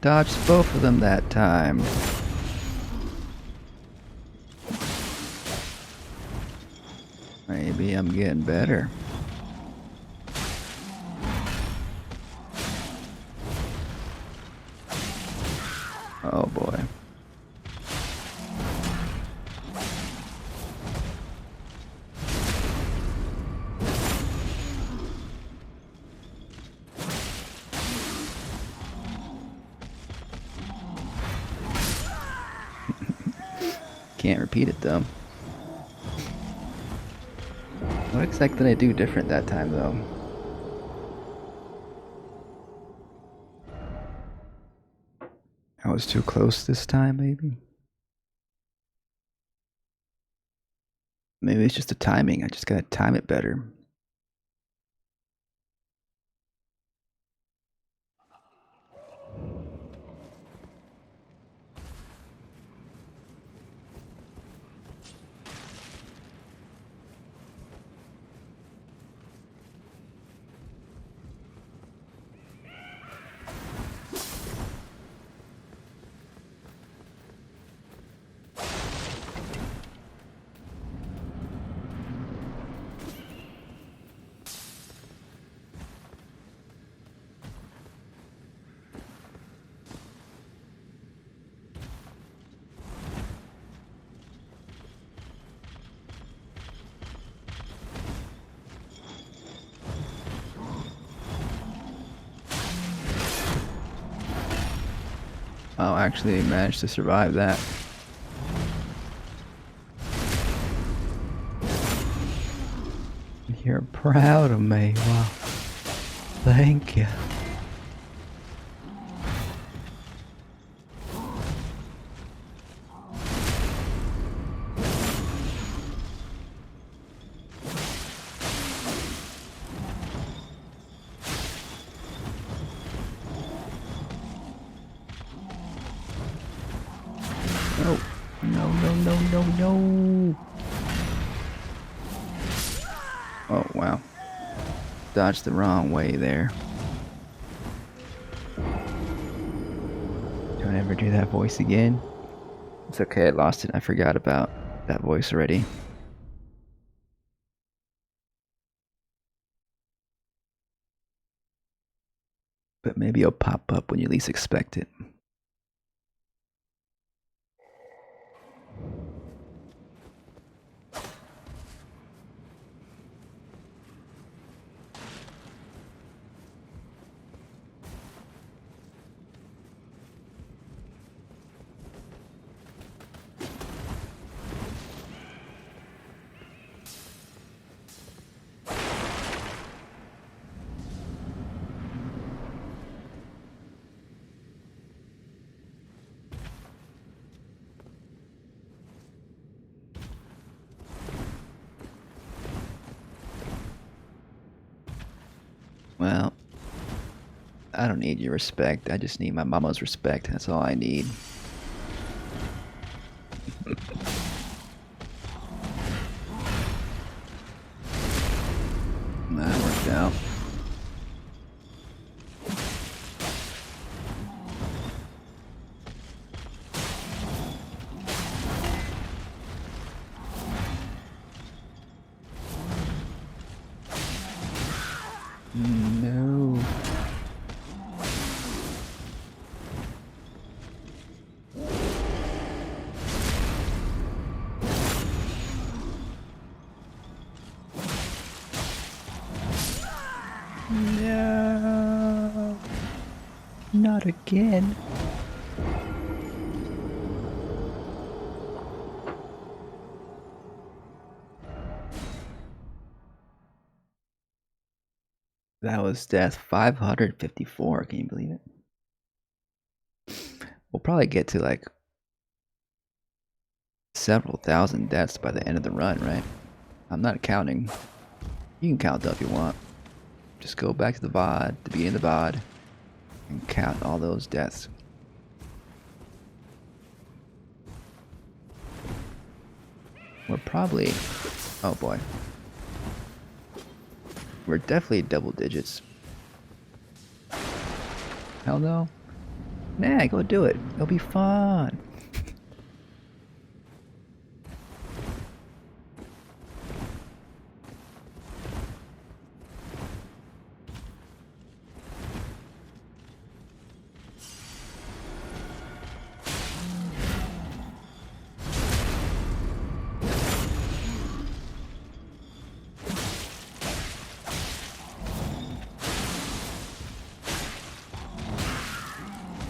Dodged both of them that time. Maybe I'm getting better. Oh boy. Can't repeat it though. What exactly did I do different that time though? I was too close this time, maybe? Maybe it's just the timing. I just gotta time it better. Oh, actually managed to survive that. You're proud of me. Wow. Thank you. No, no, no, no, no, no. Oh, wow. Dodged the wrong way there. Don't ever do that voice again. It's okay, I lost it. I forgot about that voice already. But maybe it'll pop up when you least expect it. Well, I don't need your respect. I just need my mama's respect. That's all I need. now. No. No. Not again. That was death 554. Can you believe it? We'll probably get to like several thousand deaths by the end of the run, right? I'm not counting. You can count though if you want. Just go back to the VOD, the beginning of the VOD, and count all those deaths. We're probably... oh boy. We're definitely double digits. Hell no. Nah, go do it. It'll be fun.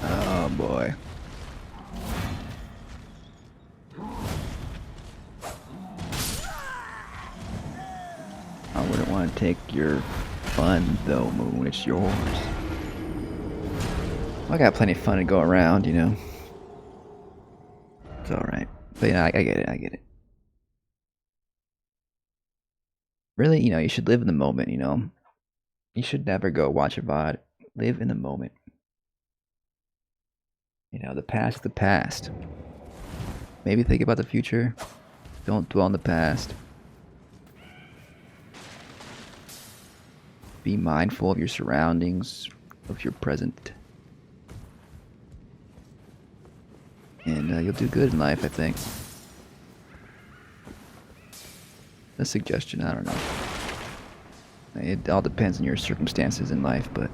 Oh boy. I wouldn't want to take your fun though, Moon. It's yours. I got plenty of fun to go around, you know. It's alright. But yeah, I get it, I get it. Really, you know, you should live in the moment, you know. You should never go watch a VOD. Live in the moment. You know, the past is the past. Maybe think about the future. Don't dwell on the past. Be mindful of your surroundings, of your present. And you'll do good in life, I think. A suggestion, I don't know. It all depends on your circumstances in life, but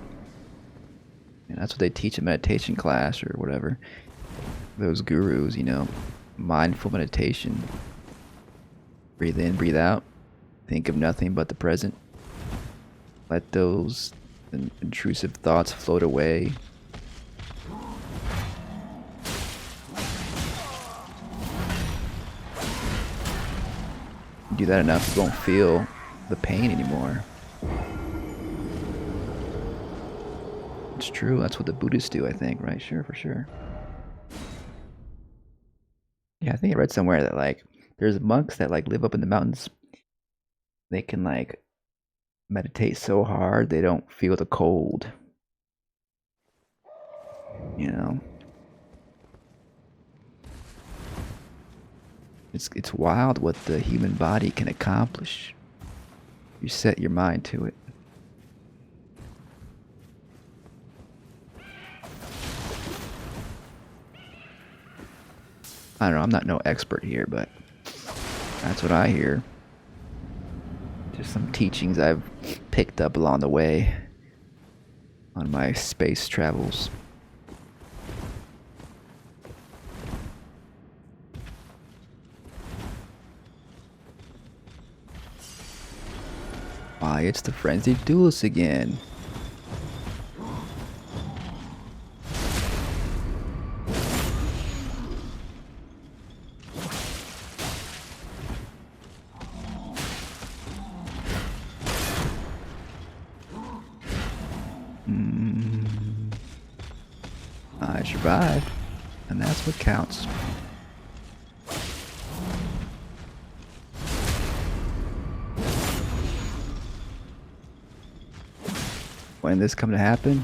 you know, that's what they teach in meditation class or whatever. Those gurus, you know, mindful meditation. Breathe in, breathe out. Think of nothing but the present. Let those intrusive thoughts float away. You do that enough, you won't feel the pain anymore. It's true, that's what the Buddhists do, I think, right? Sure, for sure. Yeah, I think I read somewhere that like there's monks that like live up in the mountains. They can like meditate so hard they don't feel the cold. You know? It's wild what the human body can accomplish. You set your mind to it. I don't know, I'm not no expert here, but that's what I hear. Just some teachings I've picked up along the way on my space travels. Why, it's the Frenzied Duelist again. I survived, and that's what counts. When did this come to happen?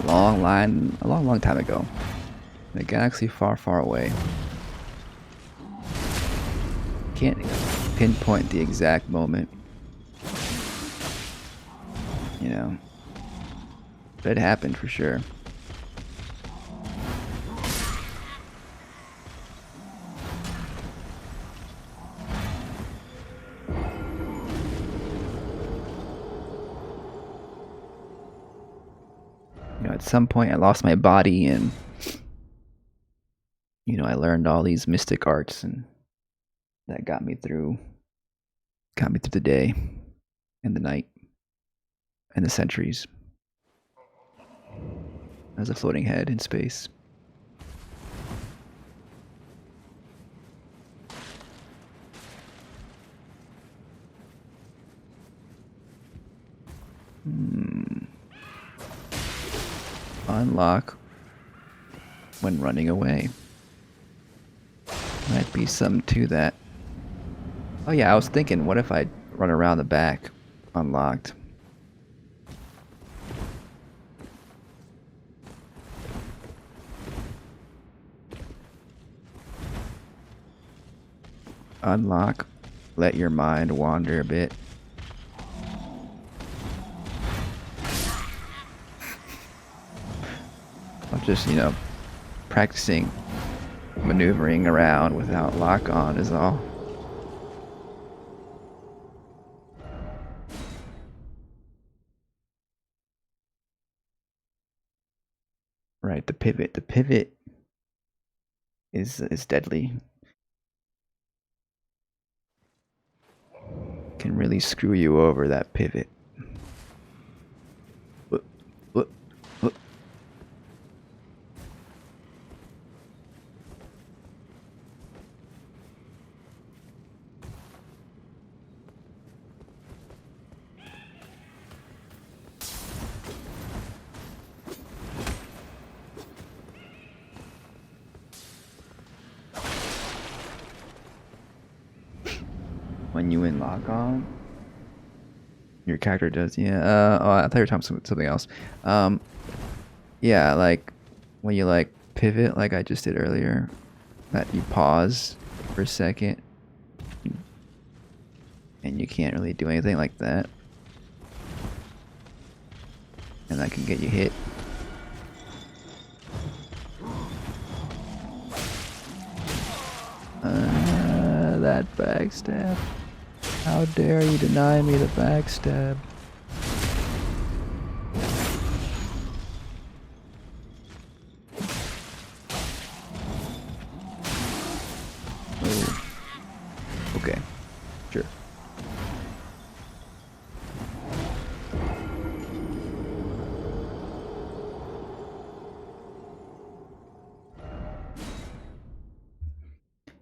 A long time ago. In a galaxy far, far away. Can't pinpoint the exact moment. you know. But it happened for sure. You know, at some point I lost my body and, you know, I learned all these mystic arts and that got me through the day and the night and the centuries as a floating head in space. Unlock when running away. Might be something to that. Oh yeah, I was thinking, what if I run around the back unlocked? Unlock, let your mind wander a bit. I'm just, you know, practicing maneuvering around without lock on is all. Right, the pivot. The pivot is deadly. Can really screw you over, that pivot. Whoop, whoop, whoop. When you in lock on, your character does, yeah. Oh, I thought you were talking about something else. Yeah, like when you like pivot, like I just did earlier, that you pause for a second, and you can't really do anything like that, and that can get you hit. That backstab. How dare you deny me the backstab? Oh. Okay. Sure.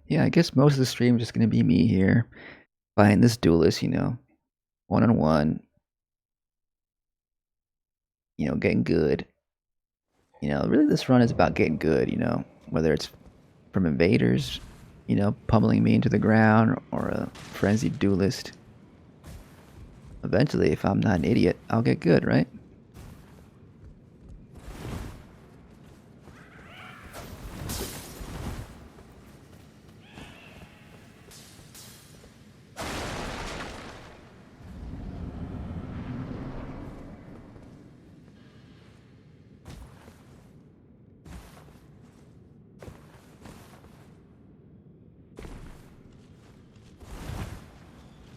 Yeah, I guess most of the stream is just gonna be me here, fighting this duelist, you know, one-on-one, you know, getting good. You know, really this run is about getting good, you know, whether it's from invaders, you know, pummeling me into the ground, or a frenzied duelist. Eventually, if I'm not an idiot, I'll get good, right?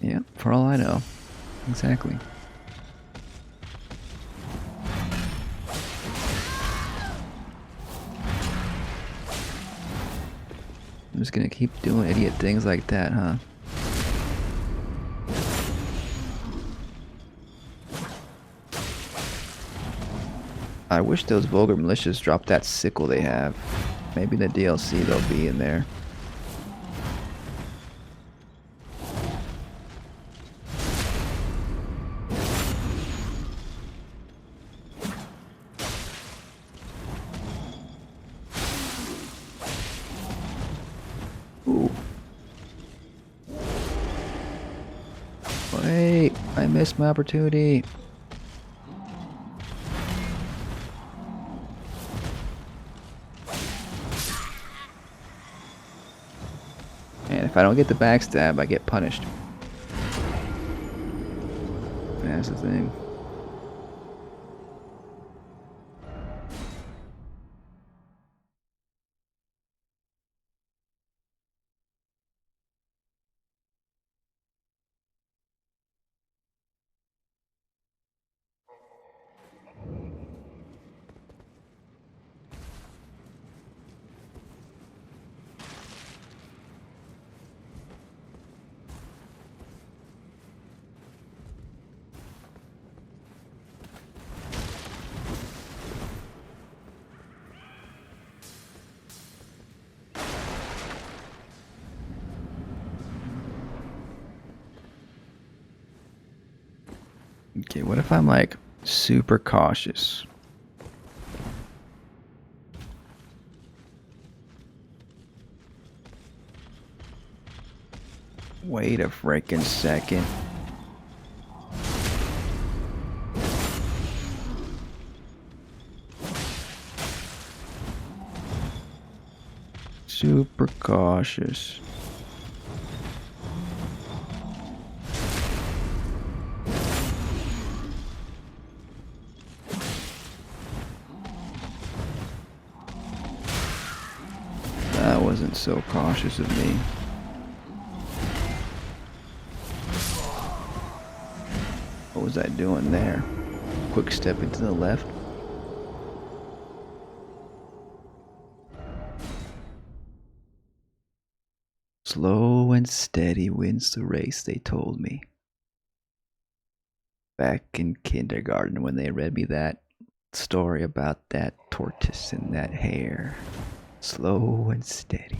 Yeah, for all I know. Exactly. I'm just gonna keep doing idiot things like that, huh? I wish those vulgar militias dropped that sickle they have. Maybe in the DLC they'll be in there. Ooh. Wait, I missed my opportunity. And if I don't get the backstab, I get punished. That's the thing. Okay, what if I'm like super cautious? Wait a freaking second. Super cautious. That wasn't so cautious of me. What was I doing there? Quick step into the left. Slow and steady wins the race, they told me. Back in kindergarten when they read me that story about that tortoise and that hare. Slow and steady.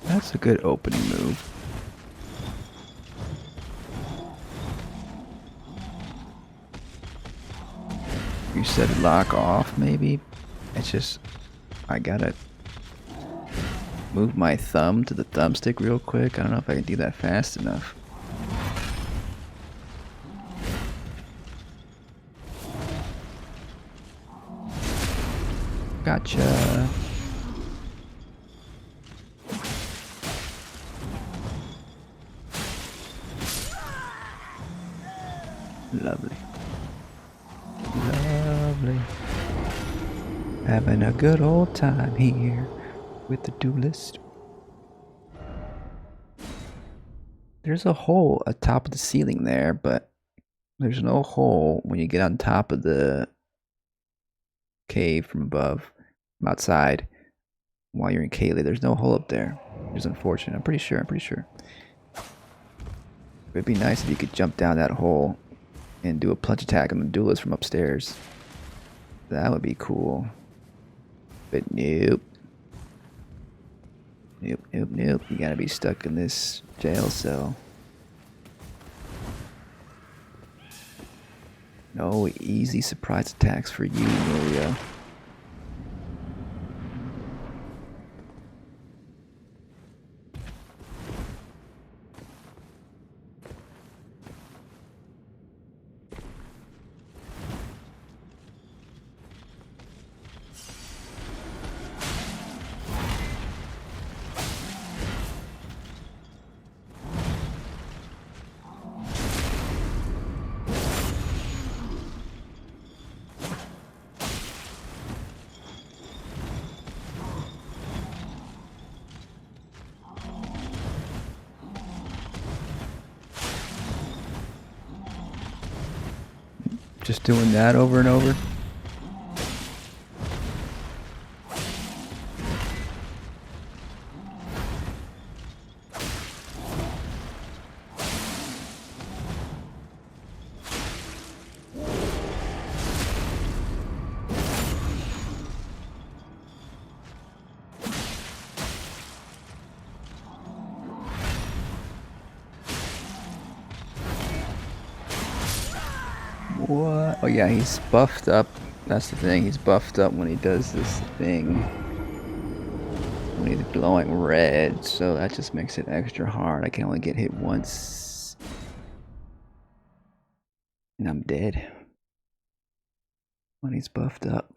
That's a good opening move. You said lock off, maybe? It's just, I gotta move my thumb to the thumbstick real quick. I don't know if I can do that fast enough. Gotcha. Lovely. Lovely. Having a good old time here with the duelist. There's a hole atop of the ceiling there, but there's no hole when you get on top of the cave from above, from outside. While you're in Kaylee, there's no hole up there. Which is unfortunate. I'm pretty sure. It'd be nice if you could jump down that hole and do a plunge attack on the duelist from upstairs. That would be cool. But nope. Nope. You gotta be stuck in this jail cell. No easy surprise attacks for you, Maria. Just doing that over and over. What? Oh yeah, he's buffed up. That's the thing. He's buffed up when he does this thing. When he's glowing red, so that just makes it extra hard. I can only get hit once. And I'm dead. When he's buffed up.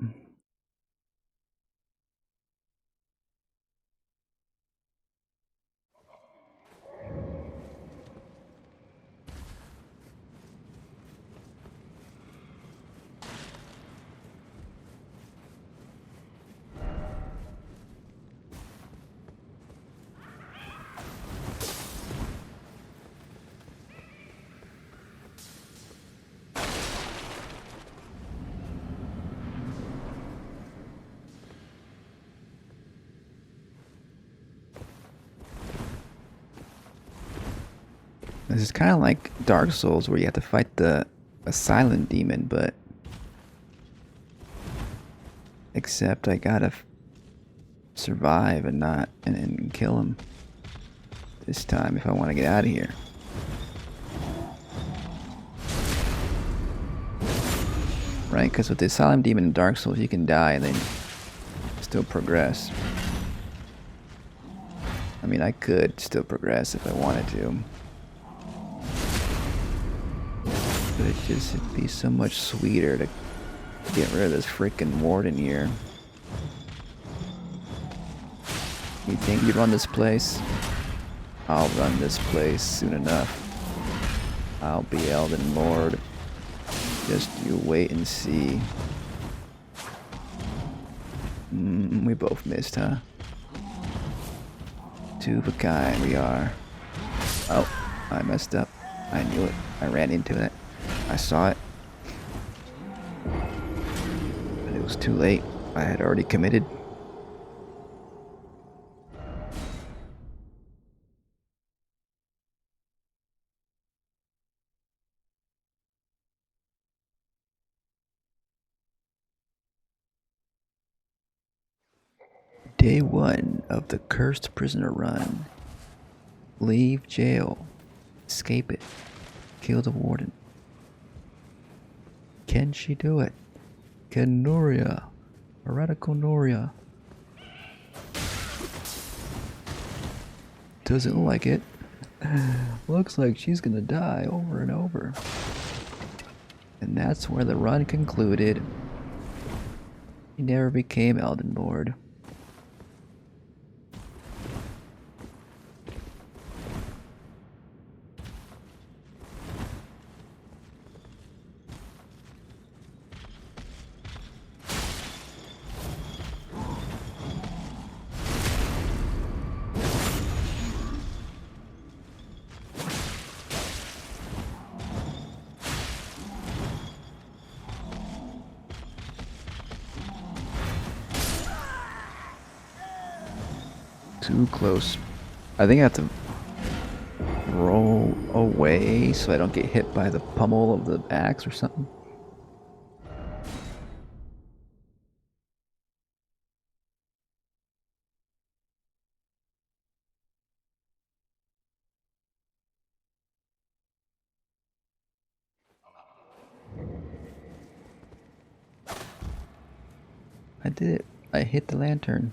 This is kind of like Dark Souls, where you have to fight a silent demon, but except I gotta survive and not and kill him this time if I want to get out of here. Right? Because with the Asylum Demon in Dark Souls, you can die and then still progress. I mean, I could still progress if I wanted to. But it'd be so much sweeter to get rid of this freaking Warden here. You think you'd run this place? I'll run this place soon enough. I'll be Elden Lord. Just you wait and see. We both missed, huh? Two of a kind we are. Oh, I messed up. I knew it. I ran into it. I saw it. But it was too late. I had already committed. Day 1 of the Cursed Prisoner Run. Leave jail. Escape it. Kill the Warden. Can she do it? Can Nuria? Radical Nuria? Doesn't look like it. Looks like she's gonna die over and over. And that's where the run concluded. He never became Elden Lord. Too close. I think I have to roll away so I don't get hit by the pummel of the axe or something. I did it. I hit the lantern.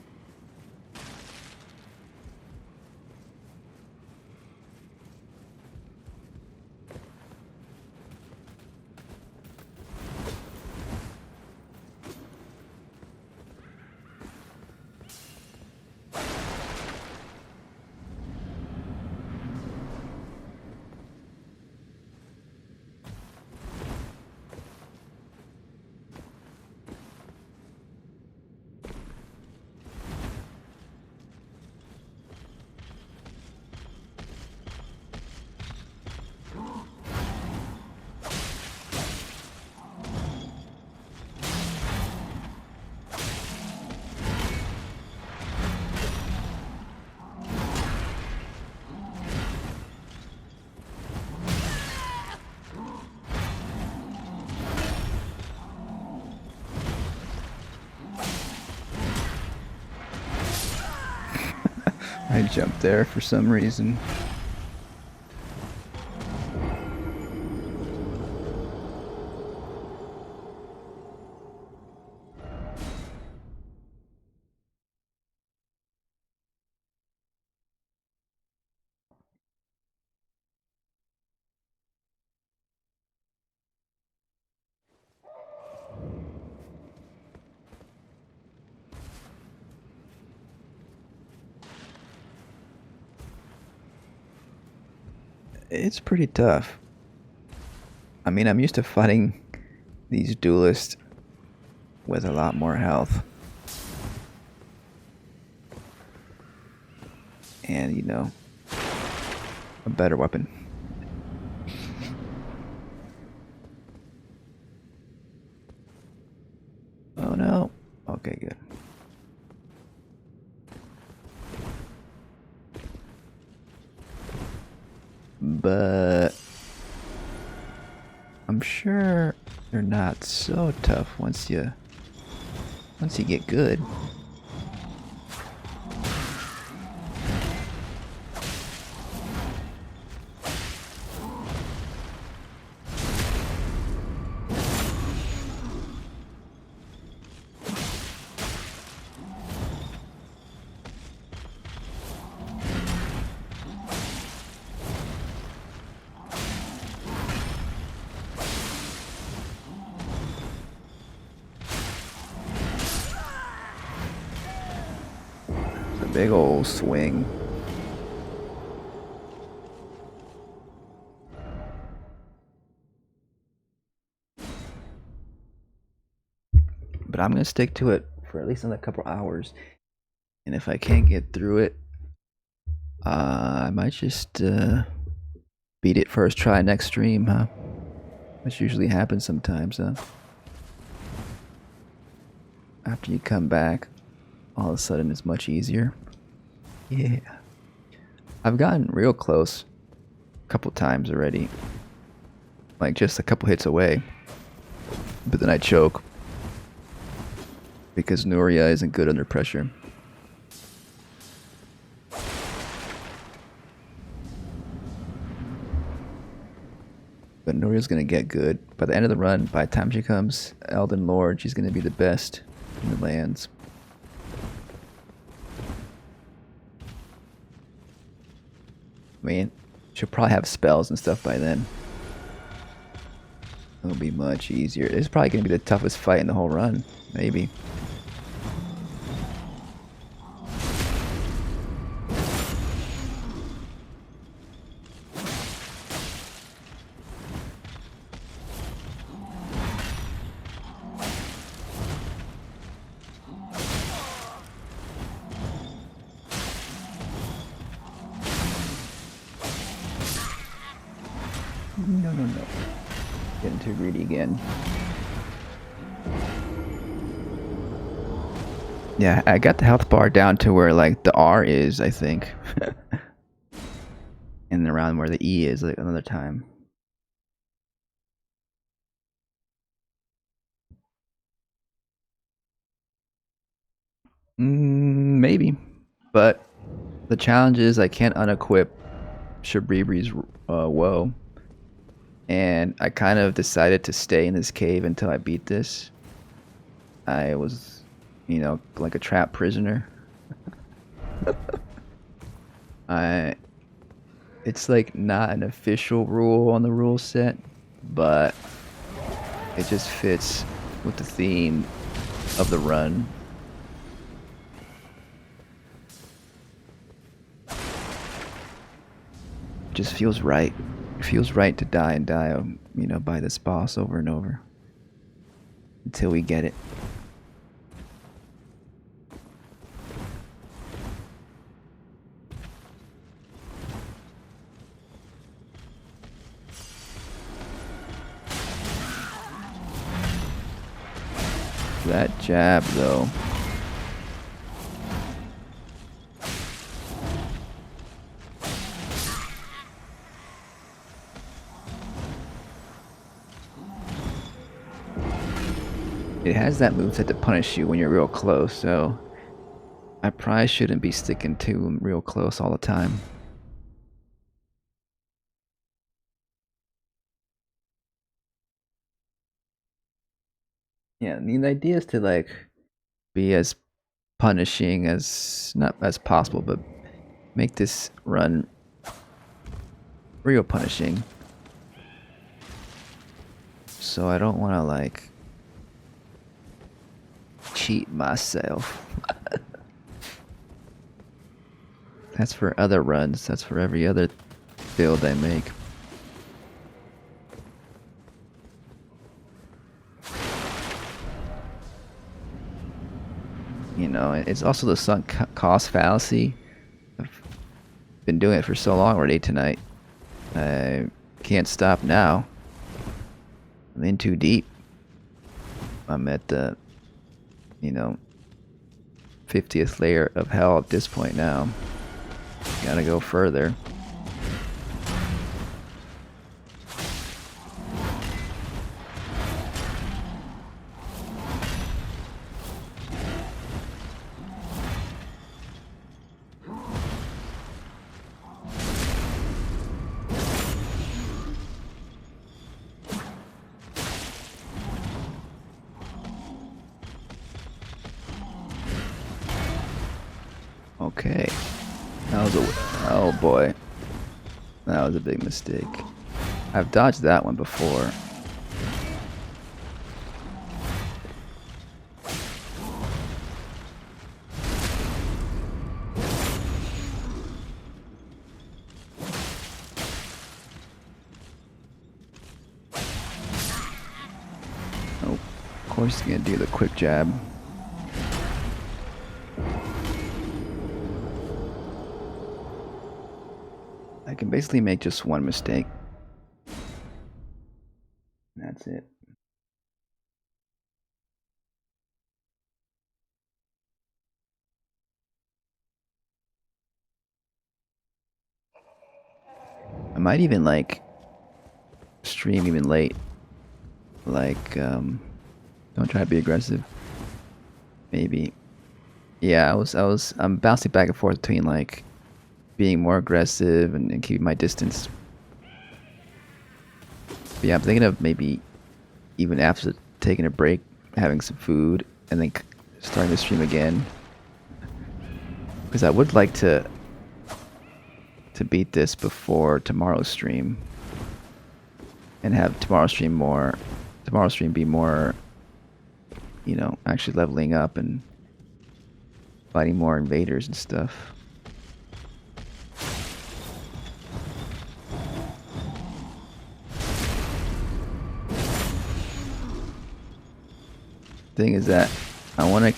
I jumped there for some reason. It's pretty tough. I mean, I'm used to fighting these duelists with a lot more health. And, you know, a better weapon. Oh no. Okay, good. But sure they're not so tough once you get good. Big old swing. But I'm gonna stick to it for at least another couple hours. And if I can't get through it, I might just beat it first try next stream, huh? Which usually happens sometimes, huh? After you come back, all of a sudden it's much easier. Yeah. I've gotten real close a couple times already. Like just a couple hits away. But then I choke. Because Nuria isn't good under pressure. But Nuria's gonna get good. By the end of the run, by the time she comes Elden Lord, she's gonna be the best in the lands. I mean, she'll probably have spells and stuff by then. It'll be much easier. It's probably going to be the toughest fight in the whole run. Maybe. No. Getting too greedy again. Yeah, I got the health bar down to where like the R is, I think. And around where the E is like another time. Maybe. But the challenge is I can't unequip Shabribri's woe. And I kind of decided to stay in this cave until I beat this. I was, you know, like a trapped prisoner. It's like not an official rule on the rule set, but it just fits with the theme of the run. It just feels right. It feels right to die and die, you know, by this boss over and over. Until we get it. That jab, though. It has that moveset to punish you when you're real close, so I probably shouldn't be sticking to him real close all the time. Yeah, I mean the idea is to like be as punishing as not as possible, but make this run real punishing. So I don't want to like cheat myself. That's for other runs. That's for every other build I make. You know, it's also the sunk cost fallacy. I've been doing it for so long already tonight. I can't stop now. I'm in too deep. I'm at the, you know, 50th layer of hell at this point now. Gotta go further. Okay. That was a... Oh boy. That was a big mistake. I've dodged that one before. Oh, of course he's gonna do the quick jab. I can basically make just one mistake. That's it. I might even like stream even late. Like, don't try to be aggressive. Maybe. Yeah, I'm bouncing back and forth between like being more aggressive and keeping my distance. But yeah, I'm thinking of maybe even after taking a break, having some food, and then starting the stream again. Because I would like to beat this before tomorrow's stream, and have tomorrow's stream be more, you know, actually leveling up and fighting more invaders and stuff. Thing is that I want to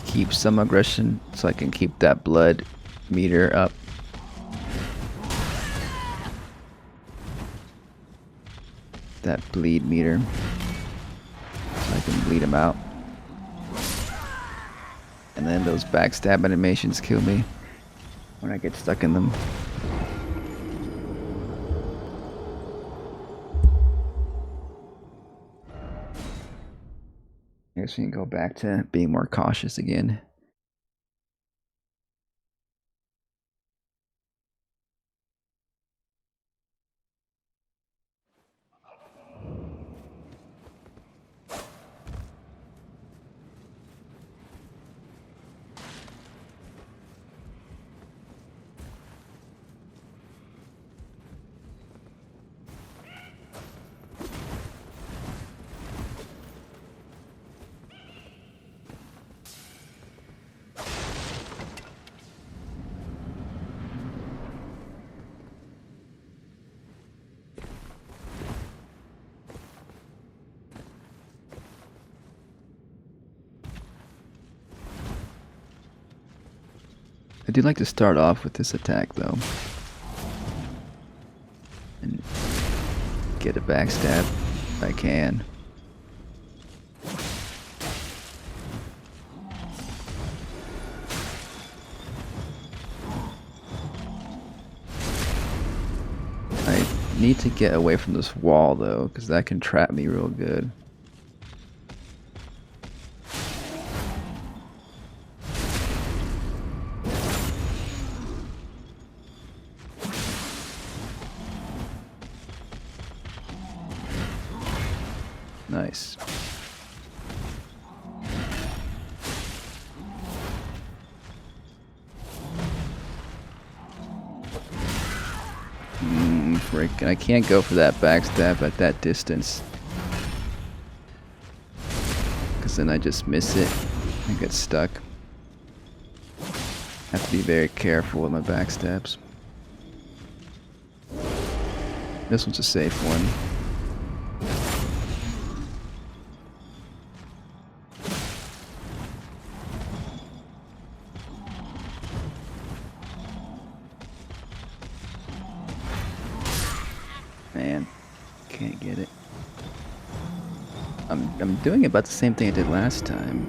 keep some aggression so I can keep that blood meter up. That bleed meter. So I can bleed him out. And then those backstab animations kill me when I get stuck in them. I guess we can go back to being more cautious again. I do like to start off with this attack though, and get a backstab if I can. I need to get away from this wall though, because that can trap me real good. Nice. Frick. I can't go for that backstab at that distance, because then I just miss it and get stuck. Have to be very careful with my backstabs. This one's a safe one. Man, can't get it. I'm doing about the same thing I did last time.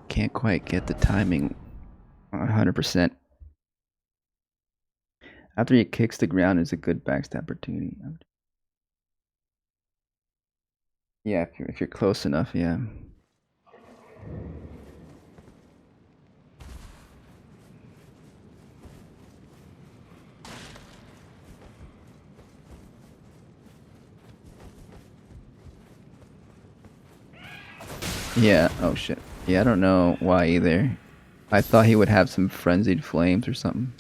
Can't quite get the timing 100%. After he kicks the ground is a good backstab opportunity. Yeah, if you're close enough, yeah. Yeah, oh shit. Yeah, I don't know why either. I thought he would have some frenzied flames or something.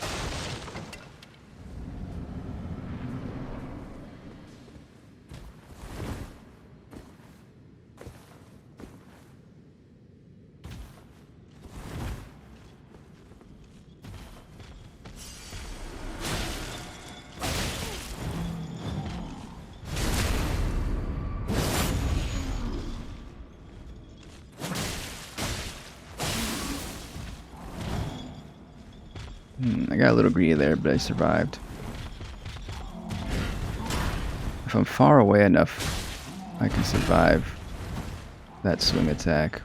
I got a little greedy there, but I survived. If I'm far away enough, I can survive that swing attack.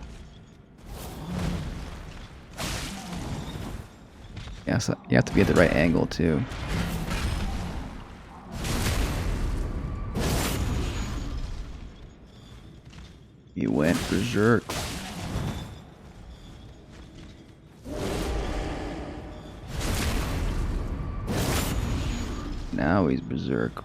Yeah, so you have to be at the right angle too. You went berserk. Now he's berserk.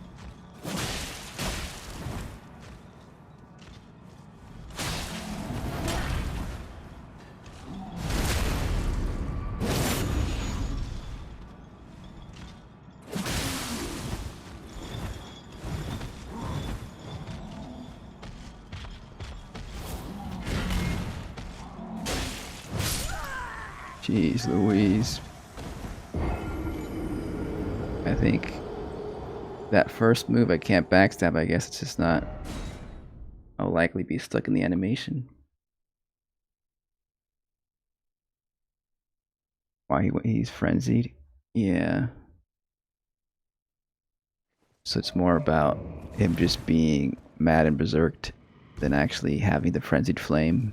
Jeez Louise. I think that first move I can't backstab. I guess it's just not. I'll likely be stuck in the animation. Why he's frenzied? Yeah. So it's more about him just being mad and berserked than actually having the frenzied flame.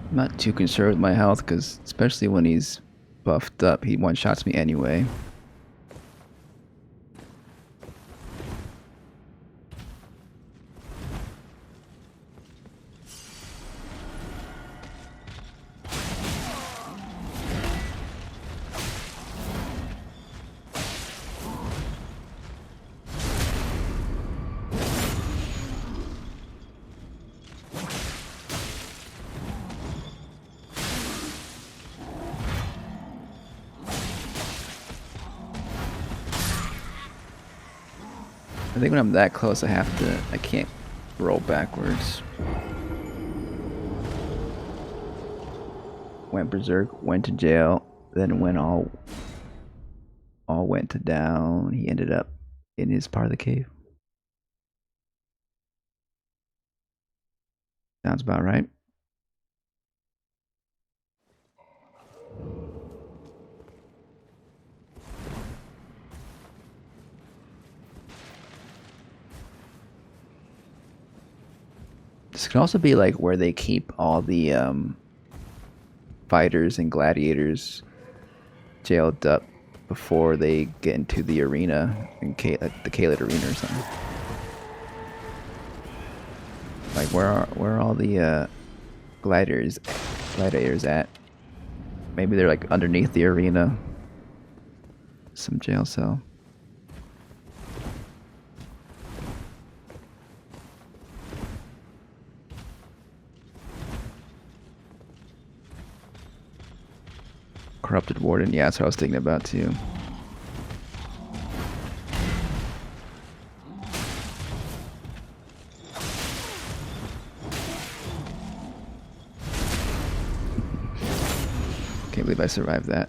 I'm not too concerned with my health because, especially when he's buffed up, he one-shots me anyway. I think when I'm that close, I can't roll backwards. Went berserk, went to jail, then went all went to down. He ended up in his part of the cave. Sounds about right. This could also be like where they keep all the fighters and gladiators jailed up before they get into the arena, in the Caelid arena or something. Like where are all the gladiators at? Maybe they're like underneath the arena. Some jail cell. Corrupted Warden, yeah, that's what I was thinking about too. Can't believe I survived that.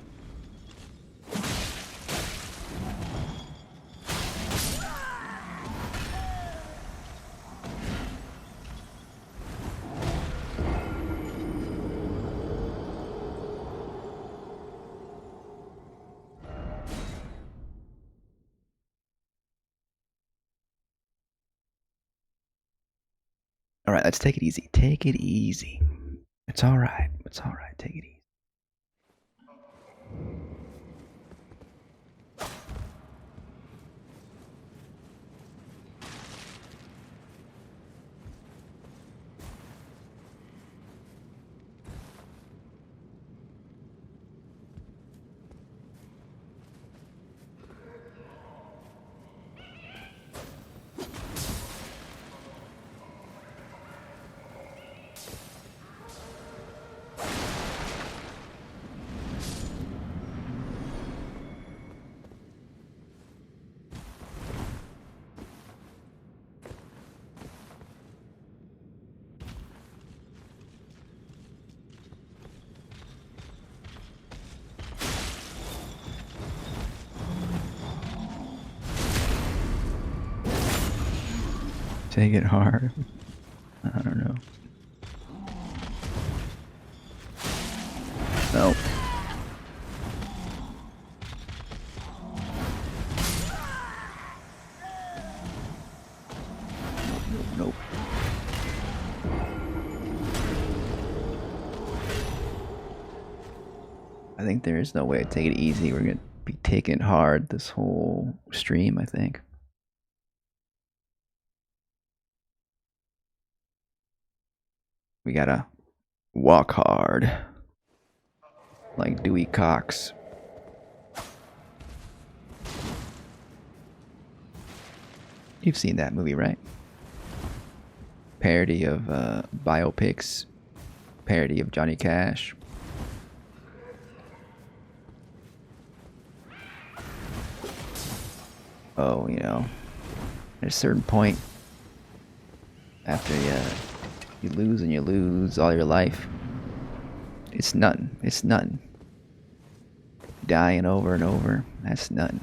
All right, let's take it easy. Take it easy. It's all right. It's all right. Take it easy. Take it hard. I don't know. Nope. Nope. I think there is no way to take it easy. We're gonna be taking it hard this whole stream, I think. We gotta walk hard. Like Dewey Cox. You've seen that movie, right? Parody of biopics. Parody of Johnny Cash. Oh, you know, at a certain point, after you lose and you lose all your life, it's nothing. It's nothing. Dying over and over, that's nothing.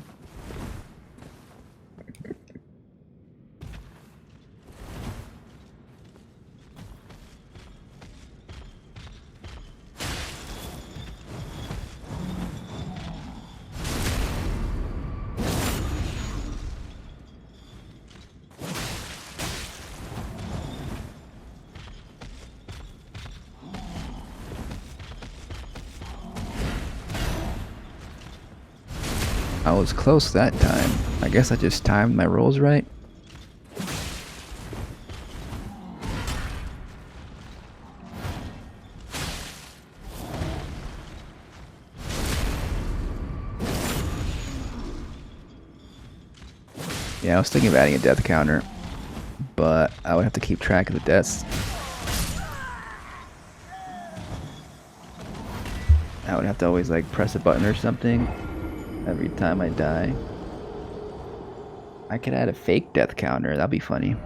I was close that time. I guess I just timed my rolls right. Yeah, I was thinking of adding a death counter, but I would have to keep track of the deaths. I would have to always like press a button or something every time I die. I could add a fake death counter, that'd be funny.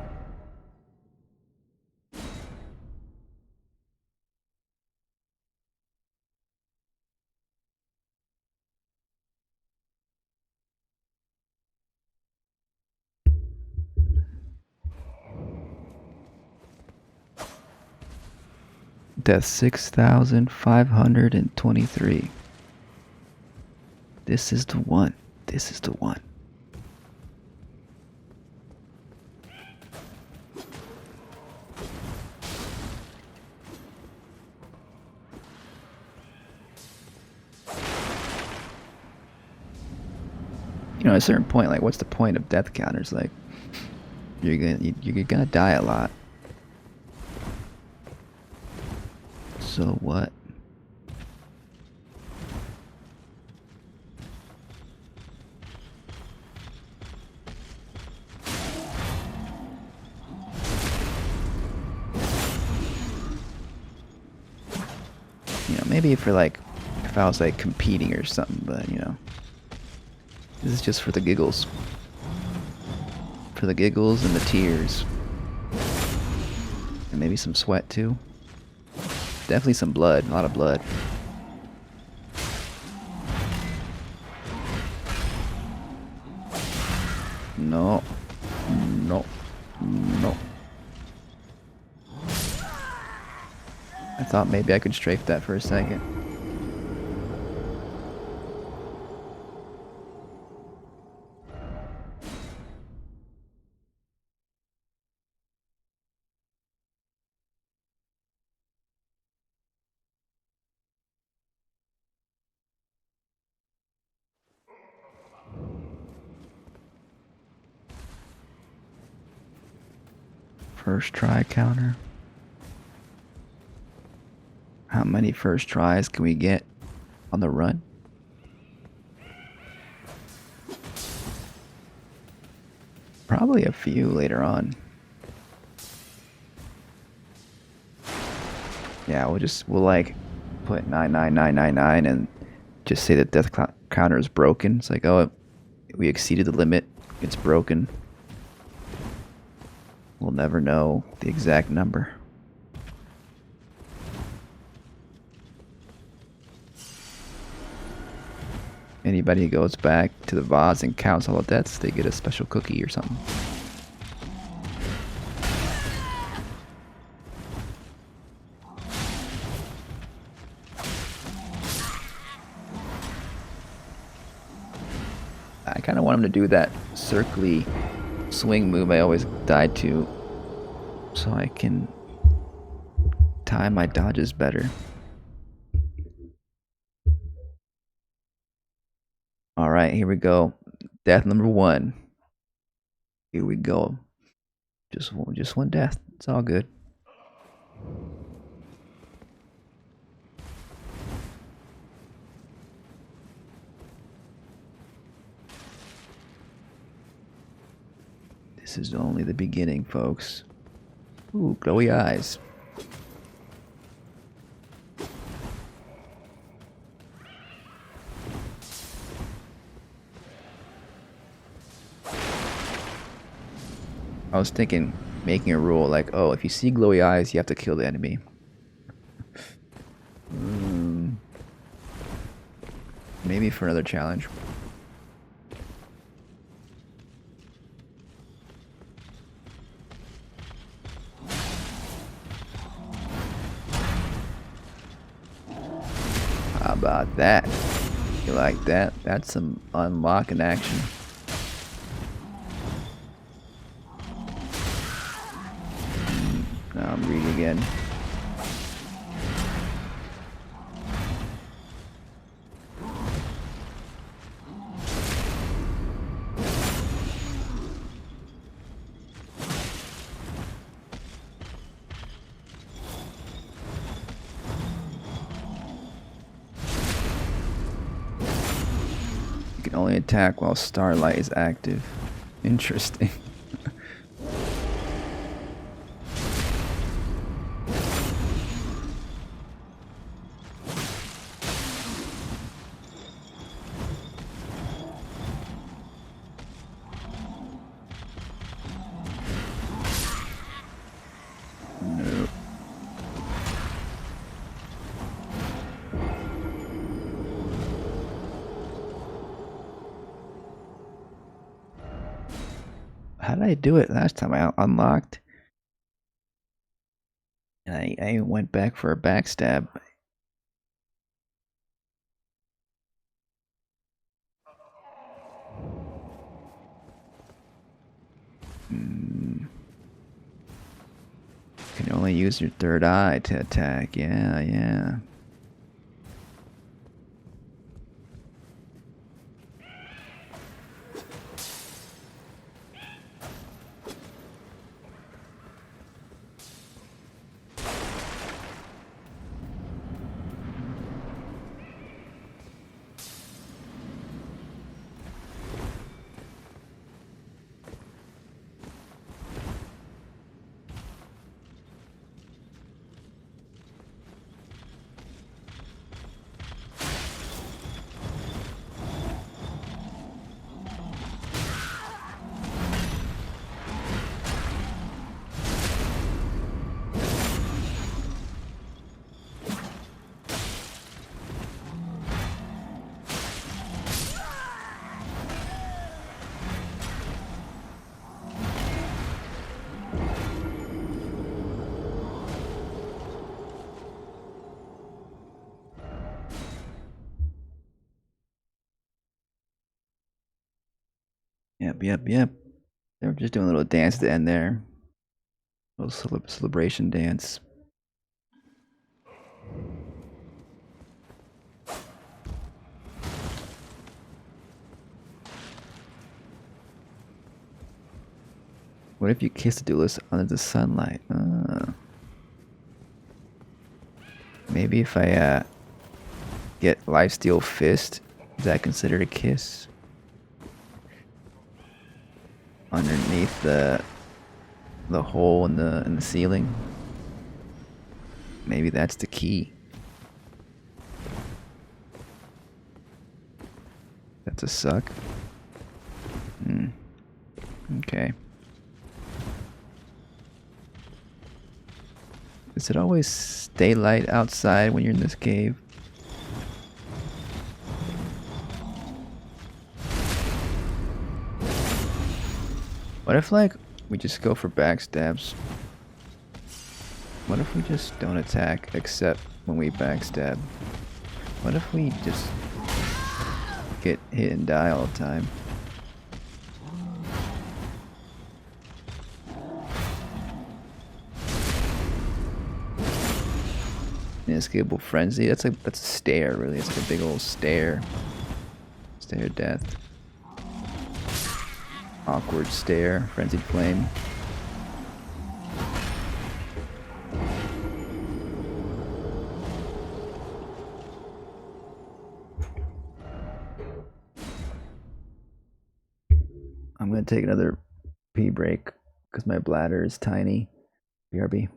Death 6,523. This is the one. This is the one. You know, at a certain point, like, what's the point of death counters? Like, you're gonna die a lot. So what? You know, maybe for like, if I was like competing or something, but you know, this is just for the giggles. For the giggles and the tears. And maybe some sweat too. Definitely some blood, a lot of blood. No. No. No. I thought maybe I could strafe that for a second. First try counter. How many first tries can we get on the run? Probably a few later on. Yeah, we'll like put 99999 and just say that death counter is broken. It's like, oh, we exceeded the limit. It's broken. We'll never know the exact number. Anybody who goes back to the vase and counts all the deaths, they get a special cookie or something. kind of want him to do that circly swing move I always die to, so I can time my dodges better. Alright, here we go. Death number 1. Here we go. Just one death. It's all good. This is only the beginning, folks. Ooh, glowy eyes. I was thinking, making a rule like, oh, if you see glowy eyes, you have to kill the enemy. Maybe for another challenge. How about that? You like that? That's some unlocking action. Now I'm reading again. You can only attack while starlight is active. Interesting. Nope. How did I do it last time? I unlocked and I went back for a backstab. Can only use your third eye to attack. Yeah, yeah. Yep. They were just doing a little dance at the end there. A little celebration dance. What if you kiss the duelist under the sunlight? Maybe if I get lifesteal fist, is that considered a kiss? Underneath the hole in the ceiling. Maybe that's the key. That's a suck. Okay. Does it always daylight outside when you're in this cave? What if, like, we just go for backstabs? What if we just don't attack except when we backstab? What if we just get hit and die all the time? Inescapable frenzy. That's a stare, really. It's like a big old stare. Stare of death. Awkward stare. Frenzied flame. I'm gonna take another pee break because my bladder is tiny. BRB.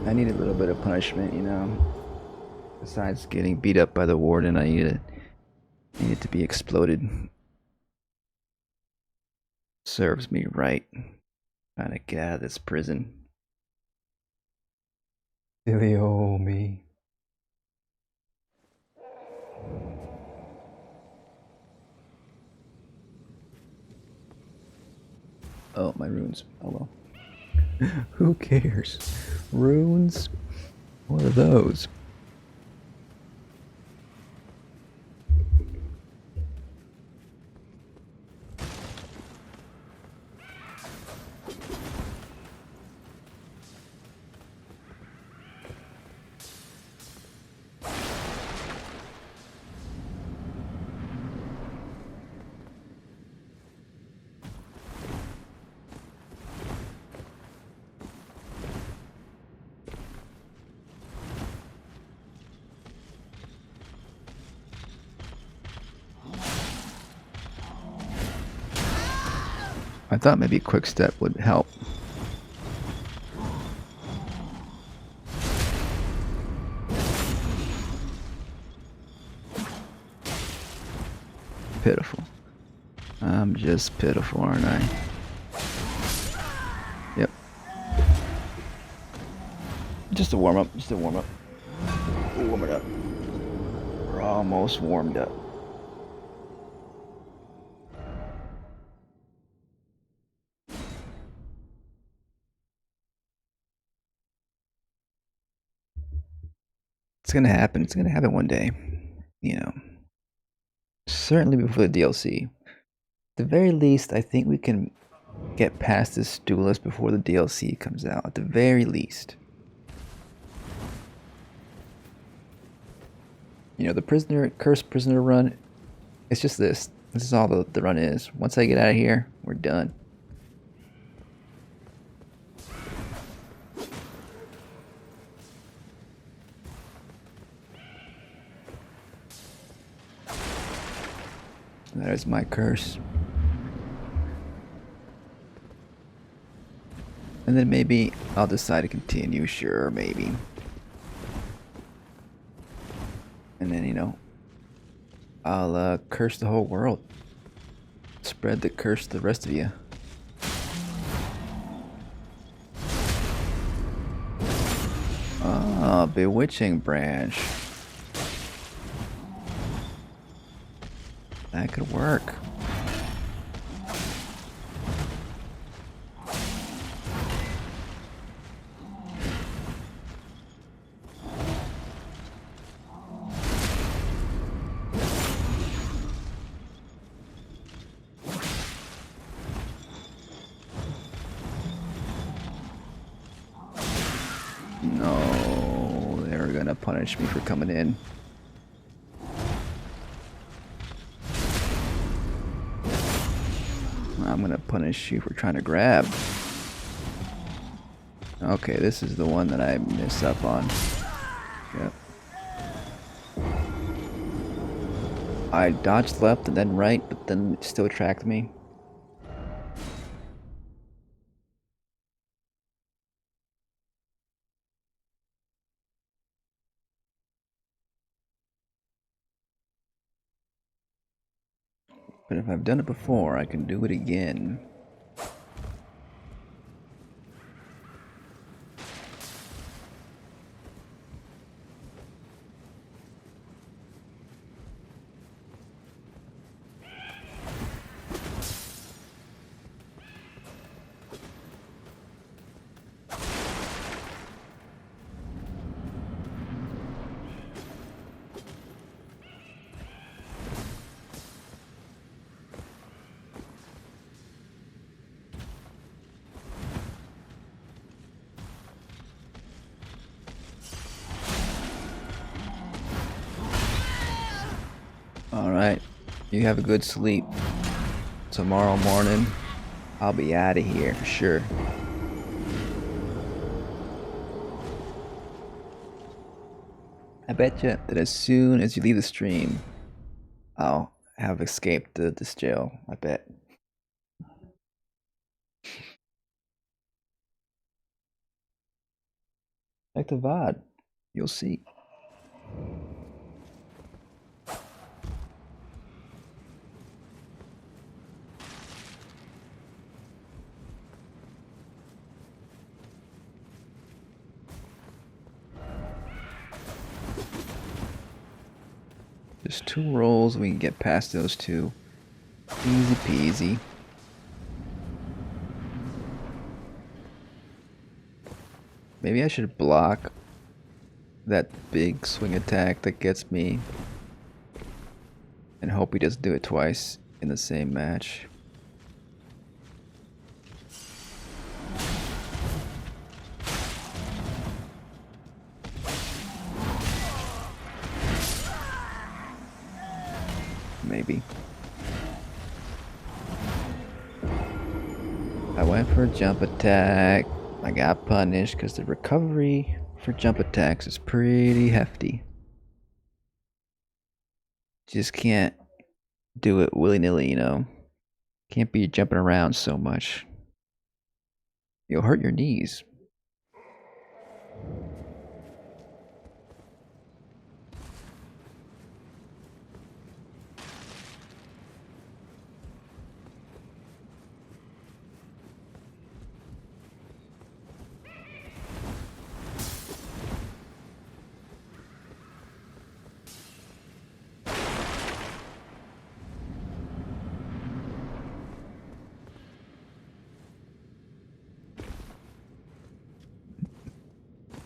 I need a little bit of punishment, you know. Besides getting beat up by the warden, I need it to be exploded. Serves me right. Trying to get out of this prison. Silly old me. Oh, my runes. Oh well. Who cares? Runes? What are those? I thought maybe a quick step would help. Pitiful. I'm just pitiful, aren't I? Yep. Just a warm up. Just a warm up. Warm it up. We're almost warmed up. It's gonna happen. It's gonna happen one day. You know. Certainly before the DLC. At the very least, I think we can get past this duelist before the DLC comes out. At the very least. You know, the cursed prisoner run, it's just this. This is all the run is. Once I get out of here, we're done. There's my curse. And then maybe I'll decide to continue, sure, maybe. And then, you know, I'll curse the whole world. Spread the curse to the rest of you. Ah, bewitching branch. That could work. No, they're gonna punish me for coming in. I'm gonna punish you for trying to grab. Okay, this is the one that I missed up on. Yep. I dodged left and then right, but then it still tracked me. But if I've done it before, I can do it again. Alright, you have a good sleep. Tomorrow morning, I'll be out of here for sure. I bet you that as soon as you leave the stream, I'll have escaped this jail. I bet. Like the VOD, you'll see. Just 2 rolls, we can get past those 2. Easy peasy. Maybe I should block that big swing attack that gets me and hope he doesn't do it twice in the same match. Maybe. I went for a jump attack. I got punished because the recovery for jump attacks is pretty hefty. Just can't do it willy-nilly, you know. Can't be jumping around so much. You'll hurt your knees.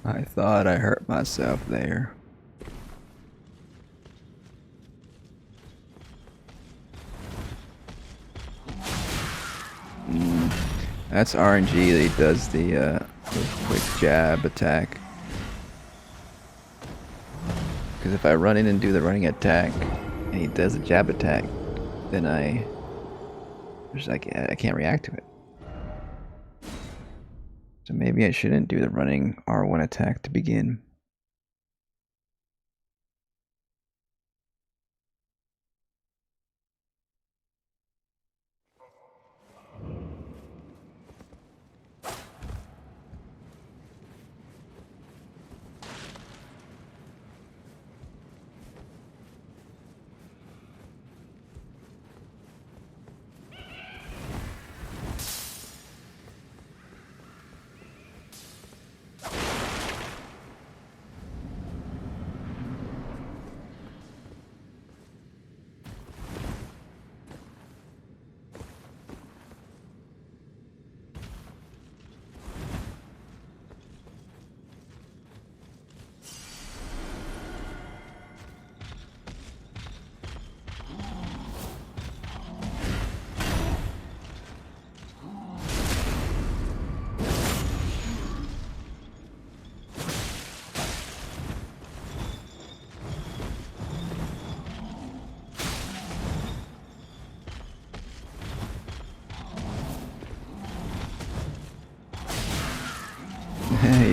I thought I hurt myself there. That's RNG that he does the quick jab attack. Because if I run in and do the running attack, and he does the jab attack, then I can't react to it. So maybe I shouldn't do the running R1 attack to begin.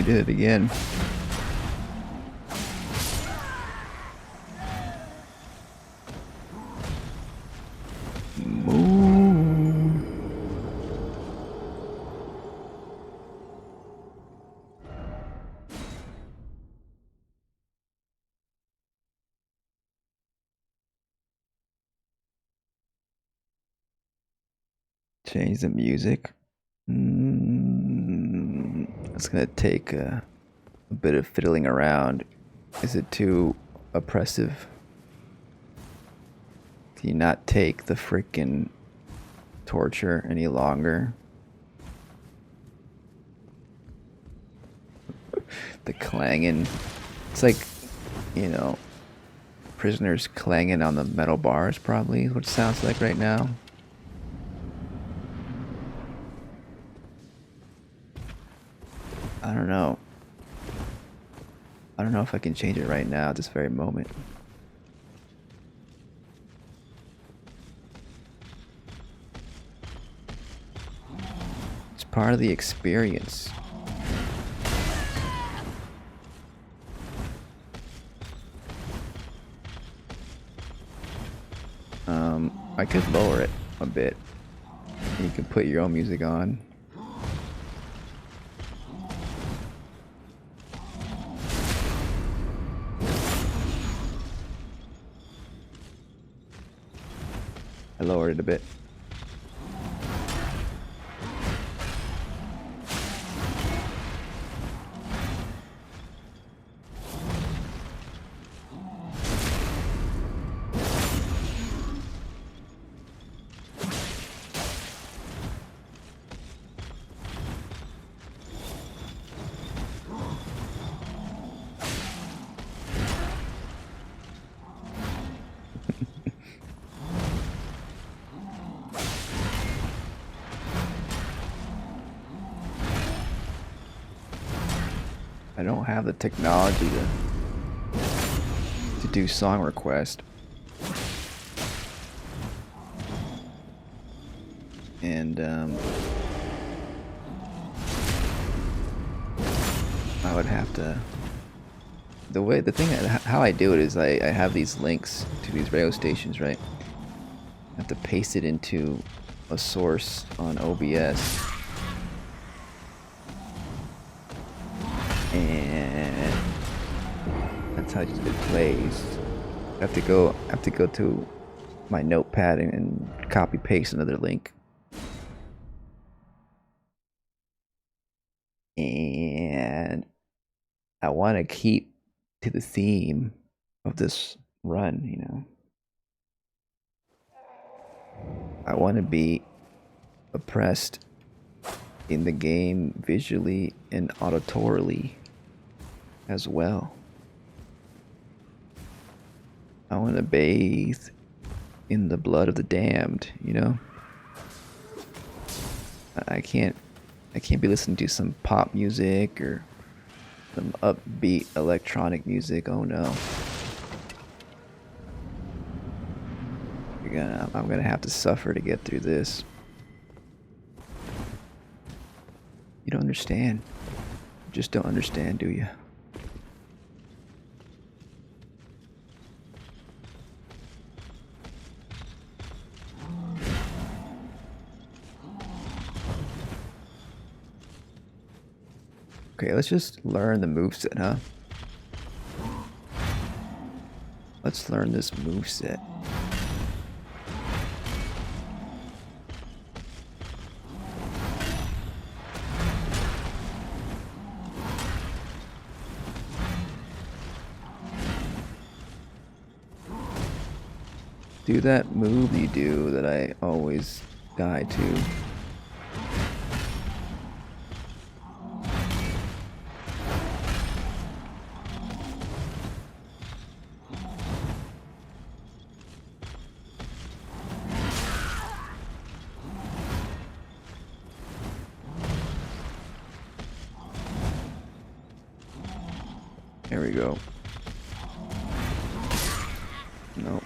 did it again. Move. Change the music. It's gonna take a bit of fiddling around. Is it too oppressive? Can you not take the freaking torture any longer? The clanging. It's like, you know, prisoners clanging on the metal bars, probably, is what it sounds like right now. I don't know. I don't know if I can change it right now at this very moment. It's part of the experience. I could lower it a bit. You can put your own music on. I lowered it a bit. I don't have the technology to do song request. And I would have to how I do it is I have these links to these radio stations, right? I have to paste it into a source on OBS. And that's how it plays. I have to go to my notepad and copy paste another link. And I want to keep to the theme of this run, you know. I want to be oppressed in the game visually and auditorily as well. I want to bathe in the blood of the damned, you know? I can't be listening to some pop music or some upbeat electronic music. Oh no. I'm gonna have to suffer to get through this. You don't understand. You just don't understand, do you? Okay, let's just learn the moveset, huh? Let's learn this moveset. Do that move you do that I always die to. There we go. Nope.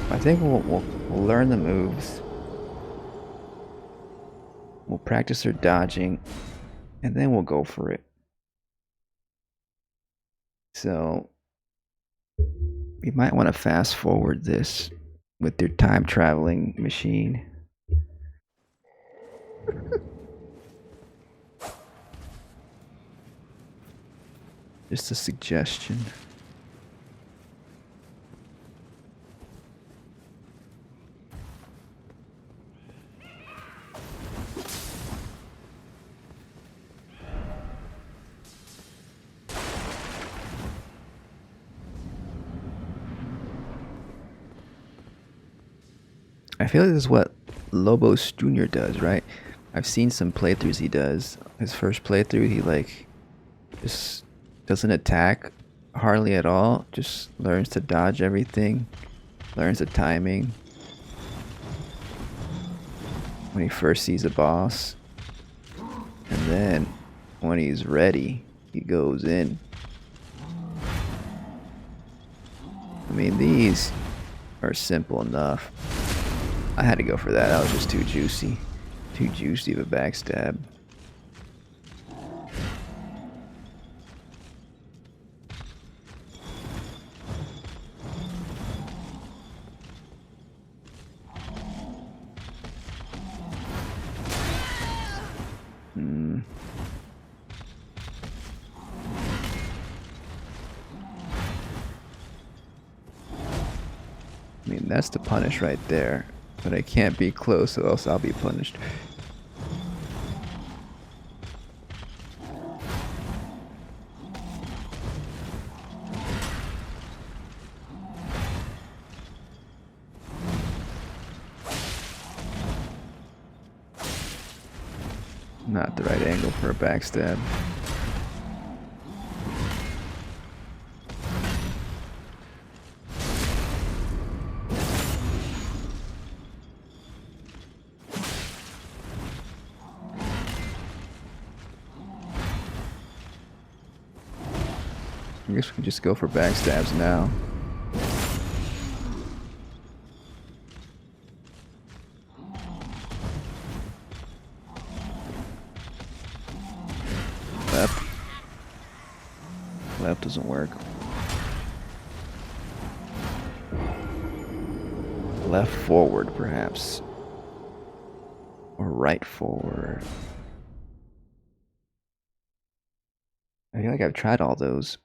I think we'll learn the moves. practice our dodging, and then we'll go for it. So you might want to fast forward this with your time traveling machine. Just a suggestion. I feel like this is what Lobos Jr. does, right? I've seen some playthroughs he does. His first playthrough, he like just doesn't attack hardly at all. Just learns to dodge everything, learns the timing. When he first sees a boss, and then when he's ready, he goes in. I mean, these are simple enough. I had to go for that. That was just too juicy. Too juicy of a backstab. I mean, that's the punish right there. But I can't be close or else I'll be punished. Not the right angle for a backstab. I guess we can just go for backstabs now. Left. Left doesn't work. Left forward, perhaps. Or right forward. I feel like I've tried all those.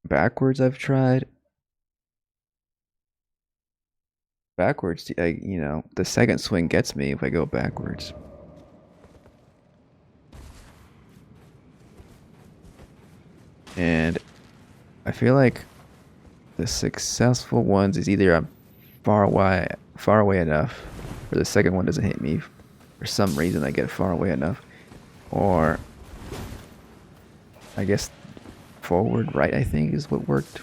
Backwards I've tried. Backwards, you know, the second swing gets me if I go backwards. And I feel like the successful ones is either I'm far away enough, or the second one doesn't hit me for some reason. I get far away enough, or I guess forward right, I think, is what worked.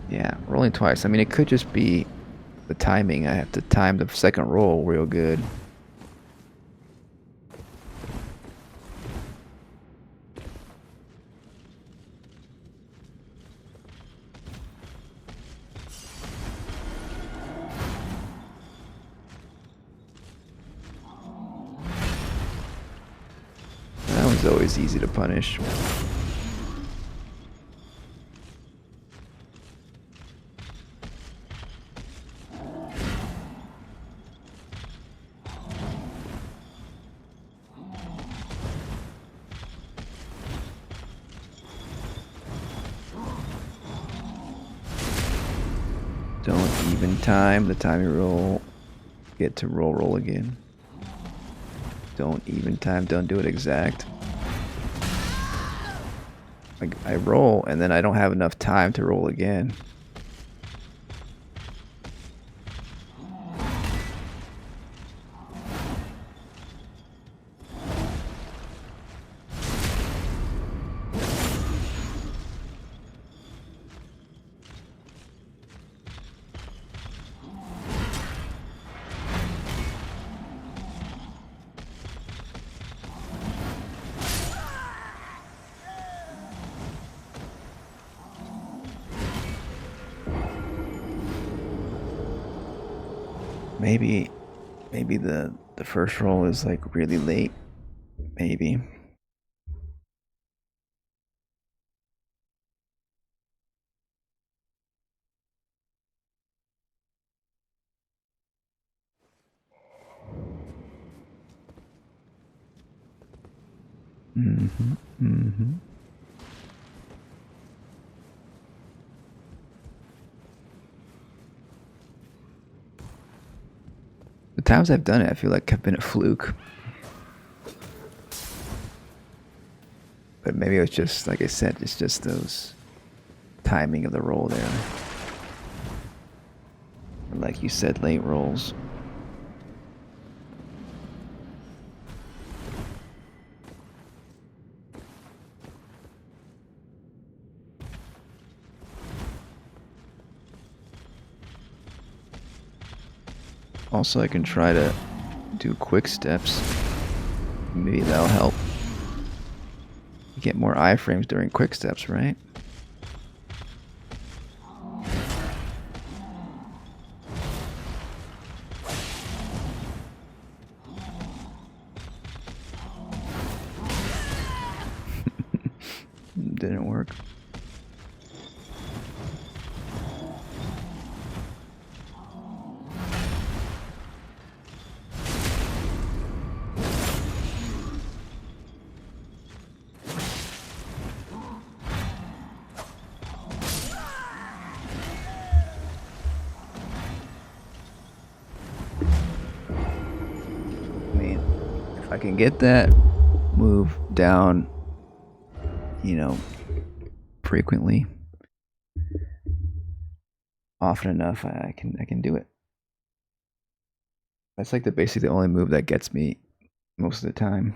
Yeah, rolling twice. I mean, it could just be the timing. I have to time the second roll real good. That one's always easy to punish. Don't even time the time you roll. Get to roll again. Don't even time, don't do it exact. I roll and then I don't have enough time to roll again. Maybe Maybe the first roll is like really late. Maybe. Mm-hmm. Mm-hmm. The times I've done it, I feel like have been a fluke. But maybe it was just, like I said, it's just those timing of the roll there. Like you said, late rolls. Also, I can try to do quick steps. Maybe that'll help. You get more iframes during quick steps, right? Didn't work. If I can get that move down, you know, frequently, often enough, I can do it. That's like basically the only move that gets me most of the time.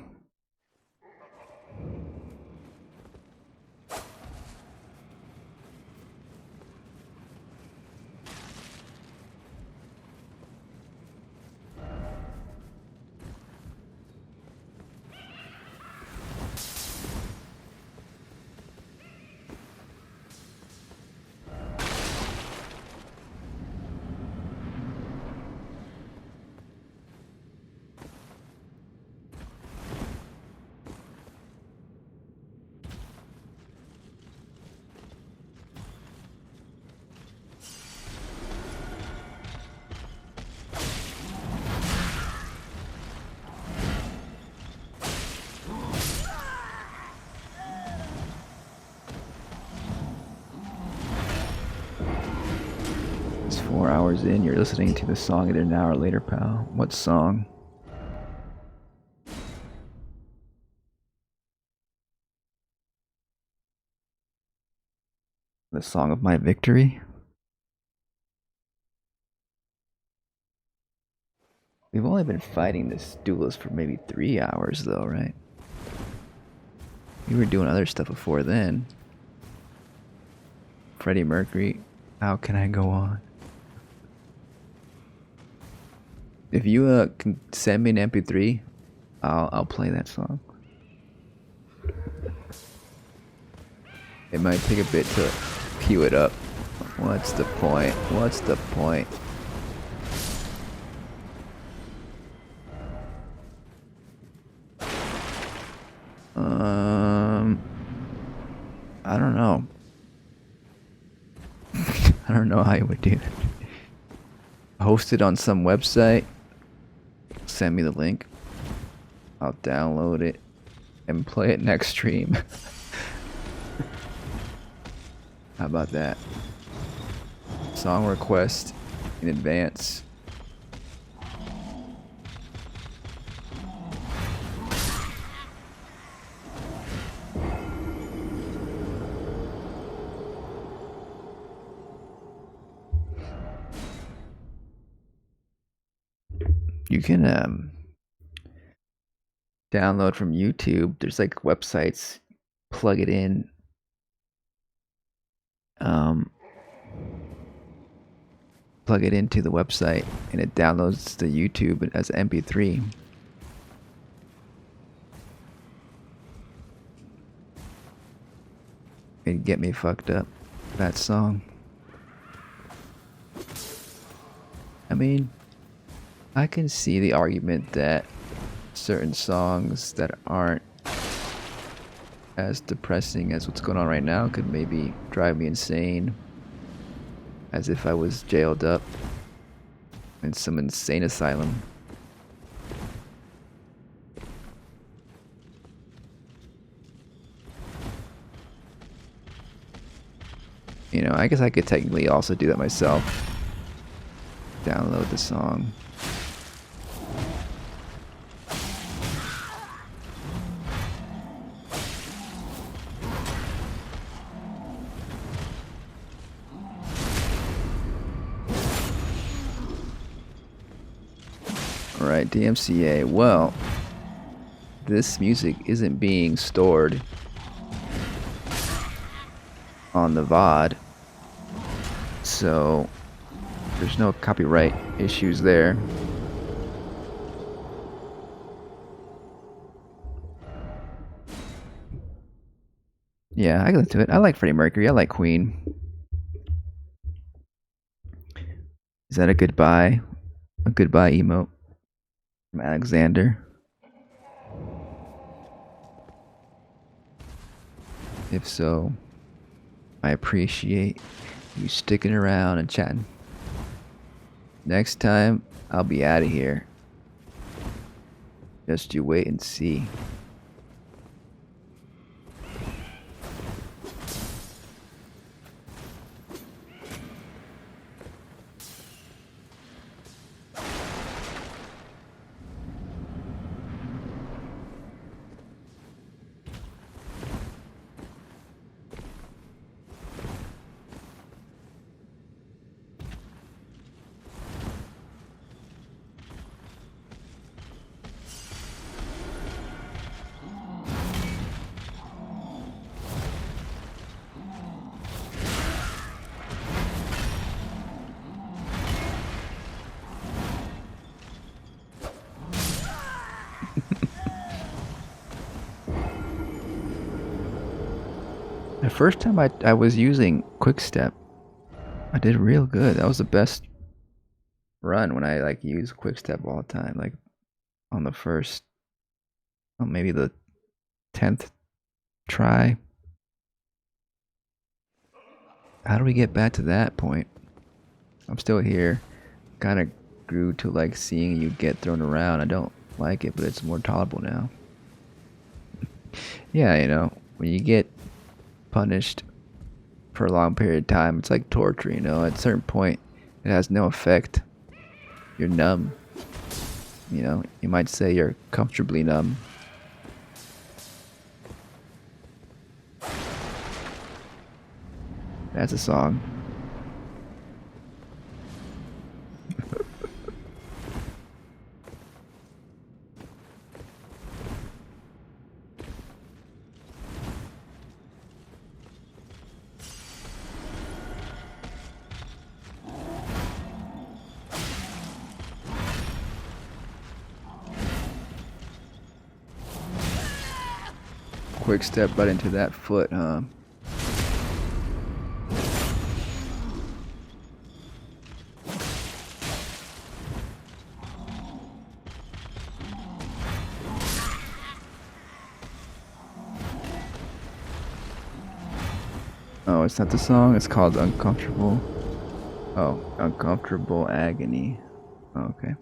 It's 4 hours in, you're listening to the song either now or later, pal. What song? The Song of My Victory? We've only been fighting this duelist for maybe 3 hours though, right? We were doing other stuff before then. Freddie Mercury, How Can I Go On? If you can send me an MP3, I'll play that song. It might take a bit to queue it up. What's the point? What's the point? I don't know. I don't know how you would do that. Host it on some website. Send me the link. I'll download it and play it next stream. How about that? Song request in advance. You can download from YouTube. There's like websites, plug it in. Plug it into the website and it downloads the YouTube as MP3. It'd get me fucked up. That song. I mean, I can see the argument that certain songs that aren't as depressing as what's going on right now could maybe drive me insane, as if I was jailed up in some insane asylum. You know, I guess I could technically also do that myself. Download the song. Alright, DMCA. Well, this music isn't being stored on the VOD, so there's no copyright issues there. Yeah, I can listen to it. I like Freddie Mercury. I like Queen. Is that a goodbye? A goodbye emote from Alexander? If so, I appreciate you sticking around and chatting. Next time, I'll be out of here. Just you wait and see. The first time I was using Quick Step, I did real good. That was the best run when I like use Quick Step all the time. Like on the first, oh, maybe the 10th try. How do we get back to that point? I'm still here. Kind of grew to like seeing you get thrown around. I don't like it, but it's more tolerable now. Yeah, you know, when you get punished for a long period of time, it's like torture, you know. At a certain point, it has no effect. You're numb. You know, you might say you're comfortably numb. That's a song. Quick step right into that foot, huh? Oh, it's not the song. It's called Uncomfortable. Oh, Uncomfortable Agony. Oh, okay.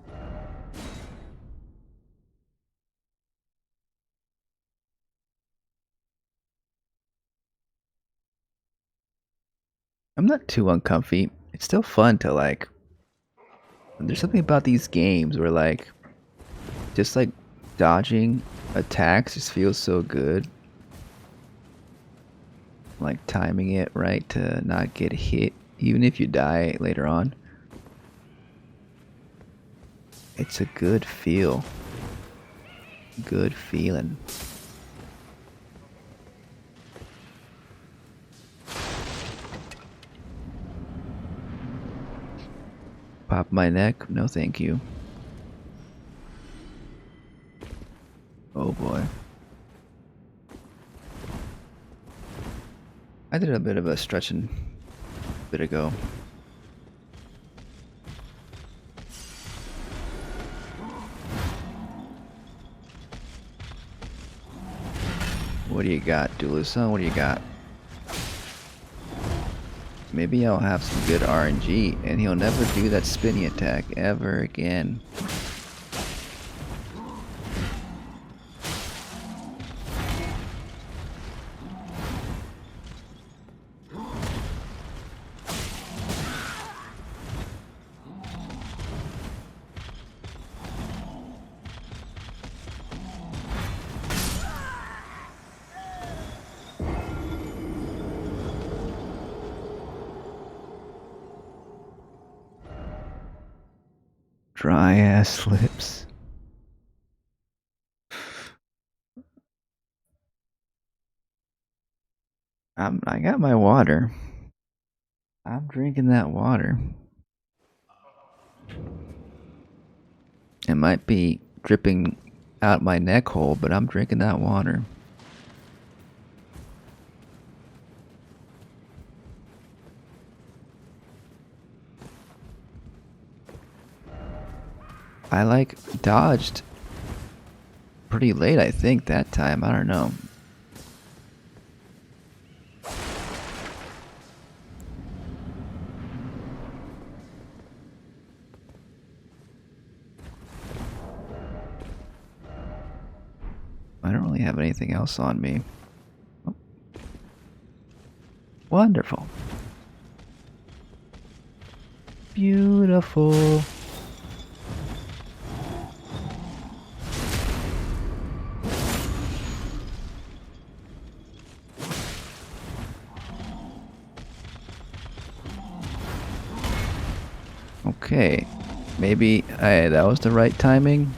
I'm not too uncomfy. It's still fun to like. There's something about these games where like, just like dodging attacks just feels so good. Like timing it right to not get hit, even if you die later on. It's a good feel. Good feeling. Pop my neck? No, thank you. Oh boy. I did a bit of a stretching a bit ago. What do you got, Duelist? What do you got? Maybe I'll have some good RNG, and he'll never do that spinny attack ever again. Dry ass lips. I got my water. I'm drinking that water. It might be dripping out my neck hole, but I'm drinking that water. I like dodged pretty late, I think, that time. I don't know. I don't really have anything else on me. Oh. Wonderful. Beautiful. Okay, maybe that was the right timing.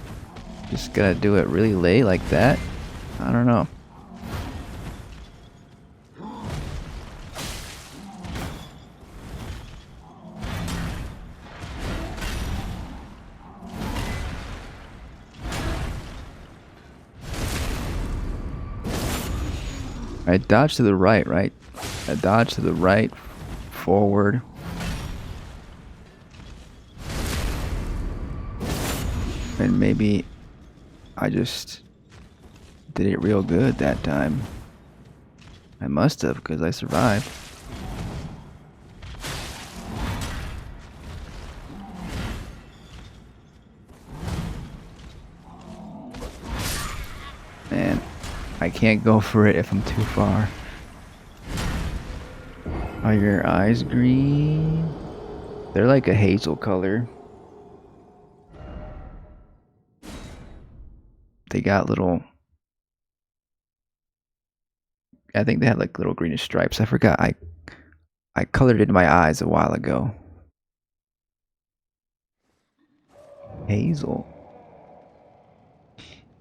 Just gotta do it really late like that. I don't know. I dodge to the right, right? I dodge to the right, forward. And maybe I just did it real good that time. I must have, because I survived. Man, I can't go for it if I'm too far. Are your eyes green? They're like a hazel color. They got little... I think they had like little greenish stripes. I forgot. I colored in my eyes a while ago. Hazel.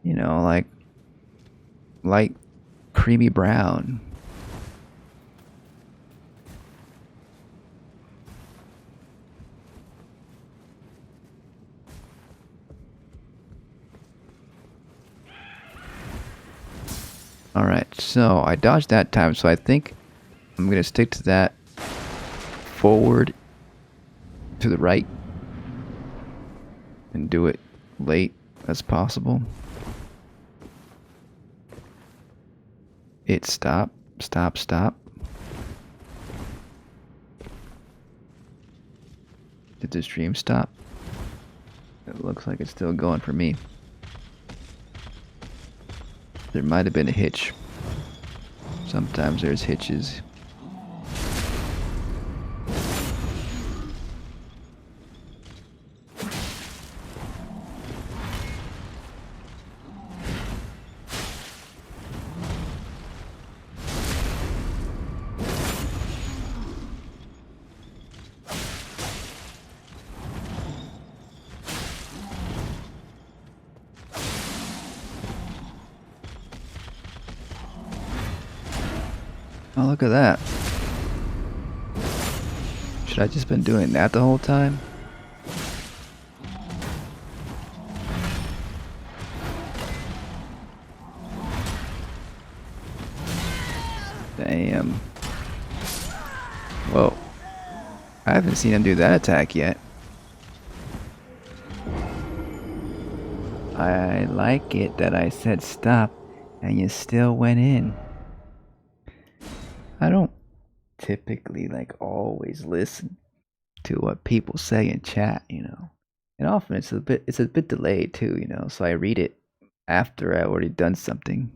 You know, like light creamy brown. Alright, so I dodged that time, so I think I'm going to stick to that. Forward to the right and do it late as possible. It stop, stop, stop. Did the stream stop? It looks like it's still going for me. There might have been a hitch. Sometimes there's hitches. Oh, look at that. Should I just been doing that the whole time? Damn. Whoa. I haven't seen him do that attack yet. I like it that I said stop and you still went in. I don't typically like always listen to what people say in chat, you know. And often it's a bit delayed too, you know, so I read it after I already done something.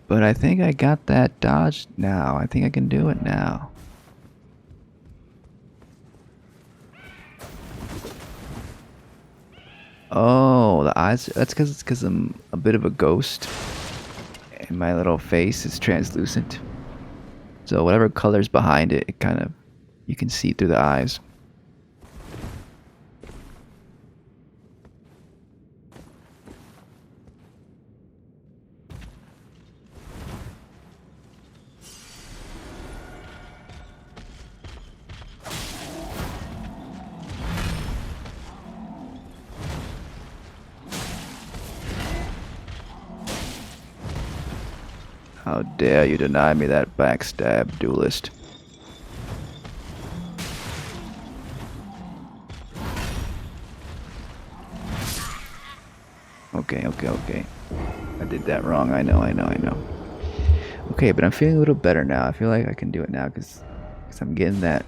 But I think I got that dodge now. I think I can do it now. Oh, the eyes. That's because I'm a bit of a ghost, and my little face is translucent. So whatever color's behind it, it kind of you can see through the eyes. How dare you deny me that backstab, duelist? Okay. I did that wrong. I know. Okay, but I'm feeling a little better now. I feel like I can do it now because I'm getting that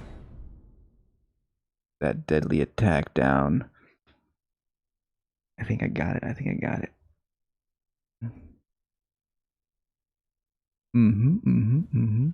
deadly attack down. I think I got it. Mm-hmm.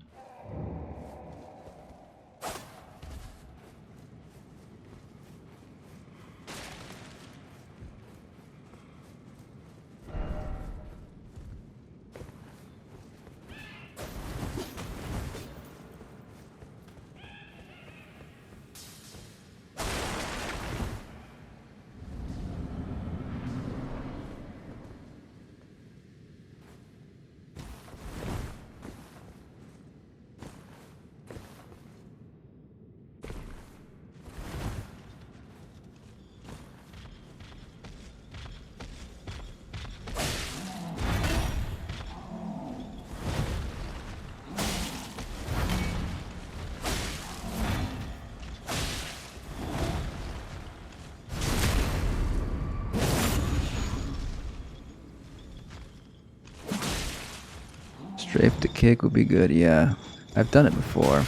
Strafe the kick would be good, yeah. I've done it before,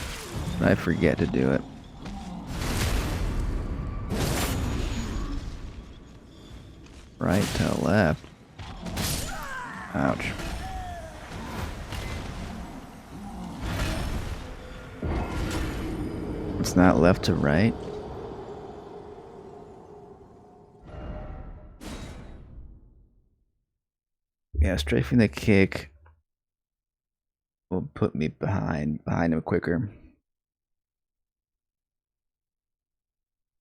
but I forget to do it. Right to left. Ouch. It's not left to right. Yeah, strafing the kick will put me behind him quicker.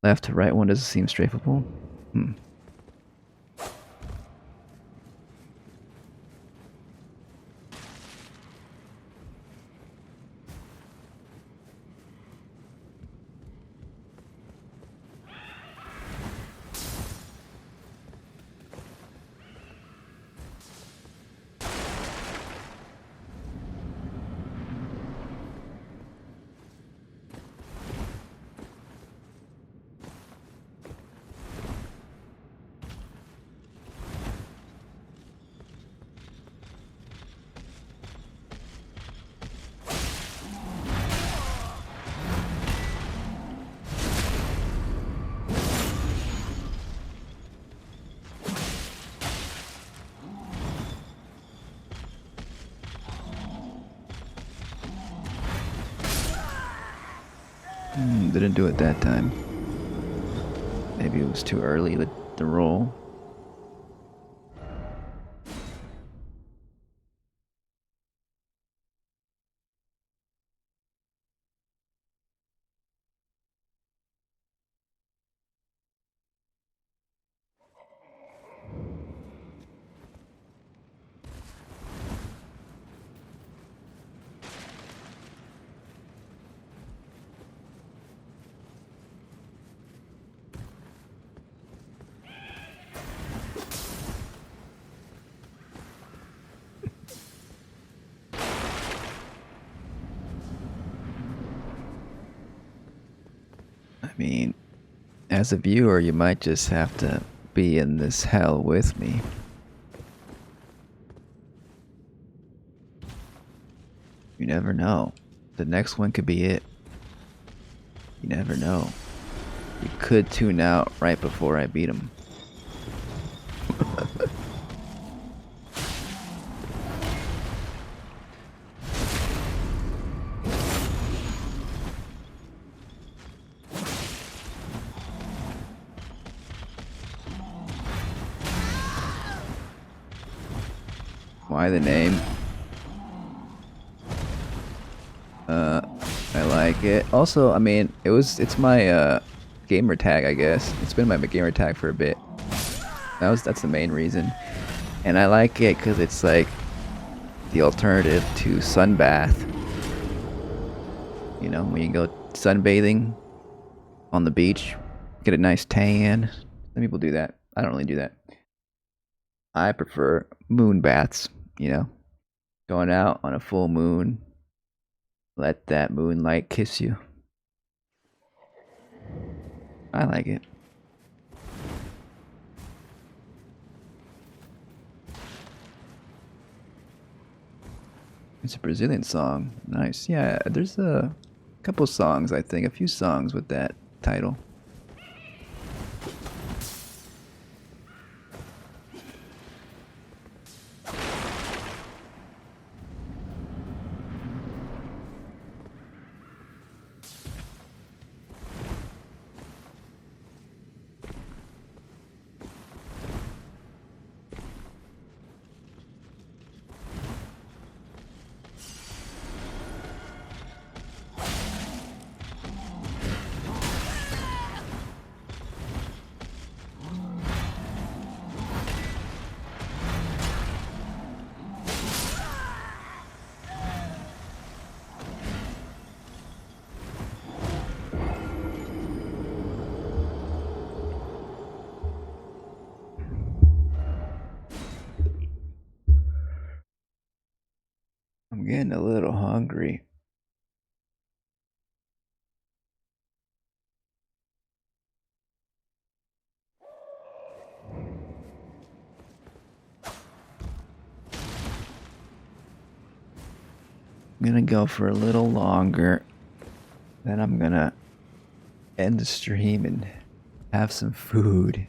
Left to right one doesn't seem strafable. Didn't do it that time. Maybe it was too early, the roll. mean, as a viewer, you might just have to be in this hell with me. You never know. The next one could be it. You never know. You could tune out right before I beat him. Why the name? I like it. Also, I mean, it's my gamer tag, I guess. It's been my gamer tag for a bit. That's the main reason. And I like it because it's like the alternative to sunbath. You know, when you go sunbathing on the beach, get a nice tan. Some people do that. I don't really do that. I prefer moon baths, you know. Going out on a full moon. Let that moonlight kiss you. I like it. It's a Brazilian song. Nice. Yeah, there's a couple songs, I think. A few songs with that title. I'm getting a little hungry. I'm gonna go for a little longer. Then I'm gonna end the stream and have some food.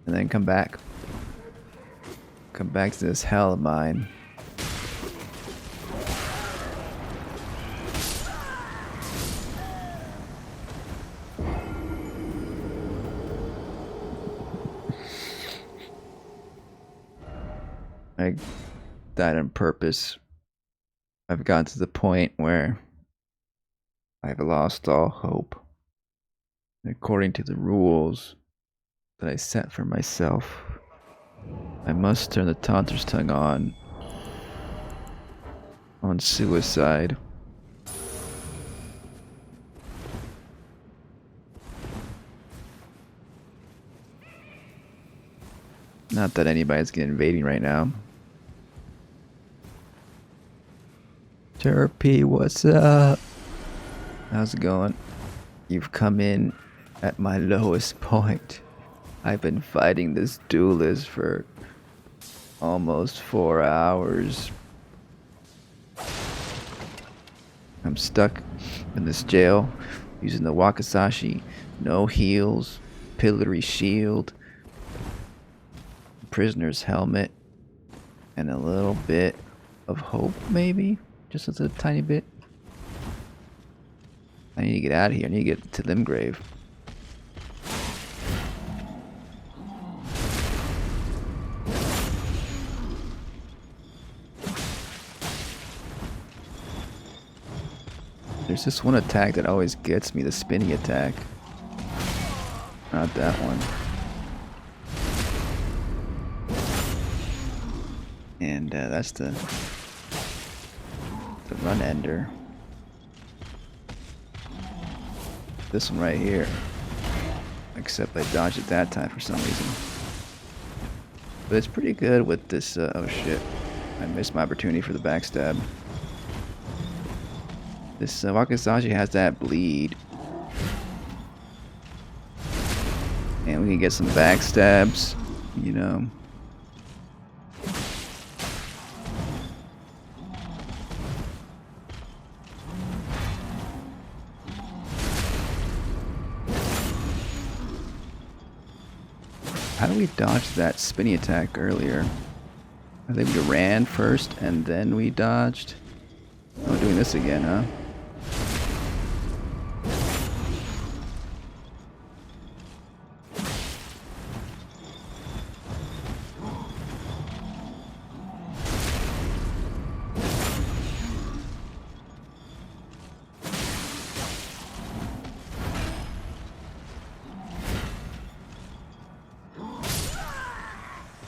And then come back. Come back to this hell of mine. I died on purpose. I've gotten to the point where I've lost all hope. According to the rules that I set for myself, I must turn the Taunter's tongue on suicide. Not that anybody's getting invading right now. Terpy, what's up? How's it going? You've come in at my lowest point. I've been fighting this duelist for almost 4 hours. I'm stuck in this jail using the Wakizashi, no heals, pillory shield, prisoner's helmet, and a little bit of hope, maybe? Just a tiny bit. I need to get out of here. I need to get to Limgrave. There's this one attack that always gets me, the spinny attack. Not that one. And that's the run ender. This one right here. Except I dodged it that time for some reason. But it's pretty good with this, oh shit. I missed my opportunity for the backstab. This Wakizashi has that bleed. And we can get some backstabs, you know. How do we dodge that spinny attack earlier? I think we ran first and then we dodged. Oh, doing this again, huh?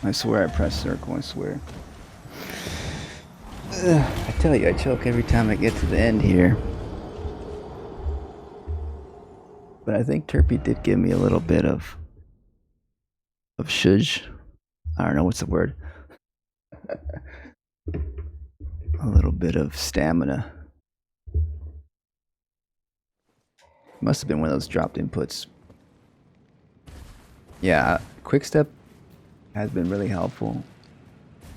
I swear I press circle, I swear. Ugh, I tell you, I choke every time I get to the end here. But I think Terpy did give me a little bit of shush. I don't know what's the word. A little bit of stamina. Must have been one of those dropped inputs. Yeah, quick step has been really helpful.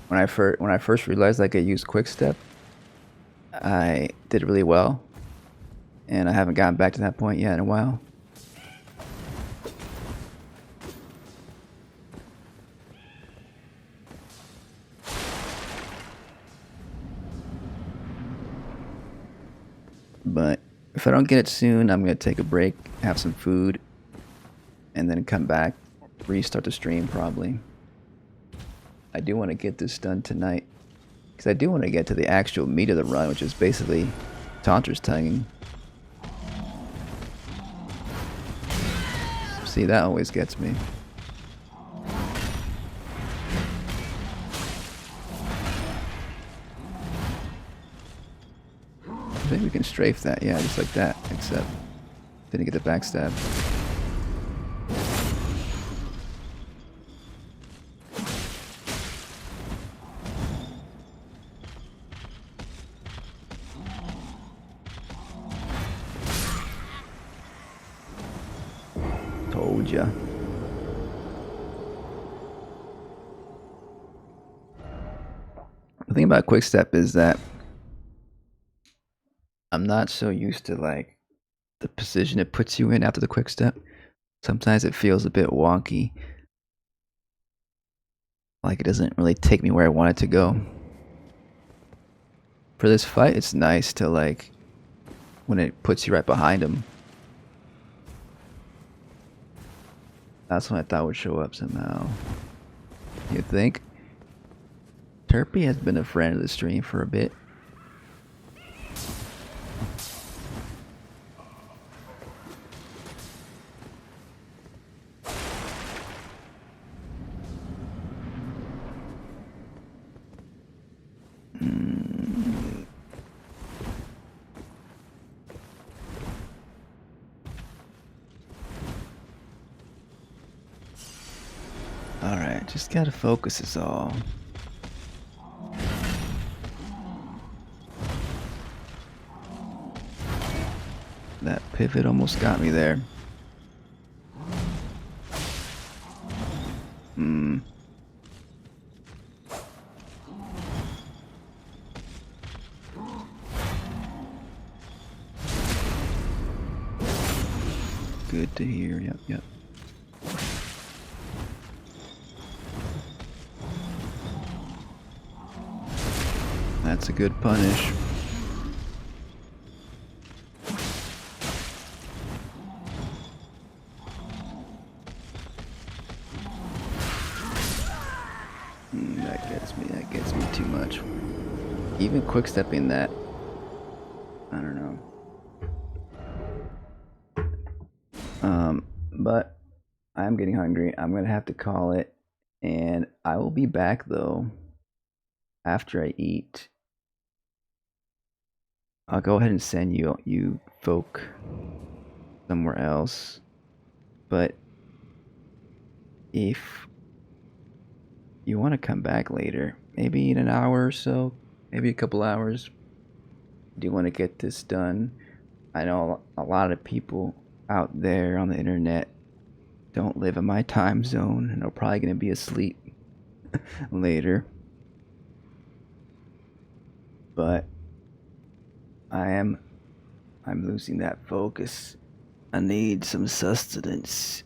When I first realized I could use quick step, I did really well, and I haven't gotten back to that point yet in a while. But if I don't get it soon, I'm gonna take a break, have some food, and then come back, restart the stream probably. I do want to get this done tonight, because I do want to get to the actual meat of the run, which is basically Taunter's tonguing. See, that always gets me. I think we can strafe that, yeah, just like that, except didn't get the backstab. Told ya. The thing about quick step is that I'm not so used to like the position it puts you in after the quick step. Sometimes it feels a bit wonky. Like it doesn't really take me where I want it to go. For this fight, it's nice to like when it puts you right behind him. That's when I thought would show up somehow. You think? Terpy has been a friend of the stream for a bit. Alright, just gotta focus is all. That pivot almost got me there. Good to hear, yep. That's a good punish. That gets me too much. Even quick stepping that, I don't know. But I'm getting hungry. I'm gonna have to call it, and I will be back though after I eat. I'll go ahead and send you folk somewhere else. But if you want to come back later, maybe in an hour or so, maybe a couple hours, do want to get this done. I know a lot of people out there on the internet don't live in my time zone and are probably going to be asleep later. But I'm losing that focus. I need some sustenance.